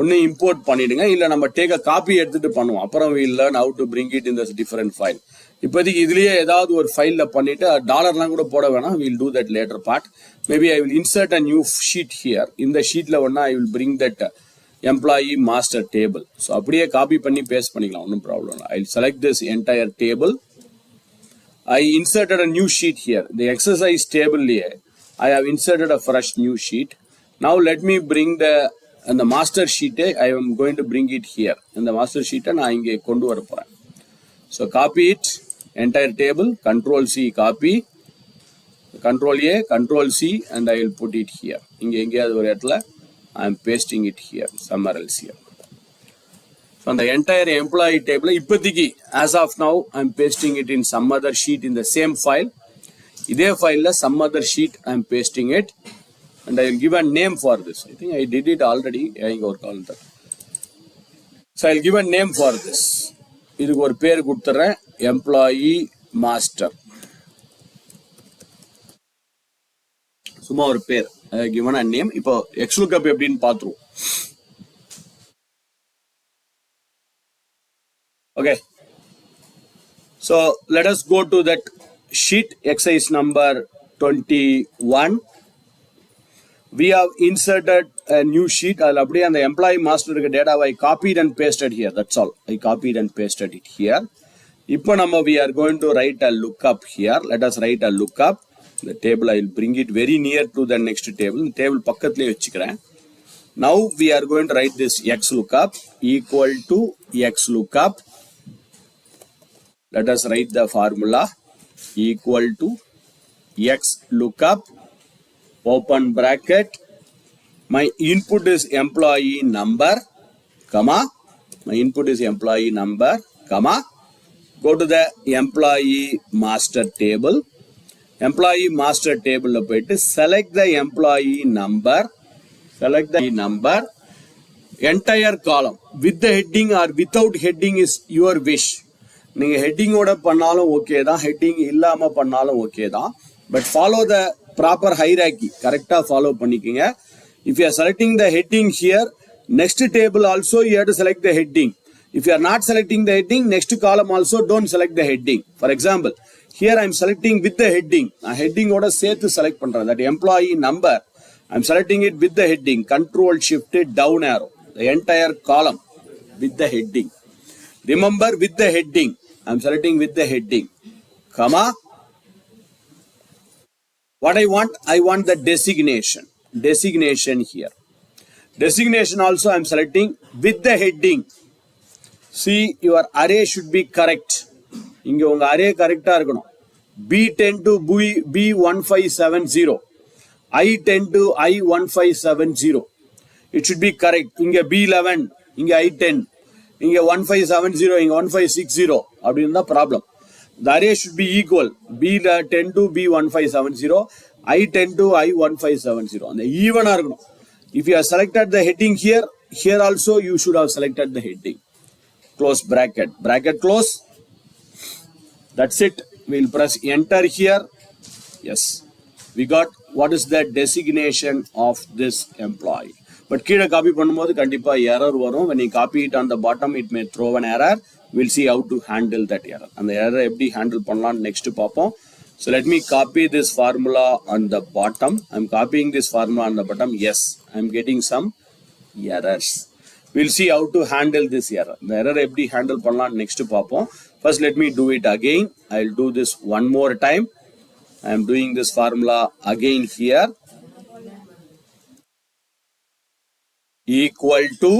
Only import பண்ணிடுங்க இல்ல நம்ம take a copy எடுத்துட்டு பண்ணுவோம் அப்புறம் we will learn how to bring it in this different file. இப்போதைக்கு இதுலயே ஏதாவது ஒரு ஃபைல்ல பண்ணிட்டு டாலர்லாம் கூட போட வேணாம். We will do that later part. Maybe I will insert a new sheet here. In the sheetல ஒண்ணா I will bring that employee master table. So அப்படியே காப்பி பண்ணி பேஸ்ட் பண்ணிக்கலாம் ஒன்றும் ப்ராப்ளம் இல்லை. I will select this entire table. I inserted a new sheet here. The exercise table here I have inserted a fresh new sheet. Now let me bring the and the master sheet I am going to bring it here. And the master sheet நான் இங்கே கொண்டு வர போறேன். So copy it entire table, control C copy, control A, control C, and I will put it here. இங்கே எங்கேயாவது ஒரு இடத்துல I am pasting it here somewhere else here. So on the entire employee table இப்போதைக்கு as of now I am pasting it in some other sheet in the same file. இதே ஃபைல்ல some other sheet I am pasting it. And I will give a name for this. I think I did it already. So I will give a name for this. இதுக்கு ஒரு பேர் கொடுத்துறேன் employee master. சும்மா ஒரு பேர் given a name. இப்போ XLOOKUP எப்படின்னு பார்த்துருவோம். Okay. So let us go to that sheet exercise number 21. We have inserted a new sheet. I'll update on the employee master data. I copied and pasted here. That's all. I copied and pasted it here. Now we are going to write a lookup here. Let us write a lookup. The table I will bring it very near to the next table. The table pakkathle vechikren. Now we are going to write this x lookup equal to x lookup. Let us write the formula equal to x lookup. Open bracket, my input is employee number, comma, my input is employee number, comma, go to the employee master table, employee master table, select the employee number, entire column, with the heading or without heading is your wish. நீங்க heading ஓட பண்ணாலும் okay தான், heading இல்லாம பண்ணாலும் okay தான், but follow the proper hierarchy. Correcta follow பண்ணிக்கங்க. If you are selecting the heading here, next table also you have to select the heading. If you are not selecting the heading, next column also don't select the heading. For example, here I am selecting with the heading. Heading ஓட சேர்த்து select பண்றேன். That employee number, I am selecting it with the heading. Control shift down arrow. The entire column with the heading. Remember with the heading. I am selecting with the heading. Comma. What I want the designation. Designation here. Designation also I am selecting with the heading. See, your array should be correct. இங்க உங்க array correct இருக்கணும். B10 to B1570. I10 to I1570. It should be correct. இங்க B11, இங்க I10, இங்க 1570, இங்க 1560. அப்படி இருந்தா problem. The array should be equal. B10 to B1570, I10 to I1570. And the even are going. If you have selected the heading here, here also you should have selected the heading. Close bracket. Bracket close. That's it. We will press enter here. Yes. We got what is the designation of this employee. But கீழே copy பண்ணும்போது கண்டிப்பா error வரும். When you copy it on the bottom, it may throw an error. We'll see how to handle that error. And the error எப்படி handle பண்ணலாம் next பார்ப்போம். So let me copy this formula on the bottom. I'm copying this formula on the bottom. Yes, I'm getting some errors. We'll see how to handle this error. The error எப்படி handle பண்ணலாம் next பார்ப்போம். First let me do it again. I'll do this one more time. I'm doing this formula again here. Equal to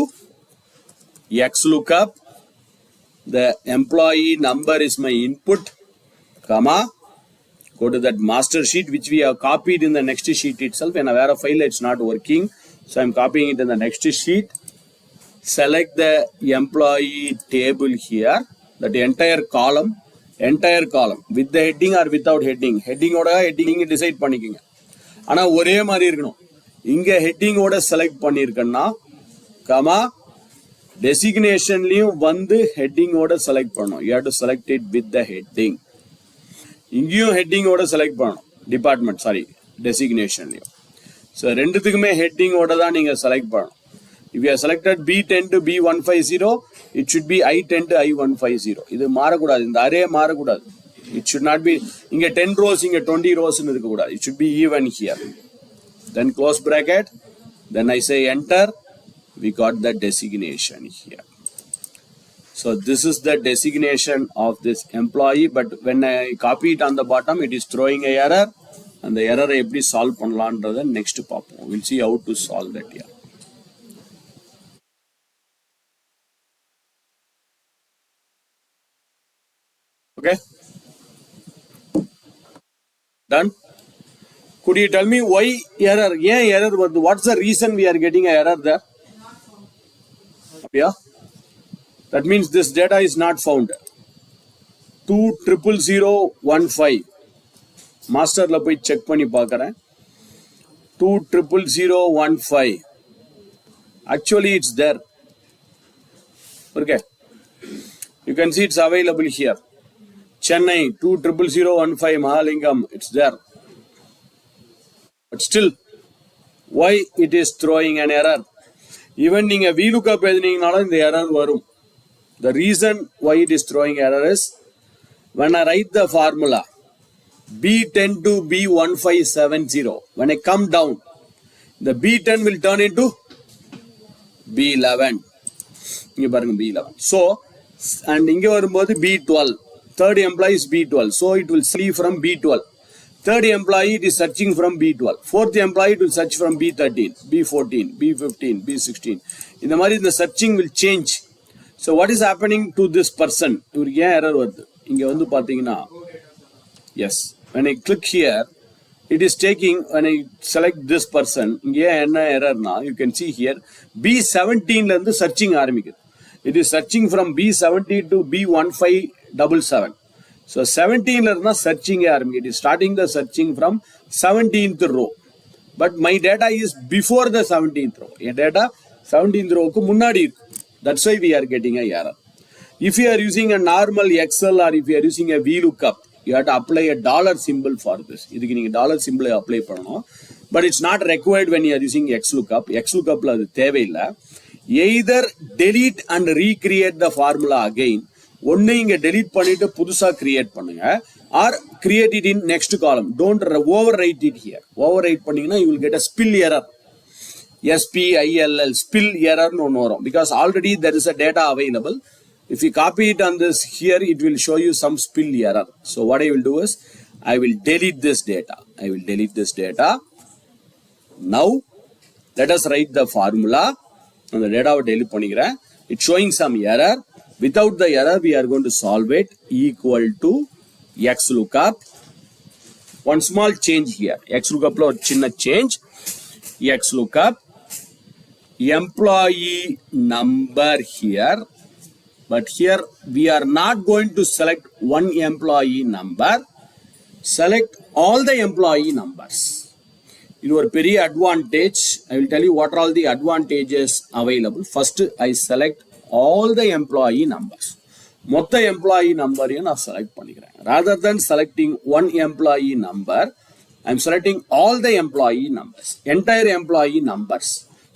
X lookup. The employee number is my input, comma. Go to that master sheet which we have copied in the next sheet itself. When I wear a file, it's not working. So I'm copying it in the next sheet. Select the employee table here. That entire column with the heading or without heading. Heading oda heading decide பண்ணிக்கங்க. ஆனா ஒரே மாதிரி இருக்கணும். இங்க heading ஓட select பண்ணிருக்கேன்னா comma டெசிக்னேஷன்லயும் வந்து heading ஓட select பண்ணணும். You have to select it with the heading. இங்கேயும் ஹெட்டிங் ஓட செலக்ட் பண்ணணும். டிபார்ட்மெண்ட் டெசிக்னேஷன்லயும். ஸோ ரெண்டுத்துக்குமே ஹெட்டிங் ஓட தான் நீங்க செலக்ட் பண்ணணும். If you have selected B10 to B150, it should be I10 to I150. இது மாறக்கூடாது. இந்த அரே மாறக்கூடாது. It should not be இங்க 10 rows இங்க 20 rows இருக்கக்கூடாது. It should be even here. Then close bracket. Then I say enter. We got the designation here. So this is the designation of this employee. But when I copy it on the bottom, it is throwing a error. And the error எப்படி solve பண்ணலாம்ன்றத next பார்ப்போம். We'll see how to solve that here. Okay. Done. Could you tell me why error? Yeah, error. What's the reason we are getting an error there? Yeah. That means this data is not found. 2000015. Master la poi check பண்ணி பார்க்கறேன். 2000015. Actually, it's there. Okay. You can see it's available here. Chennai 2000015 Mahalingam. It's there. But still, why it is throwing an error? Even நீங்க VLOOKUP எழுதினீங்கனாலும் இந்த error வரும். The reason why it is throwing error is when I write the formula B10 to B1570, when I come down, the B10 will turn into B11. இங்க பாருங்க B11. So, and இங்க வரும்போது B12. Third employee is B12. So, it will see from B12. Third employee, it is searching from B12. Fourth employee, it will search from B13, B14, B15, B16. In the மாதிரி, the searching will change. So, what is happening to this person? இவருக்கு ஏன் error வருது? இங்க வந்து பாத்தீங்கன்னா, yes, when I click here, it is taking, when I select this person, இங்க என்ன error na, you can see here, B17 ல இருந்து searching ஆரம்பிக்குது. It is searching from B70 to B1577. So 17 ல இருந்தா searching ஆரம்பிக்குது. It is starting the searching from 17th row. But my data is before the 17th row. N data 17th rowக்கு முன்னாடி இருக்கு. That's why we are getting a error. If you are using a normal Excel or if you are using a VLOOKUP, you have to apply a dollar symbol for this. இதுக்கு நீங்க dollar symbol apply பண்ணணும். But it's not required when you are using XLOOKUP. XLOOKUPல அது தேவையில்லை. Either delete and recreate the formula again. ஒன்னு இங்க delete பண்ணிட்டு புதுசா create பண்ணுங்க. Or create it in next column. Don't overwrite it here. Overwrite பண்ணீங்கன்னா you will get a spill error. SPILL, spill error no வரும். Because already there is a data available. If you copy it on this here, it will show you some spill error. So what I will do is, I will delete this data. I will delete this data. Now, let us write the formula. And the data will delete பண்ணிக்கிறேன். It's showing some error. Without the error, we are going to solve it equal to XLOOKUP. One small change here. XLOOKUP lo chinna change. XLOOKUP. Employee number here. But here we are not going to select one employee number. Select all the employee numbers. It is a very advantage. I will tell you what are all the advantages available. First, I select all the employee numbers. மொத்த employee number நான் select பண்ணிக்கிறேன். Rather than selecting one employee number, I am selecting all the employee numbers. Entire employee numbers.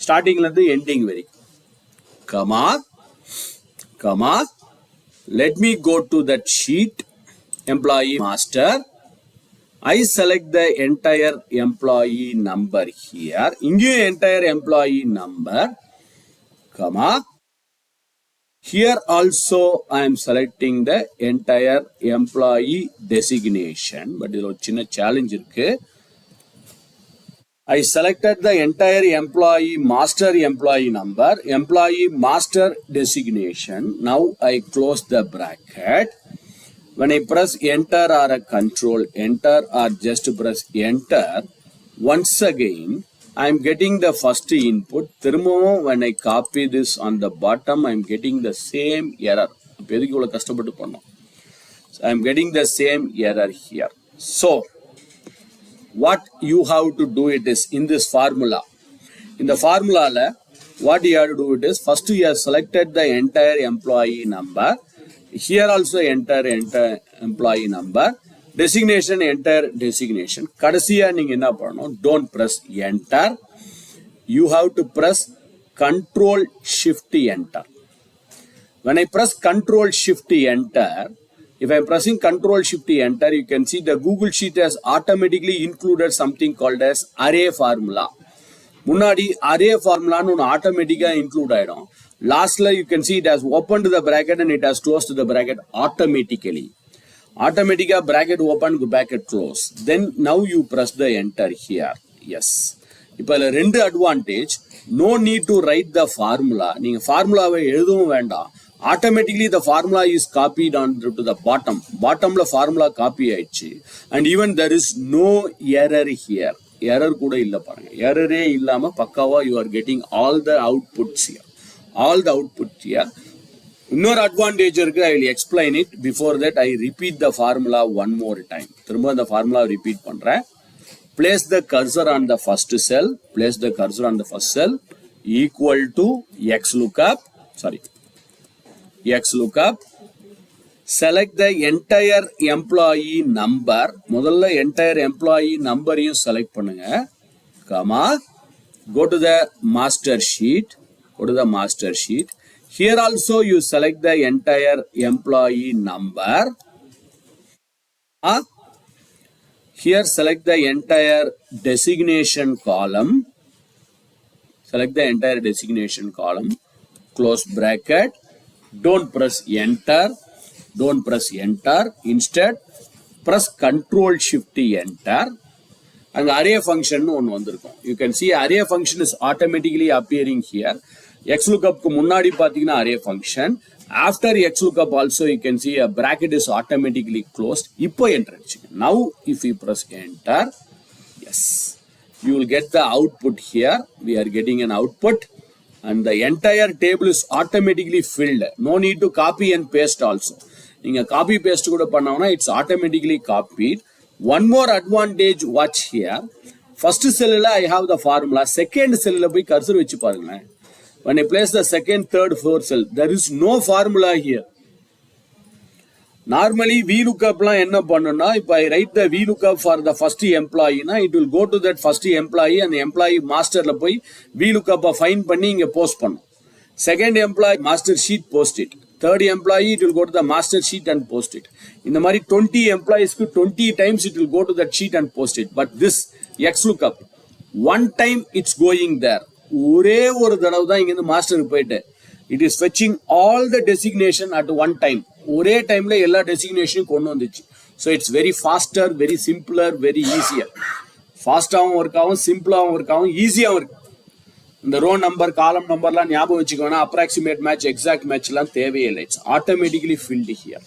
Starting to ending வரைக்கும். Comma. Let me go to that sheet. Employee master. I select the entire employee number here. Inge entire employee number. Comma. Here also I am selecting the entire employee designation. But there is a challenge. I selected the entire employee master employee number, employee master designation. Now I close the bracket. When I press enter or a control enter or just press enter, once again I am getting the first input. When I copy this on the bottom, I am getting the same error. So I am getting the same error here. So what you have to do it is in this formula. In the formula, what you have to do it is, first you have selected the entire employee number. Here also enter employee number. Designation, enter designation. Kadasiya neenga enna pannom, don't press enter. You have to press Control Shift Enter. When I press Control Shift Enter, if I am pressing Control Shift Enter, you can see the Google Sheet has automatically included something called as array formula. முன்னாடி array formula னு automatically include ஆயிடும். Lastly, you can see it has opened the bracket and it has closed the bracket automatically. Automatically bracket open, bracket close. Then now you press the enter here. Yes. இப்போ இதில் ரெண்டு advantage. No need to write the formula. நீங்கள் ஃபார்முலாவை எழுதவும் வேண்டாம். Automatically the formula is copied on to the bottom. Bottomல formula copy ஆயிடுச்சு. And even there is no error here. Error கூட இல்லை பாருங்க. Errorே இல்லாம பக்காவா you are getting all the outputs here. All the outputs here. இன்னொரு அட்வான்டேஜ் இருக்கு. I will explain it. Before that I repeat the formula one more time. திரும்ப அந்த formula repeat பண்றேன். Place the cursor on the first cell. Place the cursor on the first cell. Equal to XLOOKUP. Sorry. XLOOKUP. Select the entire employee number. முதல்ல entire employee numberையும் select பண்ணுங்க. Comma. Go to the master sheet. Go to the master sheet. Here also you select the entire employee number. Here select the entire designation column. Select the entire designation column. Close bracket. Don't press enter. Don't press enter. Instead, press Control Shift Enter. And array function one வந்திருக்கும். You can see array function is automatically appearing here. XLOOKUP க்கு முன்னாடி பாத்தீங்கன்னா array function. After XLOOKUP also you can see a bracket is automatically closed. இப்போ enter அடிச்சுங்க. Now if you press enter, yes, you will get the output here. We are getting an output and the entire table is automatically filled. No need to copy and paste also. நீங்க copy paste கூட பண்ணாங்கன்னா it's automatically copied. One more advantage, watch here. First cell I have the formula. Second cell போய் cursor வச்சு பாருங்களேன். When I place the second, third, fourth cell, there is no formula here. Normally, VLOOKUP லாம் என்ன பண்ணுனா, if I write the VLOOKUP for the first employee, it will go to that first employee and the employee masterல போய் VLOOKUP find பண்ணி இங்க post பண்ணும். Second employee master sheet post it. Third employee it will go to the master sheet and post it. இந்த மாதிரி 20 employees க்கு 20 times it will go to that sheet and post it. But this XLOOKUP, one time it's going there. ஒரே ஒரு தடவை தான் இங்க இருந்து மாஸ்டருக்கு போயிட்டு it is fetching all the designation at one time. ஒரே டைம்ல எல்லா டெசிக்னேஷனும் கொண்டு வந்துச்சு. So it's very faster, very simpler, very easier. ஃபாஸ்டாகவும் work ஆகும், சிம்பிளாகவும் ஒர்க் ஆகும், ஈஸியாகவும் இருக்கு. இந்த ரோ நம்பர் காலம் நம்பர்லாம் ஞாபகம் வச்சுக்கோனா அப்ராக்சிமேட் மேட்ச் எக்ஸாக்ட் மேட்ச்லாம் தேவையில்லை. It's automatically filled here.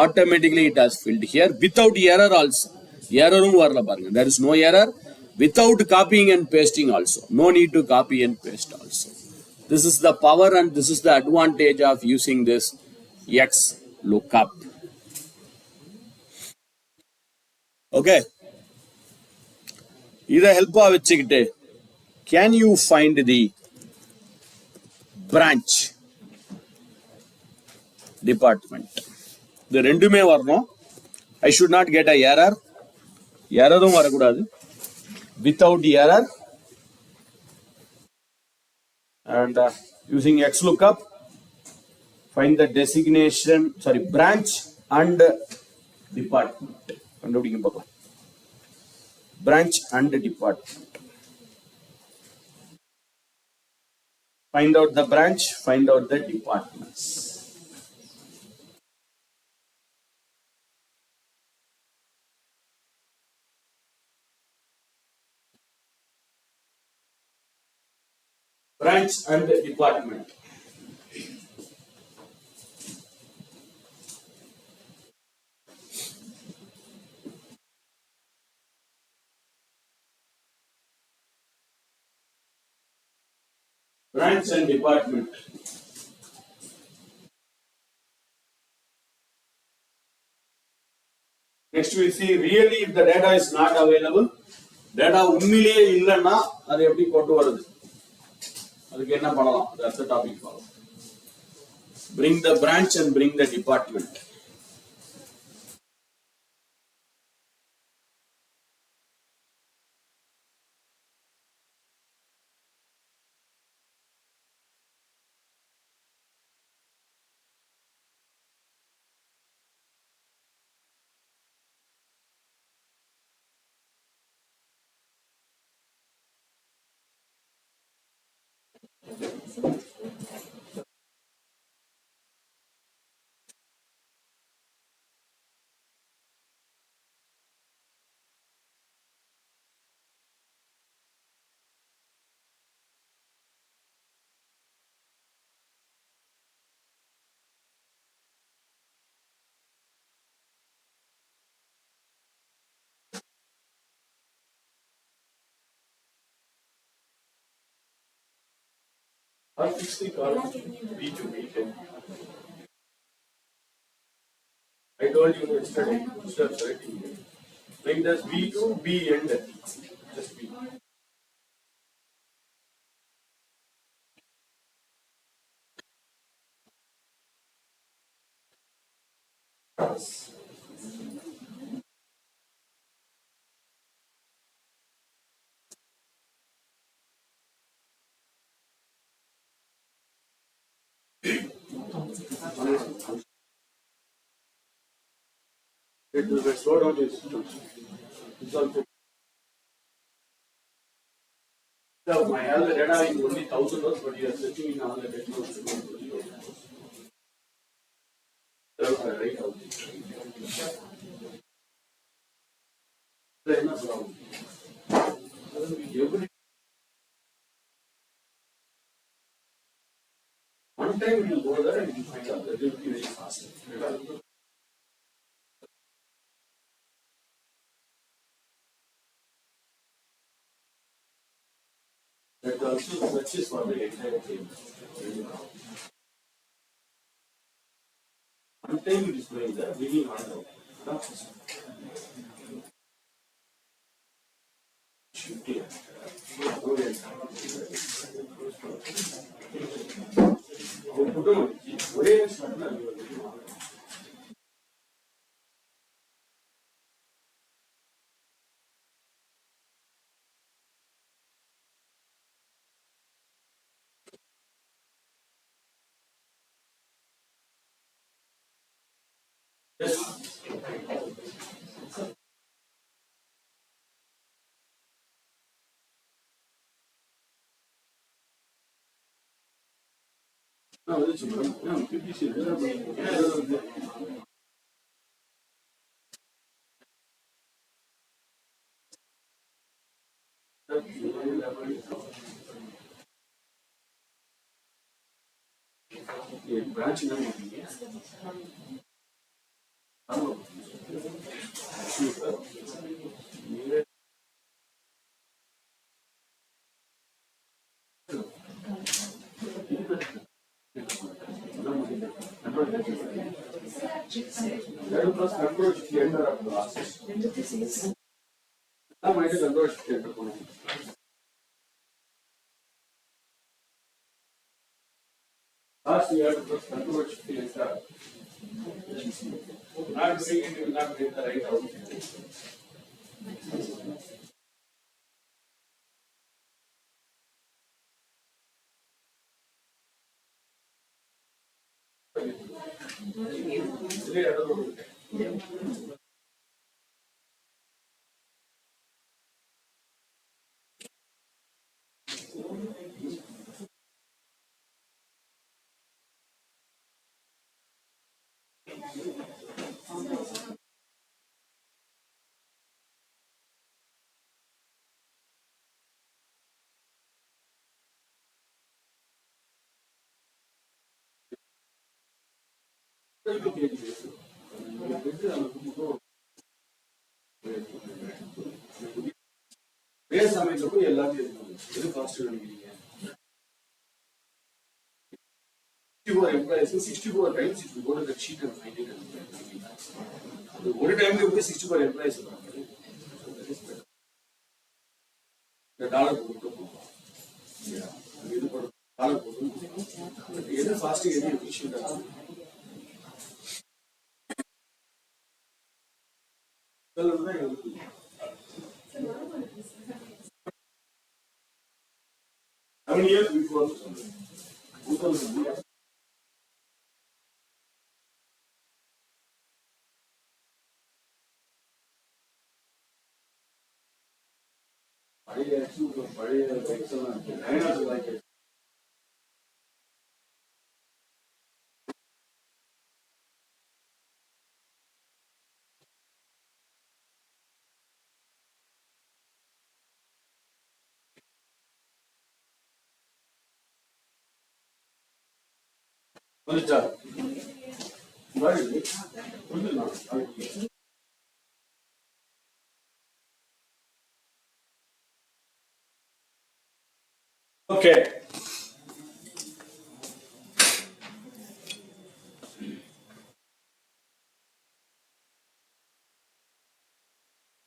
Automatically it has filled here without error also. Errorum வரல பாருங்க. There is no error. Without copying and pasting also. No need to copy and paste also. This is the power and this is the advantage of using this XLOOKUP. Okay. இதை ஹெல்ப்பா வச்சுக்கிட்டு can you find the branch department? இது ரெண்டுமே வரணும். I should not get a error. Errorum வரக்கூடாது. Without error. And using XLOOKUP, find the designation, branch and department. கண்டுபிடிங்க பார்க்கலாம். Branch and department. Find out the branch, find out the departments. Branch and department. Branch and department. Next we see really if the data is not available, data உண்மையிலேயே இல்லைன்னா அது எப்படி கொண்டு வருது, அதுக்கு என்ன பண்ணலாம், that's the topic. Bring the branch and bring the department. I fix the call B2B10. I told you yesterday, steps, right? Like this B2, B end. Just B. It will slow down the system. It's also. So my all the data is only 1,000 rows, but you are searching in all the data rows. Right out. Then that's wrong. Every one time you will go there and you find out that it will be very fast. That also searches for the entire thing. One time you display the really hard out. No, that's no, branch number. That was control gender of the last. That might control gender. Last year it was control gender. Not doing it, you will not get the right outcome. Where some is okay, a lot is cost to 64 employees, 64 times if you go to the sheet and find it. The one time you pay 64 employees. How many years before? Okay.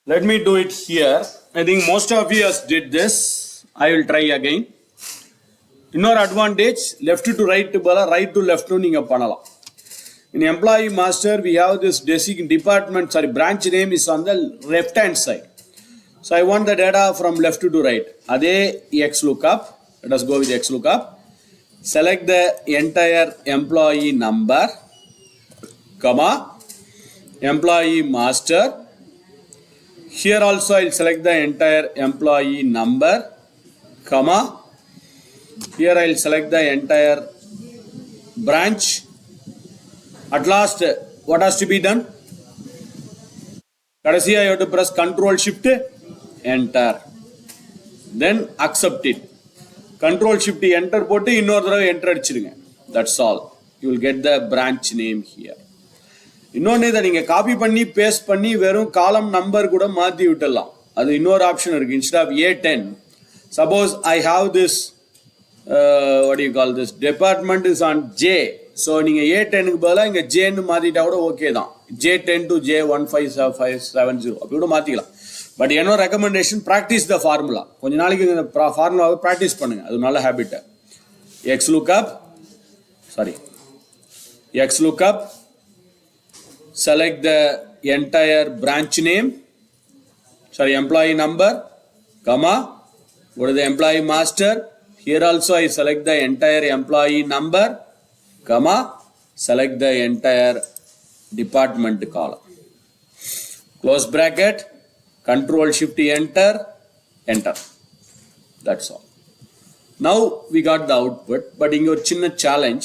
Let me do it here. I think most of you has did this. I will try again. இன்னொரு advantage left to right போல right to left நீங்க பண்ணலாம். In employee master we have this department branch name is on the left hand side. So I want the data from left to right. அதே XLOOKUP. Let us go with XLOOKUP. Select the entire employee number, comma, employee master. Here also I'll select the entire employee number, comma. Here I'll select the entire branch. At last, what has to be done? Kadasiya, you have to press Control Shift, Enter. Then accept it. Control Shift Enter போட்டு இன்னொரு தடவை enter அடிச்சிருங்க. That's all. You will get the branch name here. இன்னொன்று இதை நீங்கள் copy பண்ணி paste பண்ணி வெறும் காலம் நம்பர் கூட மாற்றி விட்டுடலாம். அது இன்னொரு ஆப்ஷன் இருக்குது. Instead of A10, suppose I have this what do you call this department is on J. So நீங்கள் A10க்கு பதிலாக இங்கே ஜேன்னு மாற்றிட்டா கூட ஓகே தான். J10 to J15570 அப்படி கூட மாற்றிக்கலாம். பட் என்னோட ரெக்கமெண்டேஷன் ப்ராக்டிஸ் த ஃபார்முலா. கொஞ்ச நாளைக்கு இந்த ஃபார்முலாவை ப்ராக்டிஸ் பண்ணுங்க. அது நல்ல habit. XLOOKUP, select the entire branch name, employee number, comma, go to the employee master. Here also I select the entire employee number, comma, select the entire department column. Close bracket, Control Shift Enter, Enter. That's all. Now we got the output, but in your chinna challenge,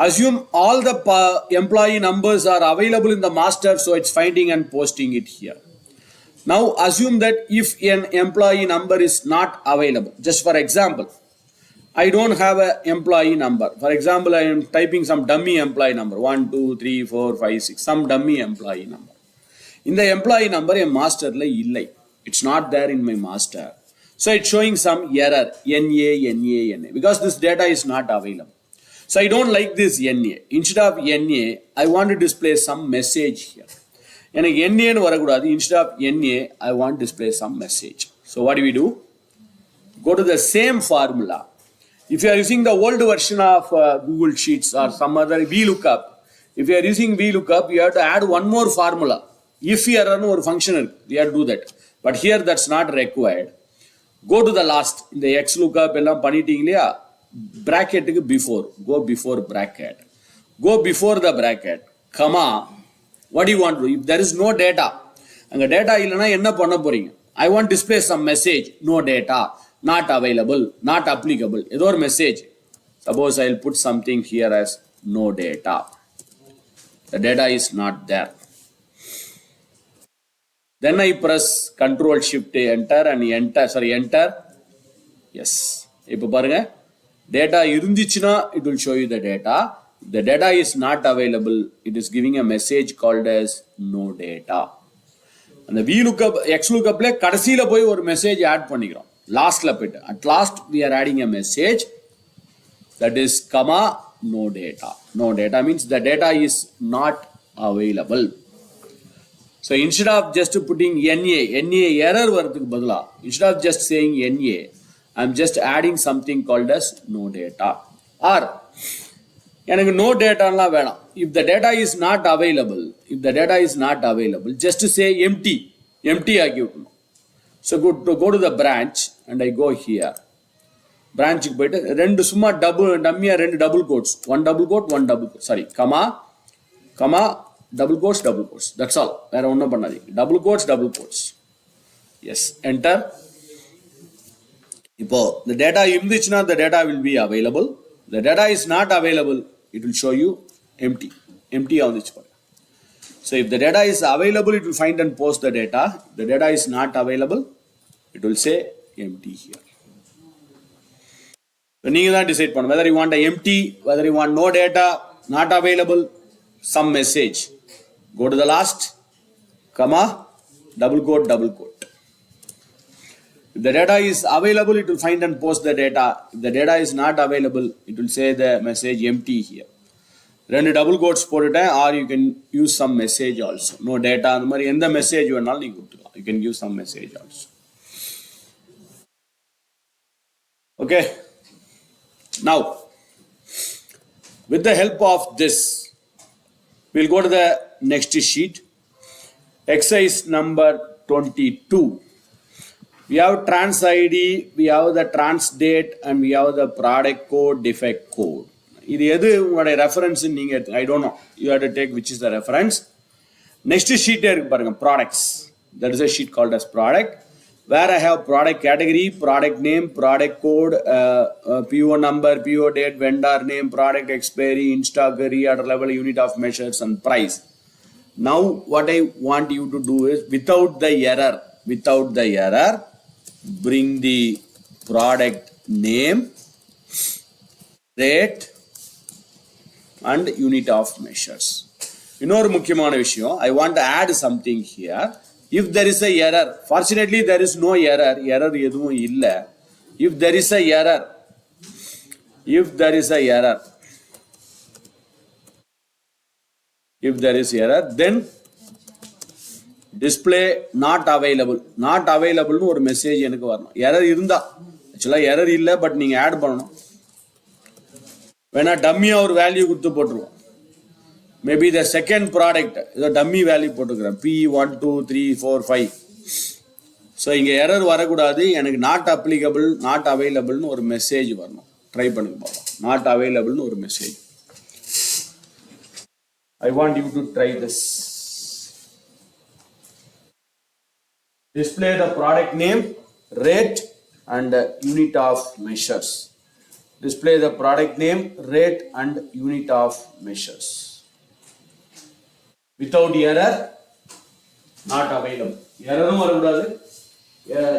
assume all the employee numbers are available in the master, so it's finding and posting it here. Now assume that if an employee number is not available, just for example, I don't have an employee number. For example, I am typing some dummy employee number, 1, 2, 3, 4, 5, 6, some dummy employee number. In the employee number, a master la illai. It's not there in my master. So it's showing some error, NA, because this data is not available. So I don't like this NA. Instead of NA, I want to display some message here. எனக்கு NAன்னு வரக்கூடாது. Instead of NA, I want to display some message. So what do we do? Go to the same formula. If you are using the old version of Google Sheets or some other VLOOKUP, if you are using VLOOKUP, you have to add one more formula. If error or function, we have to do that. But here that's not required. Go to the last. In the XLOOKUP, எல்லாம் பண்ணிட்டீங்க இல்லையா? Bracket before. Go before bracket. Go before the bracket. Comma. What do you want to do? If there is no data, அங்க data இல்லைன்னா என்ன பண்ண போறீங்க? I want to display some message. No data. Not available. Not applicable. ஏதோ ஒரு message. Suppose I'll put something here as no data. The data is not there. Then I press Control Shift Enter and enter. Yes. இப்போ பாருங்க. Data இருந்துச்சுன்னா it will show you the data. The data is not available. It is giving a message called as no data. அந்த VLOOKUP XLOOKUPல கடைசியில போய் ஒரு message add பண்ணிக்கிறோம். லாஸ்ட்ல போயிட்டு at last we are adding a message that is comma no data. No data means the data is not available. So instead of just putting NA error வரதுக்கு பதிலா, instead of just saying NA, I'm just adding something called as no data. Or no data வேணாம். If the data is not available, just to say empty ஆக்கி விடணும். So go to the branch and I go here. Branch போயிட்டு ரெண்டு சும்மா டம்மியா ரெண்டு double quotes, one double quote, one double quote, sorry, comma, double quotes, that's all. வேற ஒன்றும் பண்ணாதீங்க. Double quotes. Yes, enter. இப்போ the data இருந்துச்சுன்னா the data will be available. The data is not available, it will show you empty ஆகுதுச்சு பாருங்க. So if the data is available, it will find and post the data. If the data is not available, it will say empty here. So நீங்க தான் decide பண்ணணும் whether you want a empty, whether you want no data, not available, some message. Go to the last, comma, double quote. If the data is available, it will find and post the data. If the data is not available, it will say the message empty here. ரெண்டு double quotes போட்டுட்டேன். Or you can use some message also. No data அந்த மாதிரி எந்த message வேணாலும் நீங்கள் கொடுத்துக்கலாம். You can use some message also. Okay, now with the help of this we'll go to the next sheet, exercise number 22. We have trans id, we have the trans date, and we have the product code, defect code. இது எது உங்களுடைய reference நீங்க I don't know, you have to take which is the reference. Next sheet இருக்கு பாருங்க, products. That is a sheet called as product, where I have product category, product name, product code, PO number, PO date, vendor name, product expiry, in stock, reorder level, unit of measures, and price. Now what I want you to do is without the error, bring the product name, rate, and unit of measures. இன்னொரு முக்கியமான விஷயம், I want to add something here. If there is a error, fortunately there is no error எதுவும் இல்லை. If there is error, then display not available ஒரு message எனக்கு வரணும். Error இருந்தா, ஆக்சுவலா எரர் இல்லை, பட் நீங்க ஆட் பண்ணணும். வேணா டம்மியா ஒரு வேல்யூ கொடுத்து போட்டுருவோம். மேபி த செகண்ட் ப்ராடக்ட் ஏதோ டம்மி வேல்யூ போட்டுக்கிறேன், P1 2 3 4 5. ஸோ இங்கே எரர் வரக்கூடாது, எனக்கு நாட் அப்ளிகபிள், நாட் அவைலபிள்னு ஒரு மெசேஜ் வரணும். ட்ரை பண்ணுங்க பார்ப்போம். நாட் அவைலபிள்னு ஒரு message. I want you to try this. Display the product name, rate, and unit of measures. Display the product name, rate, and unit of measures. Without error, not available. Error வரக்கூடாது.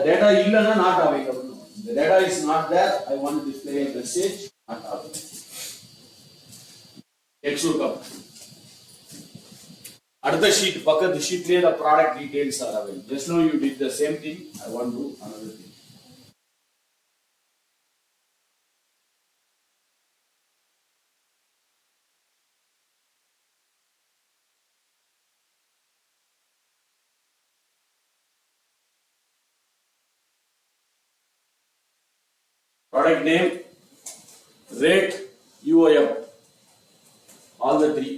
Data இல்லைன்னா not available. The data is not there. I want to display a message, not available. Next look up. அடுத்த sheet, பக்கத்து ஷீட்லயே the product details are available. Just now you did the same thing. I want to do another thing. Product name, rate, UOM, all the three.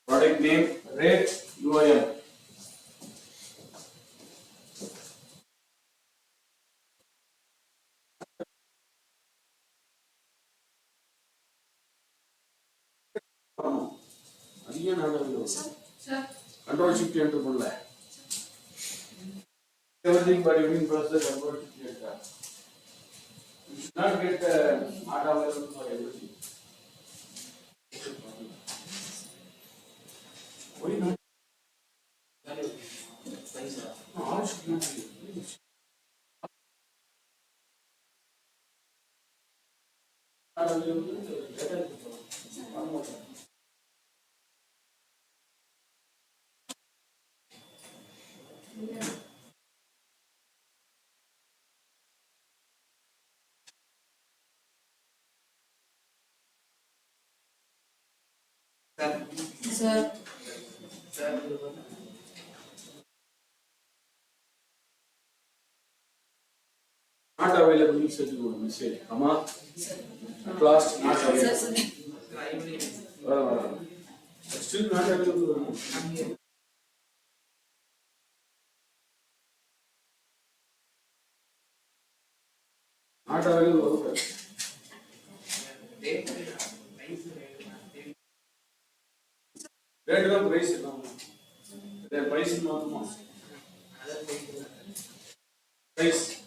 Product name, rate, UOM. Control shift enter பண்ணல. Everything but you can press the control shift enter. You should not get not available for everything. Why not? No, all should not be. Not available. One more time. Sir. Not available message. Come on. At last, not available. Still not available. Not available. Red one price. Their price is not much. Price.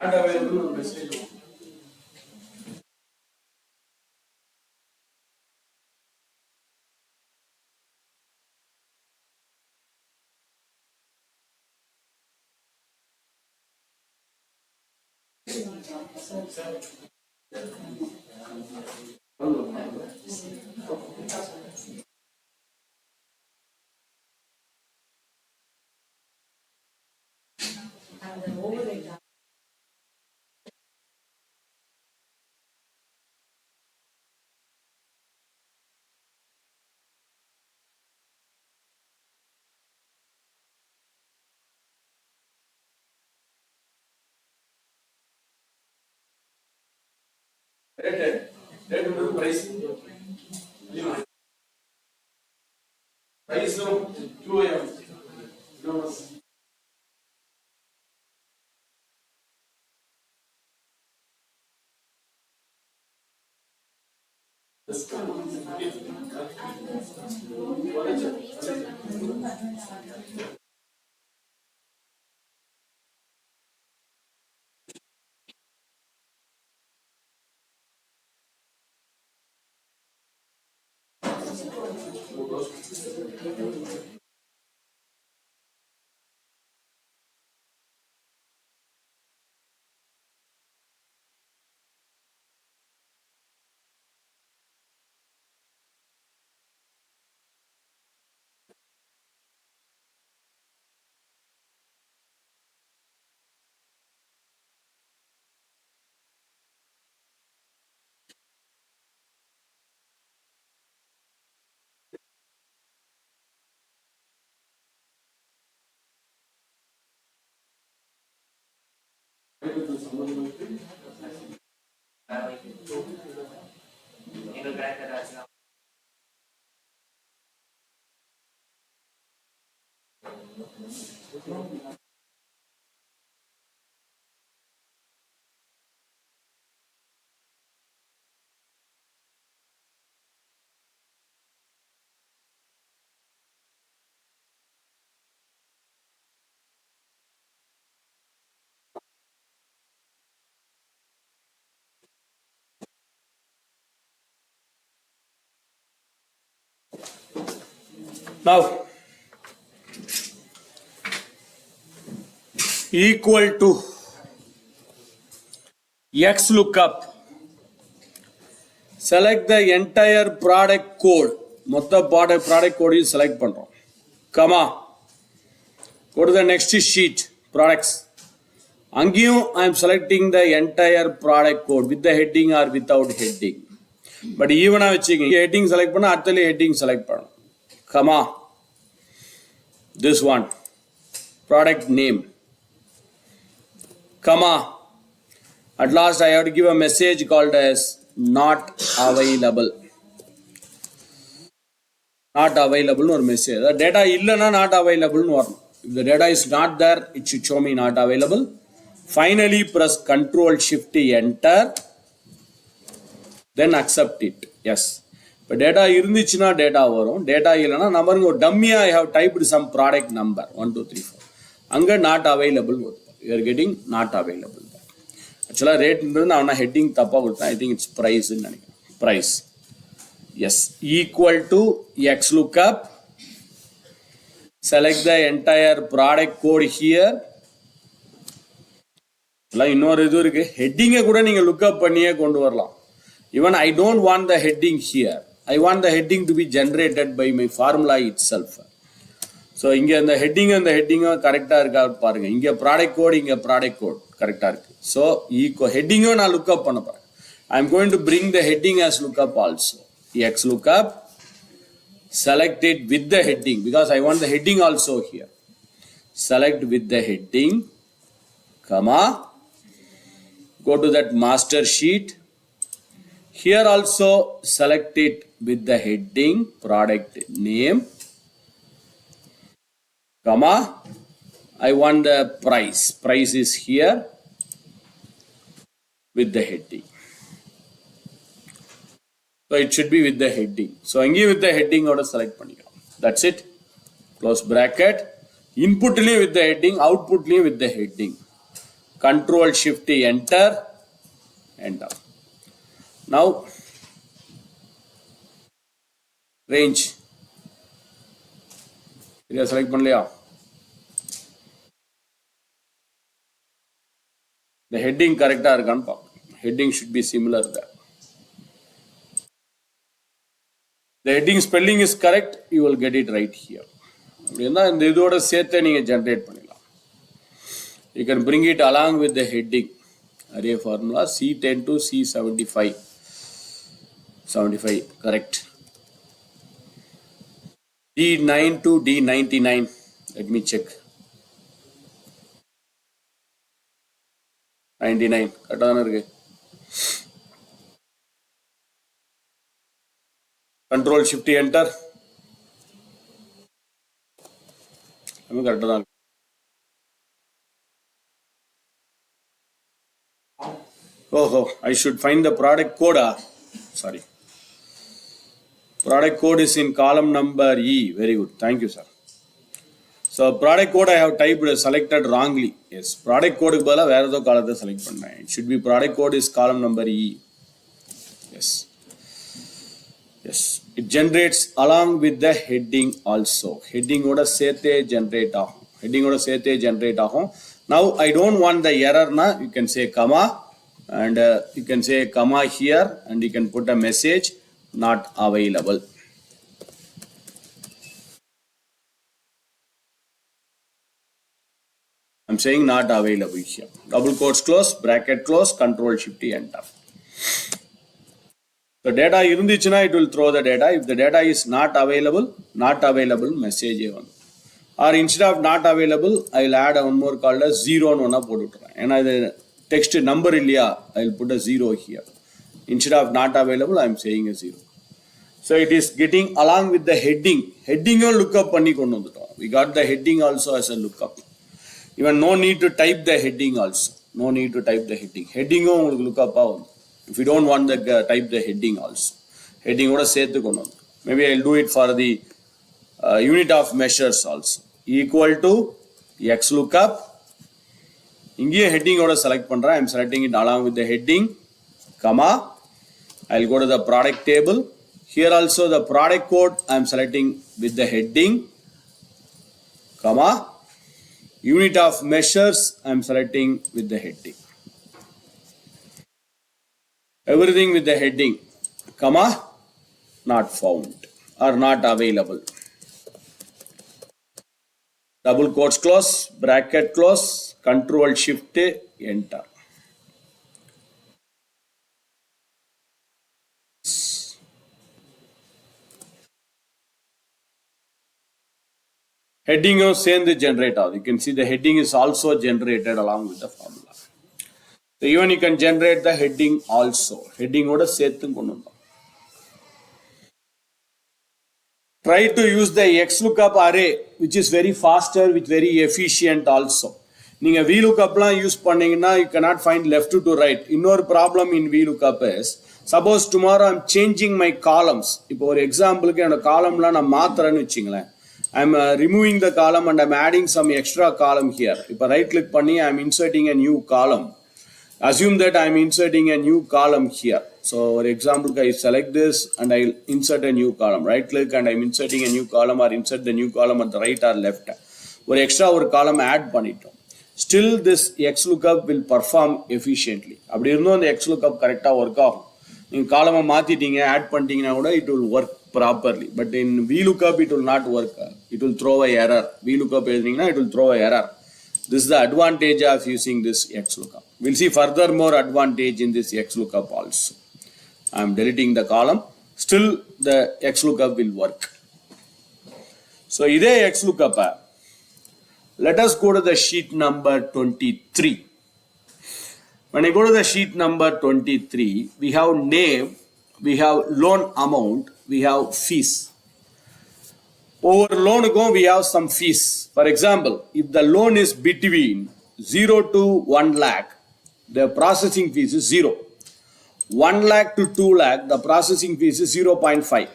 Not available message. Red price. Price no 2 AM. No. Now, equal to X lookup. Select the entire product code. மொத்த product code is select பண்றோம். Comma. Go to the next sheet. Products. அங்கேயும் I am selecting the entire product code with the heading or without heading. But even வச்சுக்கோங்க heading select பண்ணா அடுத்தல heading select பண்ணணும். Comma. This one. Product name. Comma. At last I have to give a message called as not available. Not available or message. The data illana not available no. If the data is not there, it should show me not available. Finally press Ctrl Shift Enter. Then accept it. Yes. But data irundichina data varum. Data illana number dummy I have typed some product number 1 2 3 4. Anga not available. You are getting not available. Actually, rate na heading tappa kodutha. I think it's price in price. Yes, equal to X lookup. Select the entire product code here. இன்னொரு இது இருக்கு, ஹெட்டிங்கை கூட நீங்க lookup பண்ணியே கொண்டு வரலாம். Even I don't want the heading here, I want the heading to be generated by my formula itself. So இங்க இந்த ஹெட்டிங்கும் கரெக்டா இருக்கா பாருங்க. இங்க ப்ராடக்ட் கோட், இங்க ப்ராடக்ட் கோட் கரெக்டா இருக்கு. ஸோ ஈகோ ஹெட்டிங்கும் நான் லுக்அப் பண்ண போறேன். I am going to bring the heading as lookup also. X lookup, select it with the heading because I want the heading also here. Select with the heading, comma, go to that master sheet. Here also select it with the heading, product name, comma, I want the price. Price is here with the heading. So it should be with the heading. So again with the heading order select பண்ணிக்கலாம். That's it. Close bracket. Input with the heading, output with the heading. Control Shift enter. Enter. Now range. இதை select பண்ணலையா? The heading correct இருக்கான்னு பார்க்கணும். Heading should be similar there. The heading spelling is correct, you will get it right here. அப்படின்னா இந்த இதோட சேர்த்து நீங்க generate பண்ணிடலாம். You can bring it along with the heading. Array formula C10 to C75. 75 correct. D9 to D99. Let me check. 99 கரெக்டா தானே இருக்கு. Control Shift enter. கரெக்டா தான். Oh, I should find the product code. Sorry. Product code is in column number E. Very good. Thank you, sir. So product code I have typed selected wrongly. Yes. Product code க்கு பதிலா வேற ஏதோ காலத்தை select பண்ணேன். It should be product code is column number E. Yes. Yes. It generates along with the heading also. Heading oda சேர்த்தே generate ஆகும். Heading oda சேர்த்தே generate ஆகும். Now I don't want the error na. You can say comma and you can say comma here and you can put a message not available. I'm saying not available here. Double quotes close, bracket close, Control Shift enter. The data irundichina, it will throw the data. If the data is not available message even. Or instead of not available, I will add one more called as 0 and 1 போட்டுறேன். ஏன்னா இது text number இல்லையா, I will put a 0 here. Instead of not available, I am saying a 0. So it is getting along with the heading. Heading on lookup பண்ணி கொண்டு வந்துட்டோம். We got the heading also as a lookup. Even no need to type the heading also. No need to type the heading. Heading உங்களுக்கு lookup ஆகும். If you don't want the type the heading also. Heading ஓட சேர்த்து கொண்டு வந்து. Maybe I will do it for the unit of measures also. Equal to X lookup. இங்கேயும் heading ஓட select பண்றேன். I am selecting it along with the heading, comma. I will go to the product table. Here also the product code I am selecting with the heading, comma. Unit of measures I am selecting with the heading. Everything with the heading, comma, not found or not available. Double quotes close, bracket close, Control Shift enter. Heading is same the generator. You can see the heading is also generated along with the formula. So even you can generate the heading also. Heading oda சேர்த்து கொண்டு வந்தோம். Try to use the XLOOKUP array which is very faster with very efficient also. நீங்க VLOOKUPலாம் use பண்ணீங்கன்னா you cannot find left to right. இன்னொரு problem in VLOOKUP is suppose tomorrow I'm changing my columns. இப்போ ஒரு எக்ஸாம்பிளுக்கு என்னோட காலம்லாம் நான் மாத்துறேன்னு வச்சுங்களேன். I'm removing the column and I'm adding some extra column here. If I right click panni, I'm inserting a new column. Assume that I'm inserting a new column here. So for example, I select this and I'll insert a new column. Right click and I'm inserting a new column or insert the new column at the right or left. Or extra or column add pannittom. Still this XLOOKUP will perform efficiently. அப்படி இருந்தும் அந்த XLOOKUP கரெக்டா work ஆகும். நீங்க காலமா மாத்திட்டீங்க add பண்ணிட்டீங்கன்னா கூட it will work properly. But in VLOOKUP it will not work. It will throw a error. VLOOKUP எழுதினீங்கன்னா it will throw a error. This is the advantage of using this XLOOKUP. We'll see further more advantage in this XLOOKUP also. I am deleting the column. Still the XLOOKUP will work. So இதே XLOOKUP. Let us go to the sheet number 23. When I go to the sheet number 23, we have name, we have loan amount, we have fees. Over loan we have some fees. For example, if the loan is between 0 to 1 lakh, the processing fees is 0. 1 lakh to 2 lakh, the processing fees is 0.5.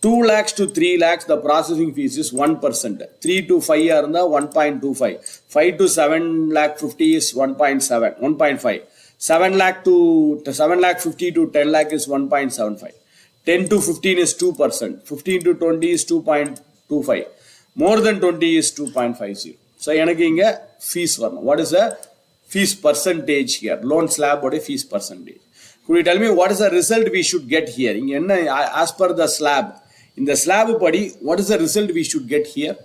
2 lakhs to 3 lakhs, the processing fees is 1%. 3 to 5 are 1.25. 5 to 7 lakh 50 is 1.7, 1.5. 7 lakh to 7 lakh 50 to 10 lakh is 1.75. 10 to 15 is 2%. 15 to 20 is 2.25. More than 20 is 2.50. So, fees. What is the fees percentage here? Loan slab or a fees percentage. Could you tell me what is the result we should get here? As per the slab. In the slab body, what is the result we should get here?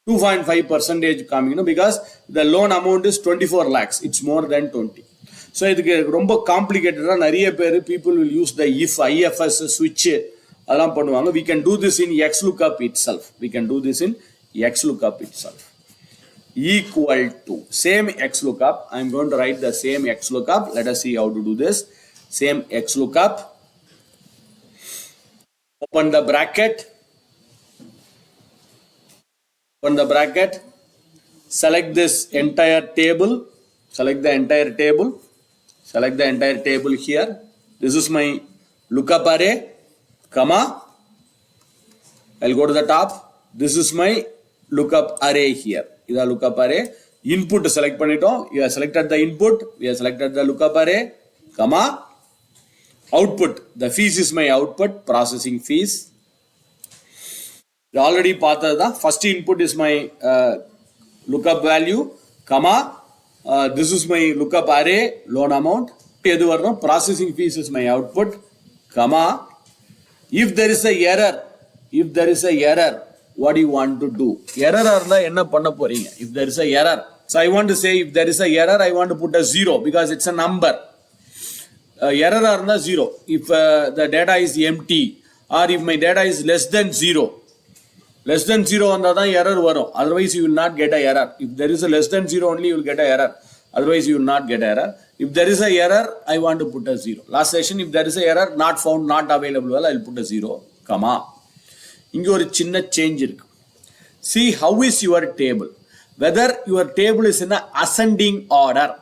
2.5% coming, because the loan amount is 24 lakhs. It's more than 20. So, it's very complicated. People will use the IFS switch. We can do this in XLOOKUP itself. We can do this in XLOOKUP itself. Equal to same XLOOKUP. I'm going to write the same XLOOKUP. Let us see how to do this. Same XLOOKUP. Open the bracket. Open the bracket. Select this entire table. Select the entire table. Select the entire table here. This is my lookup array, comma. I'll go to the top. This is my lookup array here. This is a lookup array. Input select pannittom. You have selected the input. We have selected the lookup array, comma. Output. The fees is my output. Processing fees. Already the first input is my lookup value, comma. This is my lookup array, loan amount. Processing fees is my output, comma. If there is a error, what do you want to do? Error if there is a error. So I want to say if there is a error, I want to put a 0 because it's a number. Error are 0. If the data is empty or if my data is less than 0. Less than 0 on the error varo. Otherwise you will not get a error. If there is a less than 0 only you will get a error. Otherwise you will not get error. If there is a error, I want to put a 0. Last session, if there is a error, not found, not available, well, I will put a 0, comma. Inge or chinna change irukku. See how is your table. Whether your table is in a ascending order.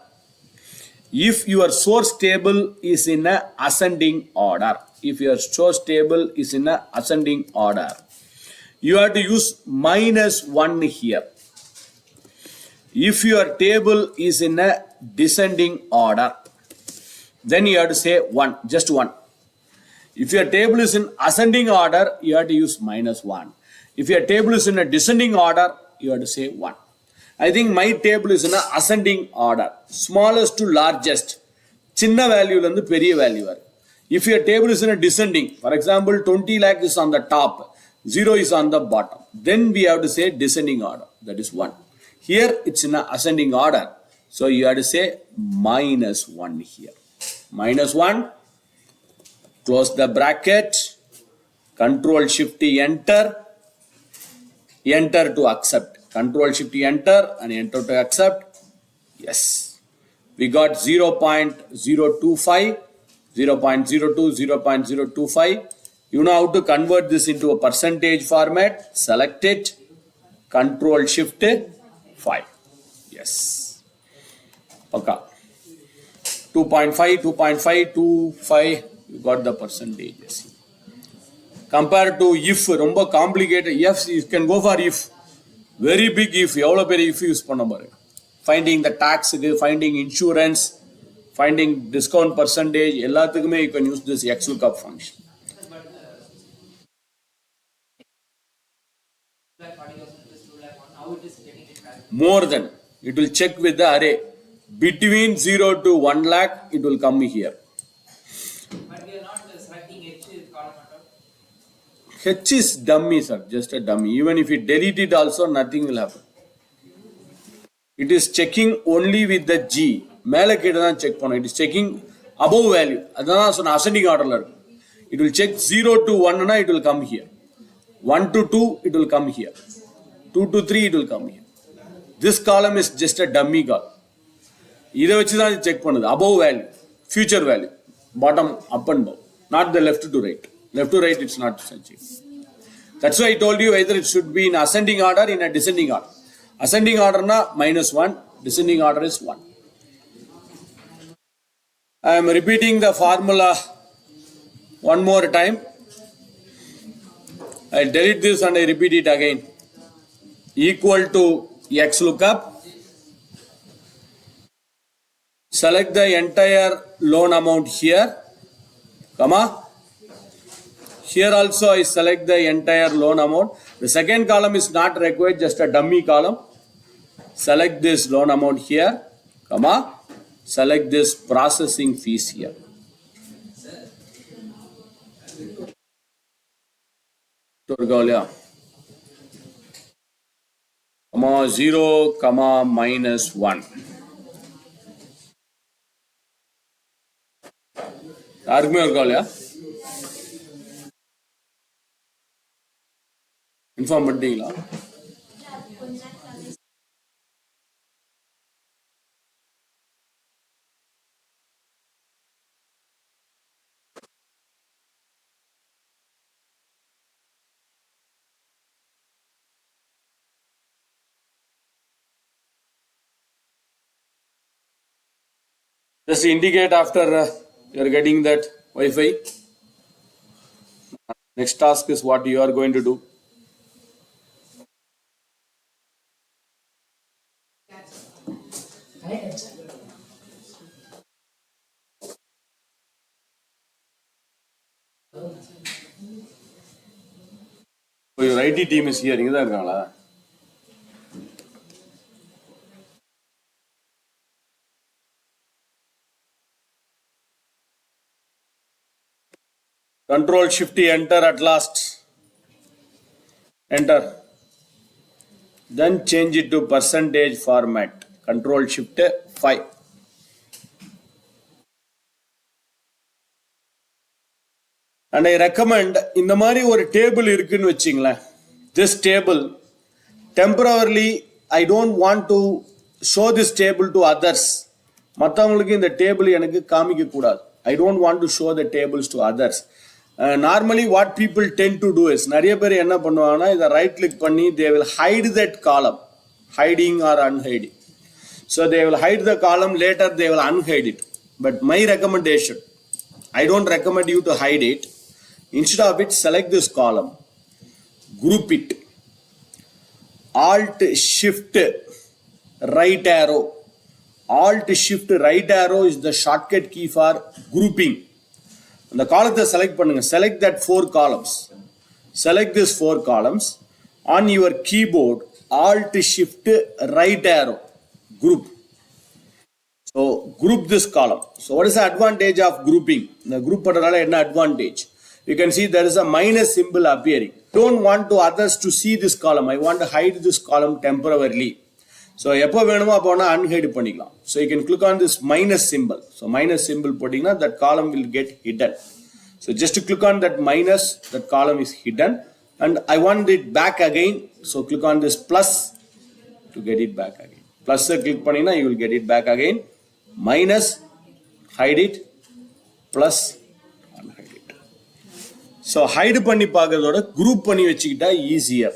If your source table is in a ascending order. If your source table is in a ascending order. You have to use -1 here. If your table is in a descending order, then you have to say 1, just 1. If your table is in ascending order, you have to use -1. If your table is in a descending order, you have to say 1. I think my table is in a ascending order. Smallest to largest. Chinna value landu periya value. If your table is in a descending, for example, 20 lakh is on the top. 0 is on the bottom. Then we have to say descending order. That is 1. Here it's in an ascending order. So you have to say -1 here. -1. Close the bracket. Control Shift Enter. Enter to accept. Control Shift Enter and enter to accept. Yes. We got 0.025, 0.02, 0.025. You know how to convert this into a percentage format. Select it. Control Shift 5. Yes. Okay. 2.5, 2.5, 2.5. You got the percentages. compared to if ரொம்ப complicated. If you can go for if very big if எவ்வளோ பெரிய if use பண்ண பாரு. Finding the tax, finding insurance, finding discount percentage, எல்லாத்துக்குமே you can use this XLOOKUP function. More than, it will check with the array. Between 0 to 1 lakh, it will come here. But we are not selecting H column at all. H is dummy, sir, just a dummy. Even if you delete it also, nothing will happen. It is checking only with the G. மேலே கேட்டு தான் check பண்ணும். It is checking above value. அதான் சொன்ன ascending order. It will check 0 to 1 na, it will come here. 1 to 2, it will come here. 2 to 3, it will come here. This column is just a dummy column. இதை வச்சு தான் check பண்ணுது. Above value, future value, bottom up and down, not the left to right. Left to right, it's not checking. That's why I told you either it should be in ascending order, in a descending order. Ascending order na -1, descending order is 1. I am repeating the formula one more time. I delete this and I repeat it again. Equal to XLOOKUP. Select the entire loan amount here, comma. Here also I select the entire loan amount. The second column is not required, just a dummy column. Select this loan amount here, comma. Select this processing fees here. Comma 0, comma -1. யாருக்குமே இருக்கா இல்லையா? Inform பண்ணிட்டீங்களா? Just indicate after you are getting that Wi-Fi. Next task is what you are going to do. So your IT team is here. இங்க தான் இருக்காங்களா? Control Shift enter at last. Enter. Then change it to percentage format. Control Shift 5. And I recommend இந்த மாதிரி ஒரு table இருக்குன்னு வச்சிங்களேன். This table temporarily I don't want to show this table to others. மற்றவங்களுக்கு இந்த டேபிள் எனக்கு காமிக்க கூடாது. I don't want to show the tables to others. Normally what people tend to do is நிறைய பேர் என்ன பண்ணுவாங்கன்னா இதை ரைட் கிளிக் பண்ணி they will hide that column, hiding or unhiding. So they will hide the column, later they will unhide it. But my recommendation, I don't recommend you to hide it. Instead of it, select this column, group it, Alt Shift right arrow. Alt Shift right arrow is the shortcut key for grouping. The column select பண்ணுங்க. Select that 4 columns. Select these 4 columns on your keyboard. Alt Shift right arrow. Group. So group this column. So what is the advantage of grouping? The group பண்றதால என்ன advantage? You can see there is a minus symbol appearing. Don't want to others to see this column. I want to hide this column temporarily. So எப்போ வேணுமோ அப்போ வேணா unhide பண்ணிக்கலாம். So you can click on this minus symbol. So minus symbol போட்டீங்கன்னா that column will get hidden. So just to click on that minus, that column is hidden. And I want it back again. So click on this plus to get it back again. Plus click பண்ணீங்கன்னா you will get it back again. Minus, hide it. Plus, unhide it. So hide பண்ணி பார்க்கறதோட group பண்ணி வச்சுக்கிட்டா easier.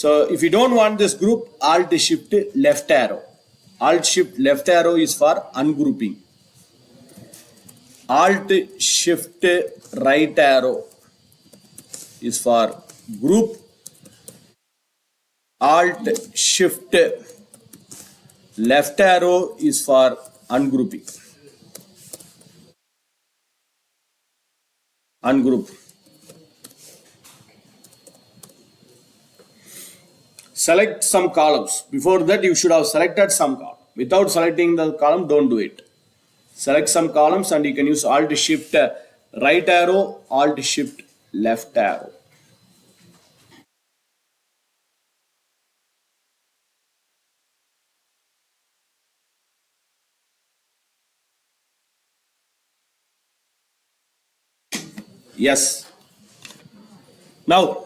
So if you don't want this group, Alt Shift left arrow. Alt Shift left arrow is for ungrouping. Alt Shift right arrow. is for group. Alt Shift left arrow is for ungrouping. Ungroup. Select some columns. Before that, you should have selected some column. Without selecting the column, don't do it. Select some columns and you can use Alt Shift right arrow, Alt Shift left arrow. Yes. Now,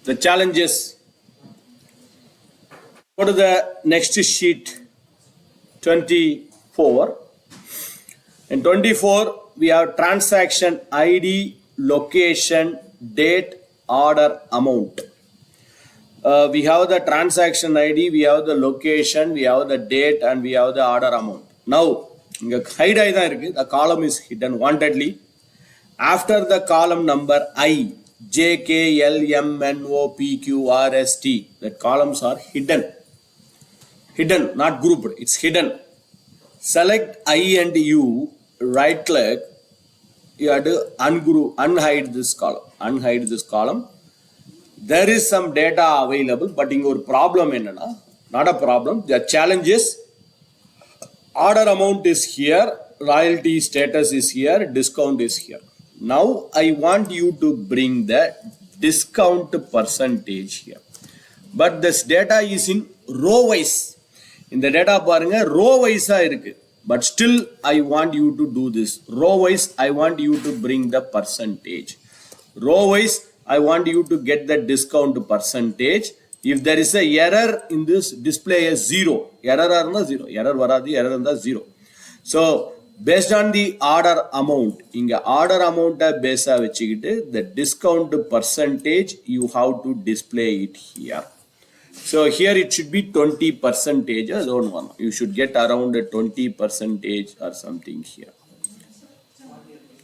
the challenge is go to the next sheet 24. In 24, we have transaction ID, location, date, order, amount. We have the transaction ID, we have the location, we have the date, and we have the order amount. Now, the column is hidden wantedly. After the column number I, J, K, L, M, N, O, P, Q, R, S, T, the columns are hidden. Hidden, not grouped, it's hidden. Select I and U, right click, you have to ungroup, unhide this column. Unhide this column. There is some data available, but in your problem, not a problem. The challenge is order amount is here, royalty status is here, discount is here. Now I want you to bring the discount percentage here. But this data is in row wise. In the data பாருங்க row wise இருக்கு. But still I want you to do this. Row wise I want you to bring the percentage. Row wise I want you to get the discount percentage. If there is a error in this, display as 0. Error arna 0. Error varadi, error anda 0. So based on the order amount, inga order amount base vechikittu the discount percentage you have to display it here. So here it should be 20 percentage. Don't want. You should get around 20 percentage or something here.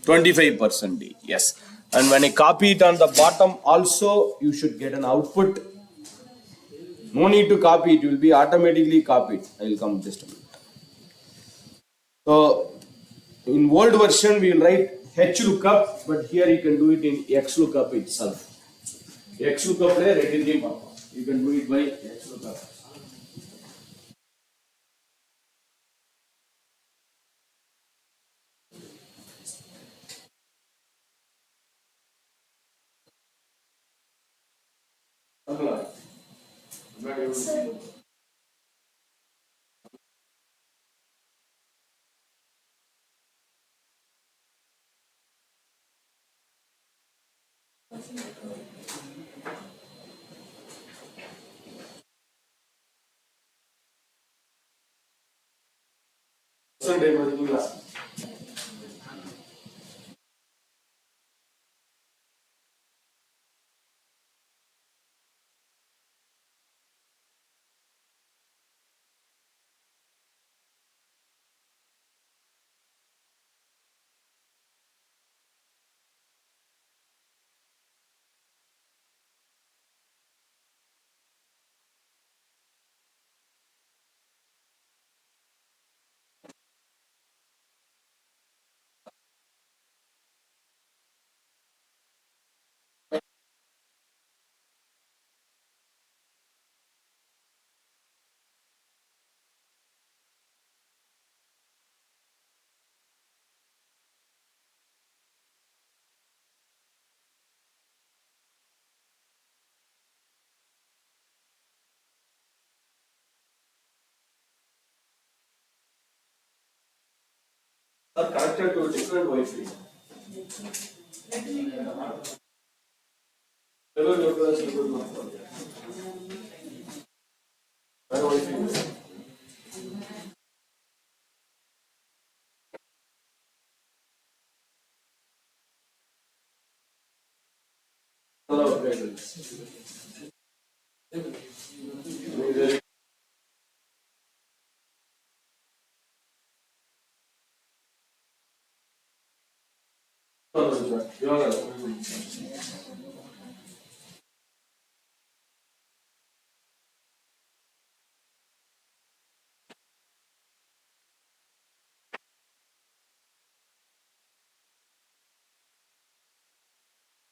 25 percentage. Yes. And when I copy it on the bottom, also you should get an output. No need to copy it. It will be automatically copied. I will come just a minute. So in old version we will write H lookup, but here you can do it in X lookup itself. X lookup you can do it by X lookup. Are connected to different Wi-Fi.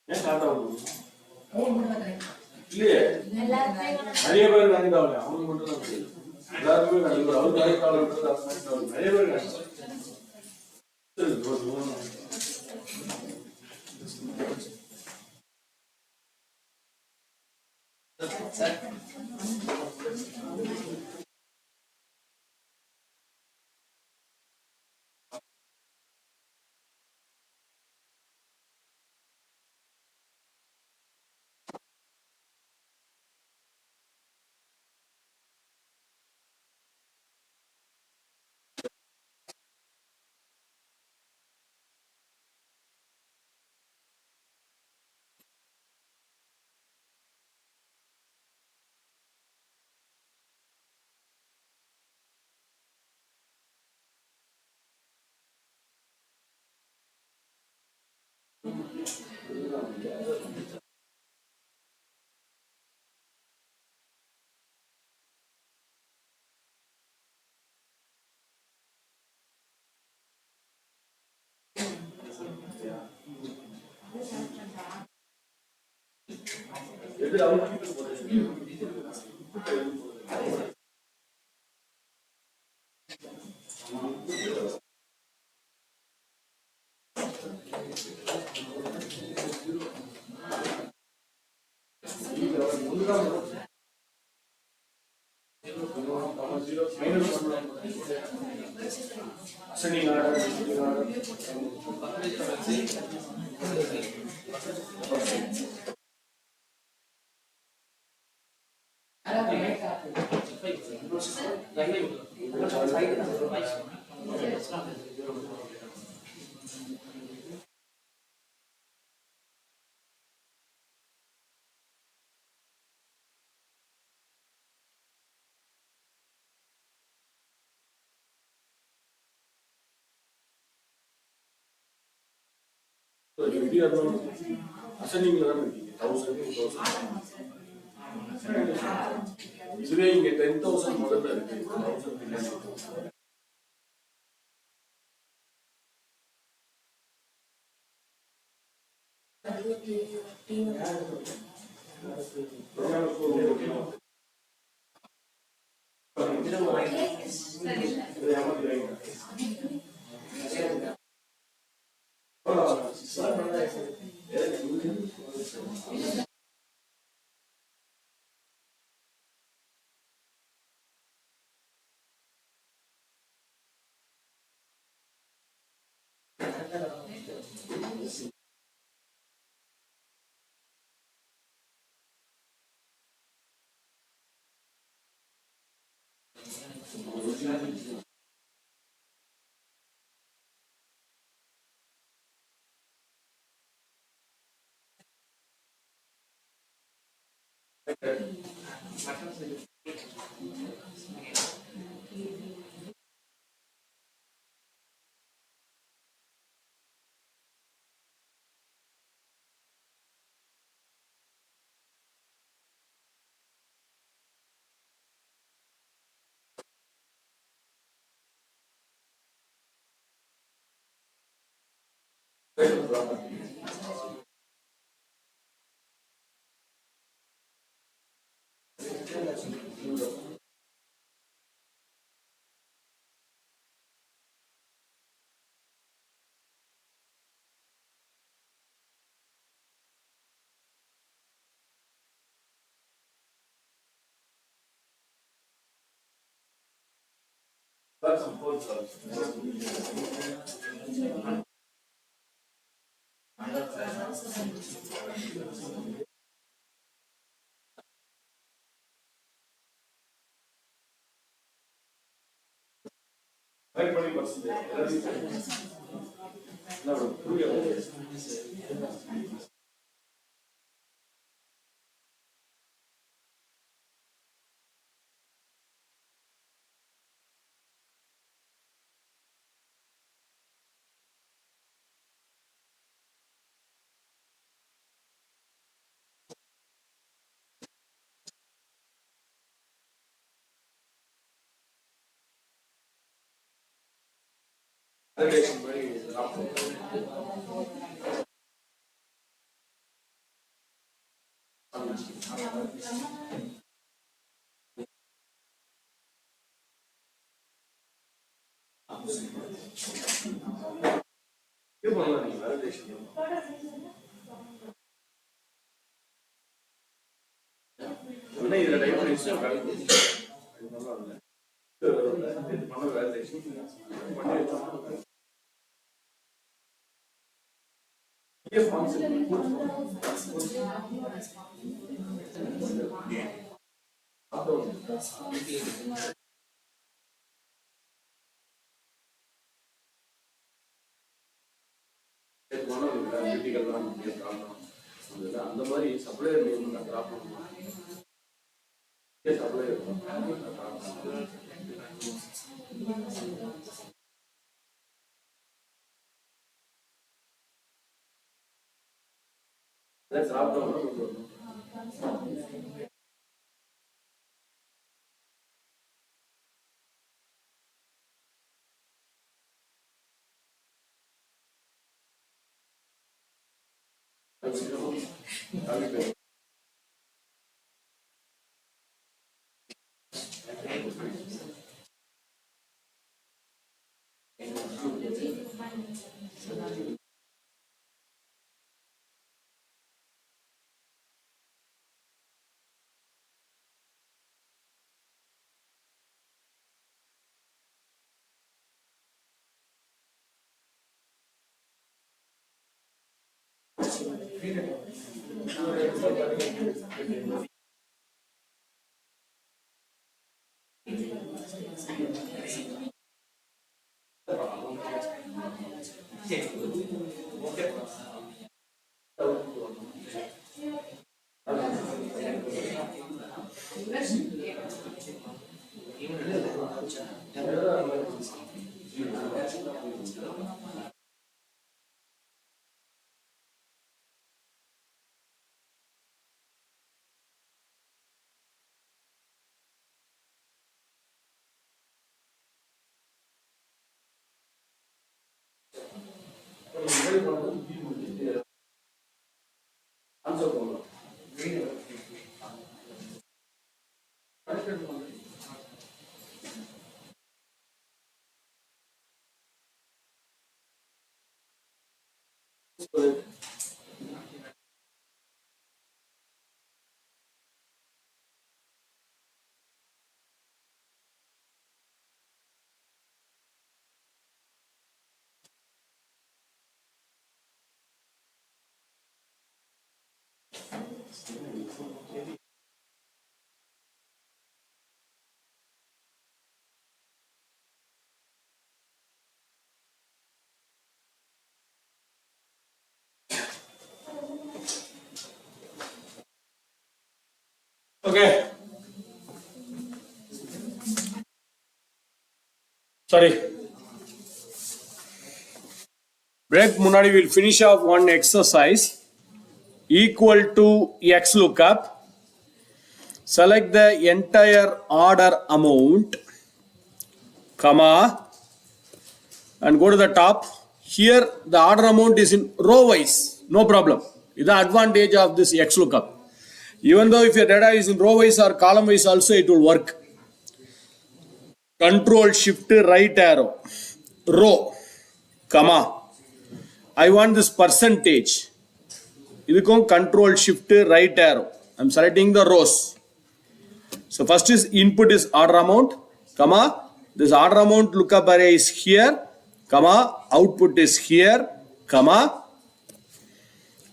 ஏன் start ஆகும் இல்லையே நிறைய பேர் connect ஆகல அவங்க மட்டும் தான் தெரியும் எல்லாருமே கனெக்ட் அவர் கனெக்ட் ஆகல நிறைய பேர் கனெக்ட் எது அவங்க வீடியோ அசனிங்ல தான் இருக்கீங்க 1000 இதுவே இங்க 10,000 முதல்ல இருக்கு 1000 That's some good stuff. Everybody must be there. Okay. Sorry. Break Munadi will finish off one exercise equal to X lookup. Select the entire order amount, comma, and go to the top. Here the order amount is in row wise, no problem. This is the advantage of this X lookup. Even though if your data is in row wise or column wise also it will work. Control shift right arrow, row, comma. I want this percentage. Idukum control shift right arrow. I'm selecting the rows. So first is input is order amount, comma. This order amount lookup array is here, comma. Output is here, comma.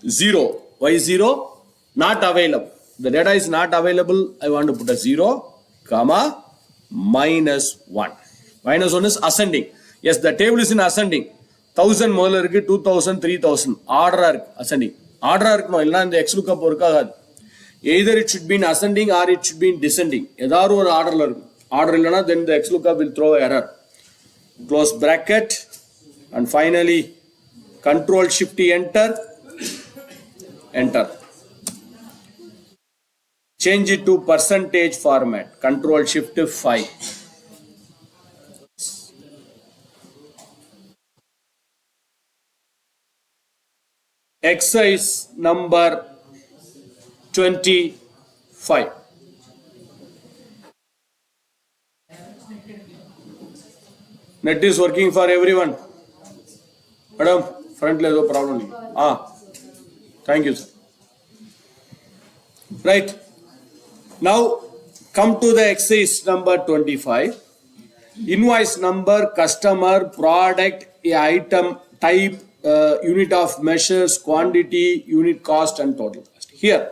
0. Why 0? Not available. The data is not available. I want to put a 0, comma, -1. -1 is ascending. Yes, the table is in ascending. 1000 முதல்ல இருக்கு 2000 3000 ஆர்டரா இருக்கு ascending. ஆர்டரா இருக்கணும் இல்லனா இந்த X lookup work ஆகாது. Either it should be in ascending or it should be in descending. ஏதாவது ஒரு ஆர்டர்ல இருக்கும். ஆர்டர் இல்லனா then the X lookup will throw error. Close bracket and finally control shift enter. Enter. Change it to percentage format. Control shift 5. exercise number 25. Net is working for everyone. Madam, front le do problem nahi. Thank you, sir. Right. Now come to the exercise number 25. Invoice number, customer, product, item, type, unit of measures, quantity, unit cost and total cost. Here,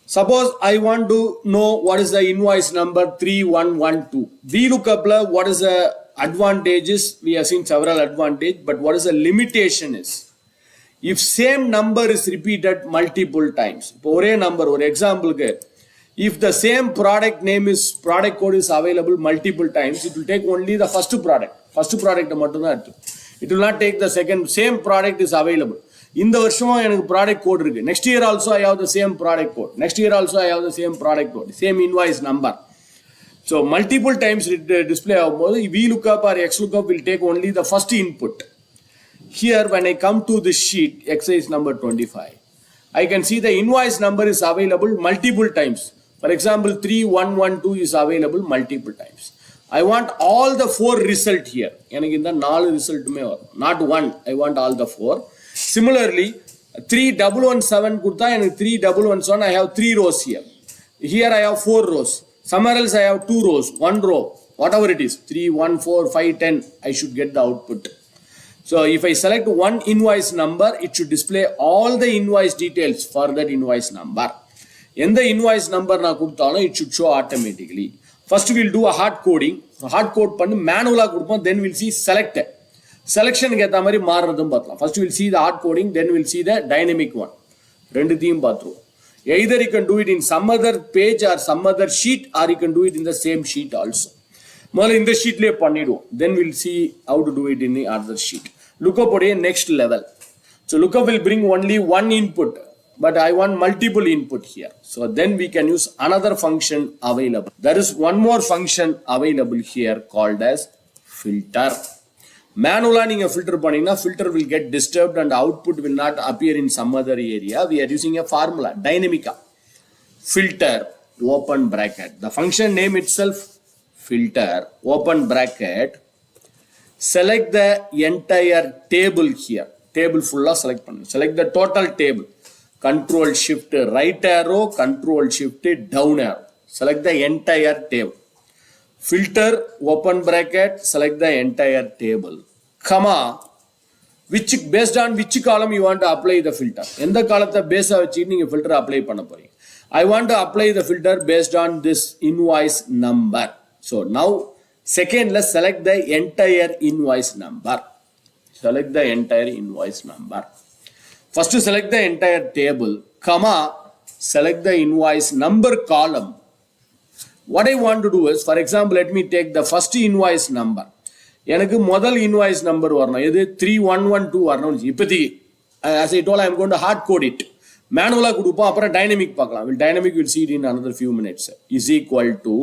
suppose I want to know what is the invoice number 3112. VLOOKUP, what is the advantages? We have seen several advantages, but what is the limitation is? If same number is repeated multiple times, for a number or example, if the same product name is product code is available multiple times, it will take only the first product. First product it will not take the second. Same product is available. In the version product code. Next year also I have the same product code. Next year also I have the same product code. Same invoice number. So multiple times display of VLOOKUP or XLOOKUP will take only the first input. Here when I come to this sheet, exercise number 25, I can see the invoice number is available multiple times. For example, 3112 is available multiple times. I want all the 4 result here. Result not one, I want all the 4. Similarly, 3117 and 3117, I have 3 rows here. Here I have 4 rows. Somewhere else I have 2 rows, 1 row, whatever it is, 3, 1, 4, 5, 10, I should get the output. So if I select one invoice number, it should display all the invoice details for that invoice number. In the invoice number, it should show automatically. First we'll do a hard coding. Hard code manual, then we'll see select. Selection first we'll see the hard coding, then we'll see the dynamic one. Either you can do it in some other page or some other sheet, or you can do it in the same sheet also. In the sheet then we'll see how to do it in the other sheet. Lookup next level. So lookup will bring only one input, but I want multiple input here. So then we can use another function available. There is one more function available here called as filter. Manually filter filter will get disturbed and output will not appear in some other area. We are using a formula, dynamica. Filter, open bracket. The function name itself, filter, open bracket. Select the entire table here. Table full select. Select the total table. Control shift right arrow, control shift down arrow. Select the entire table. Filter, open bracket, select the entire table. Comma, based on which column you want to apply the filter. In the column the base of filter apply panna. I want to apply the filter based on this invoice number. So now second, let's select the entire invoice number. Select the entire invoice number. First to select the entire table, comma, select the invoice number column. What I want to do is, for example, let me take the first invoice number. எனக்கு முதல் invoice number வரணும். இது 3112 வரணும். இப்போதி as I told, I am going to hard code it. Manual கொடுப்போம், அப்புறம் dynamic பார்க்கலாம். Dynamic will see it in another few minutes. Is equal to,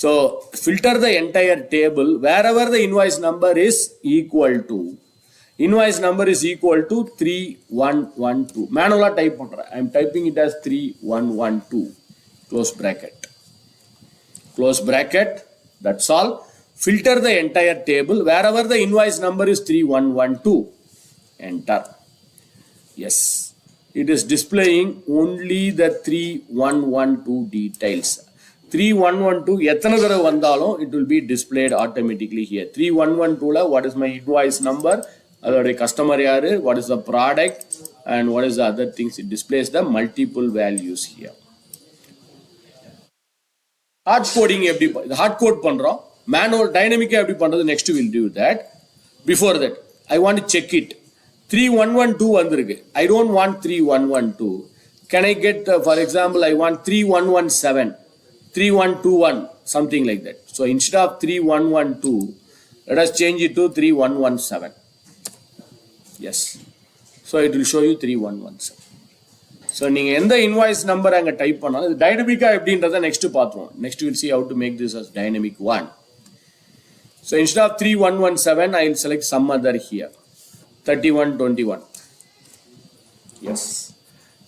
so filter the entire table wherever the invoice number is equal to. Invoice number is equal to 3112. Manual type பண்றேன். I am typing it as 3112. Close bracket. Close bracket. That's all. Filter the entire table wherever the invoice number is 3112. Enter. Yes. It is displaying only the 3112 details. 3112 எத்தனை தடவை வந்தாலும் it will be displayed automatically here. 3112 what is my invoice number, அதோட customer யாரு, what is the product and what is the other things. It displays the multiple values here. Hard coding எப்படி hard code பண்றோம், manual dynamic எப்படி பண்றது, next we'll do that. Before that I want to check it. 3112 வந்திருக்கு. I don't want 3112. Can I get for example I want 3117, 3121, something like that. So instead of 3112 let us change it to 3117. Yes. So it will show you 3117. So நீங்க எந்த invoice number அங்க type பண்ணாலும் இது டைனமிக்கா எப்படின்றத next பாத்துறோம். Next we'll see how to make this as dynamic one. So instead of 3117 I will select some other here. 3121. Yes.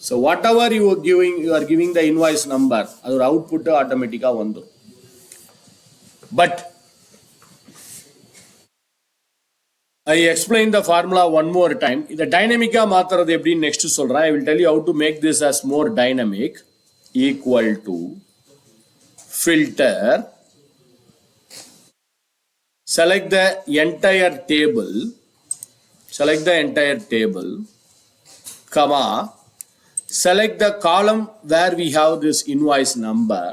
So whatever you are giving the invoice number, our output automatically vandu. But I explain the formula one more time. The dynamic மாத்துறது எப்படி next சொல்றேன். I will tell you how to make this as more dynamic. Equal to filter, select the entire table, comma, select the column where we have this invoice number,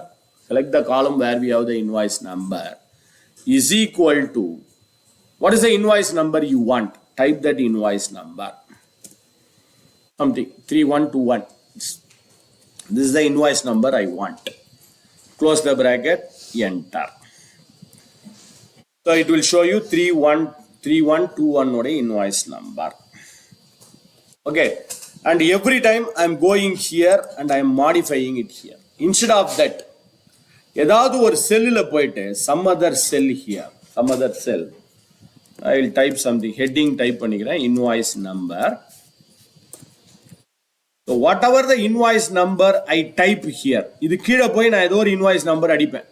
is equal to, what is the invoice number you want? Type that invoice number. Something 3121. This is the invoice number I want. Close the bracket, enter. So it will show you 3121 invoice number. Okay. And every time I'm going here and I'm modifying it here. Instead of that, ஏதாவது ஒரு செல்லில் போயிட்டு some other cell here, I will type something, heading type பண்ணிக்கிறேன், invoice number. So whatever the invoice number I type here, இது கீழே போய் நான் ஏதோ ஒரு invoice number அடிப்பேன்.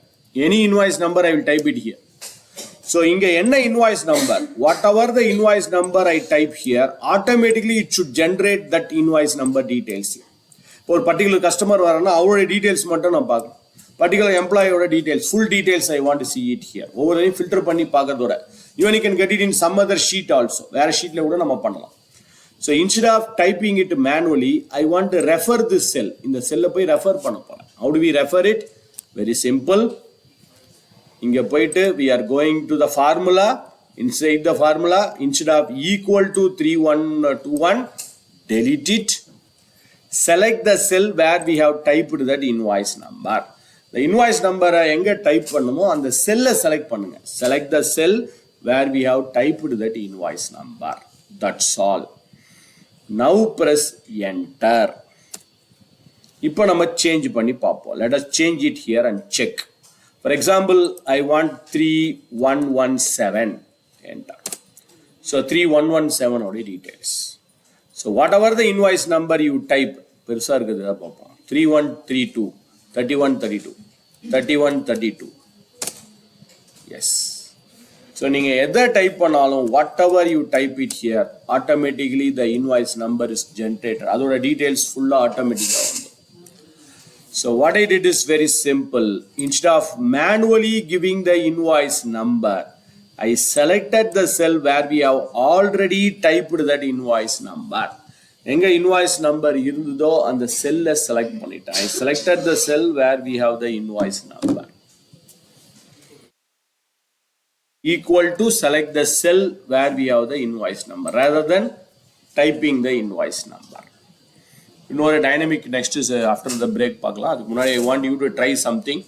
Any invoice number I will type it here. So இங்க என்ன invoice number, whatever the invoice number I type here, automatically it should generate that invoice number details here. ஒரு particular customer வரனா அவரோட details மட்டும் நான் பார்க்கணும். Particular employee ஓட details, full details I want to see it here. ஒவ்வொருத்தையும் filter பண்ணி பார்க்கறதோட, even you can get it in some other sheet also. வேற sheetல கூட நம்ம பண்ணலாம். So instead of typing it manually, I want to refer this cell. இந்த செல்ல போய் refer பண்ண போறேன். How do we refer it? Very simple. இங்க போயிட்டு we are going to the formula. Inside the formula, instead of equal to 3121, delete it. Select the cell where we have typed that invoice number. The invoice number எங்க type பண்ணுமோ அந்த செல்லை select பண்ணுங்க. Select the cell where we have typed that invoice number. That's all. Now press enter. இப்போ நம்ம change பண்ணி பார்ப்போம். Let us change it here and check. For example, I want 3117. Enter. So 3117 oda details. So whatever the invoice number you type, பெருசா இருக்குதா பார்ப்போம். 3132, 3132, 3132. Yes. So நீங்க எதை type பண்ணாலும் whatever you type it here, automatically the invoice number is generated. அதோட details full automatically வந்துரும். So what I did is very simple. Instead of manually giving the invoice number, I selected the cell where we have already typed that invoice number. எங்க invoice number இருந்ததோ அந்த செல்லை select பண்ணிட்டேன். I selected the cell where we have the invoice number. Equal to select the cell where we have the invoice number rather than typing the invoice number. இன்னொரு dynamic next is after the break பார்க்கலாம். அதுக்கு முன்னாடி I want you to try something.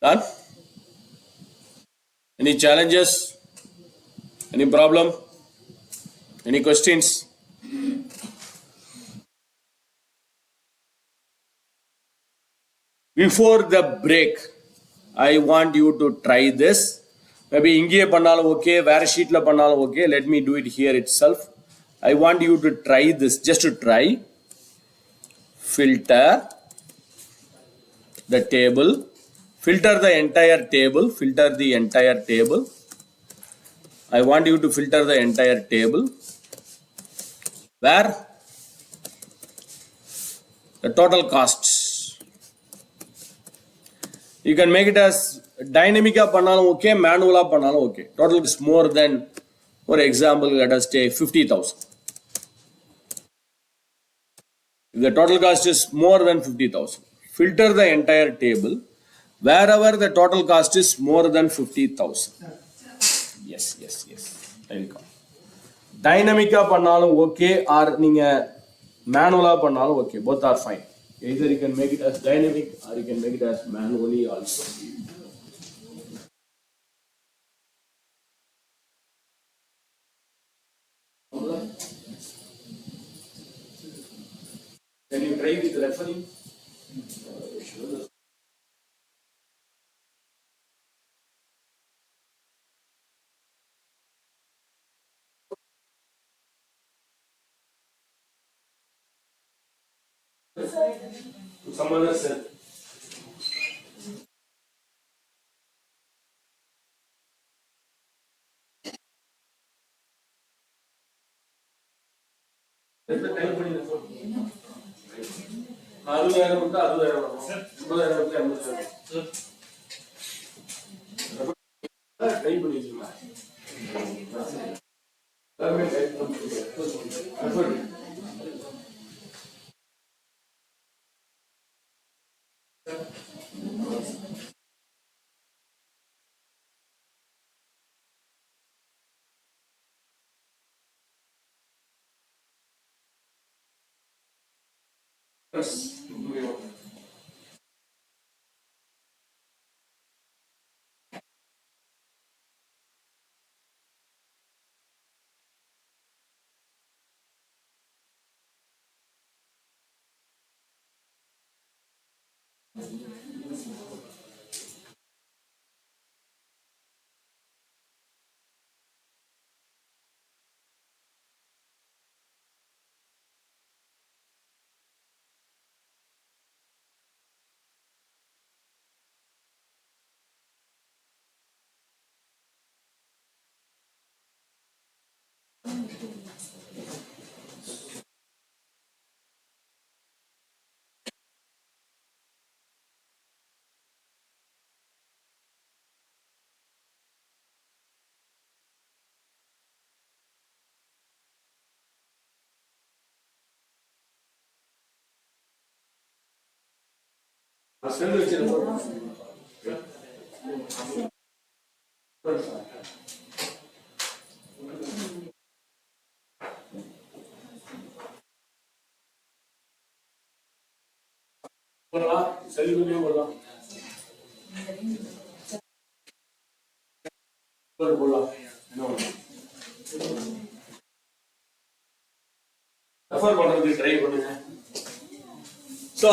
Done? Any challenges? Any problem? Any questions? Before the break, I want you to try this. Maybe இங்கேயே பண்ணாலும் okay, வேற sheetல பண்ணாலும் okay. Let me do it here itself. I want you to try this. Just to try. Filter the table. Filter the entire table. Filter the entire table. I want you to filter the entire table. Where? The total costs. You can make it as dynamic பண்ணாலும் okay, manual பண்ணாலும் okay. Total is more than, for example, let us say 50,000. If the total cost is more than 50,000, filter the entire table wherever the total cost is more than 50,000. Yes. I will come. Dynamic பண்ணாலும் okay or நீங்க manual பண்ணாலும் okay. Both are fine. Either you can make it as dynamic or you can make it as manually also. Can you try with referring? to some other cell. That's the time for you. 60,000 மட்டும் 60,000 வரும். 50,000 மட்டும் 50,000. Try பண்ணி வச்சுக்கலாம். எல்லாமே type பண்ணி. செல் வச்சிருக்கோம். போடலாம், செல்லுக்குள்ளேயே போடலாம். போடலாம். ரெஃபர் பண்றதுக்கு ட்ரை பண்ணுங்க. So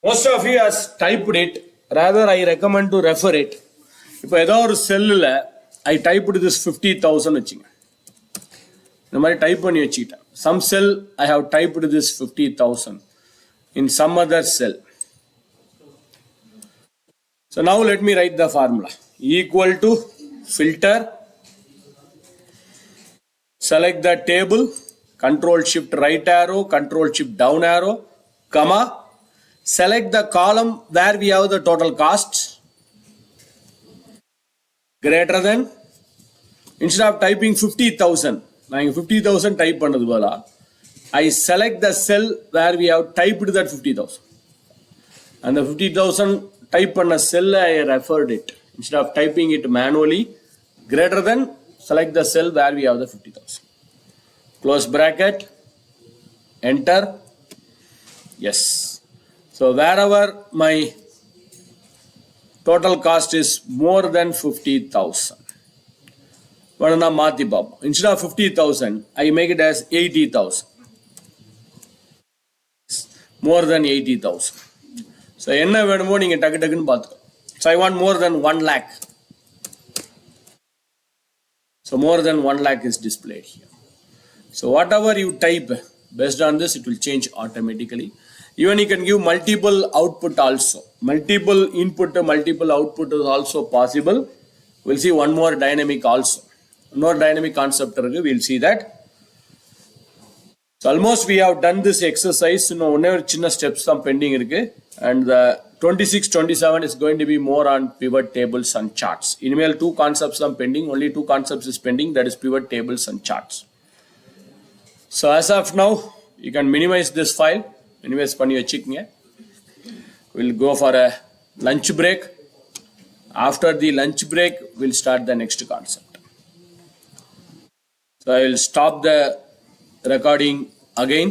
most of you has typed it, rather I recommend to refer it. இப்போ ஏதோ ஒரு செல்லில் ஐ டைப்டு திஸ் 50,000 வச்சுங்க. இந்த மாதிரி டைப் பண்ணி வச்சுக்கிட்டேன். Some cell I have typed this 50,000 in some other cell. So now let me write the formula. Equal to filter, select the table, control shift right arrow, control shift down arrow, comma, select the column where we have the total costs greater than, instead of typing 50,000 நான் 50,000 type பண்ணது போல I select the cell where we have typed that 50,000 and the 50,000 type பண்ண cell I referred it, instead of typing it manually, greater than, select the cell where we have the 50,000, close bracket, enter. Yes, so wherever my total cost is more than 50,000, வேணும்னா மாத்தி பார்ப்போம். Instead of 50,000 I make it as 80,000, more than 80,000. So என்ன வேணுமோ நீங்க டக்கு டக்குன்னு பார்த்துக்கோ. So I want more than 1 lakh. So more than 1 lakh is displayed here. So whatever you type, based on this it will change automatically. Even you can give multiple output also. Multiple input, multiple output is also possible. We'll see one more dynamic also. More dynamic concept, we'll see that. So almost we have done this exercise. Only chinna steps are pending, and the 26, 27 is going to be more on pivot tables and charts. Email 2 concepts are pending. Only 2 concepts is pending, that is pivot tables and charts. So as of now, you can minimize this file. Anyways, panni vechikkinga. We'll go for a lunch break. After the lunch break, we'll start the next concept. So I will stop the recording again.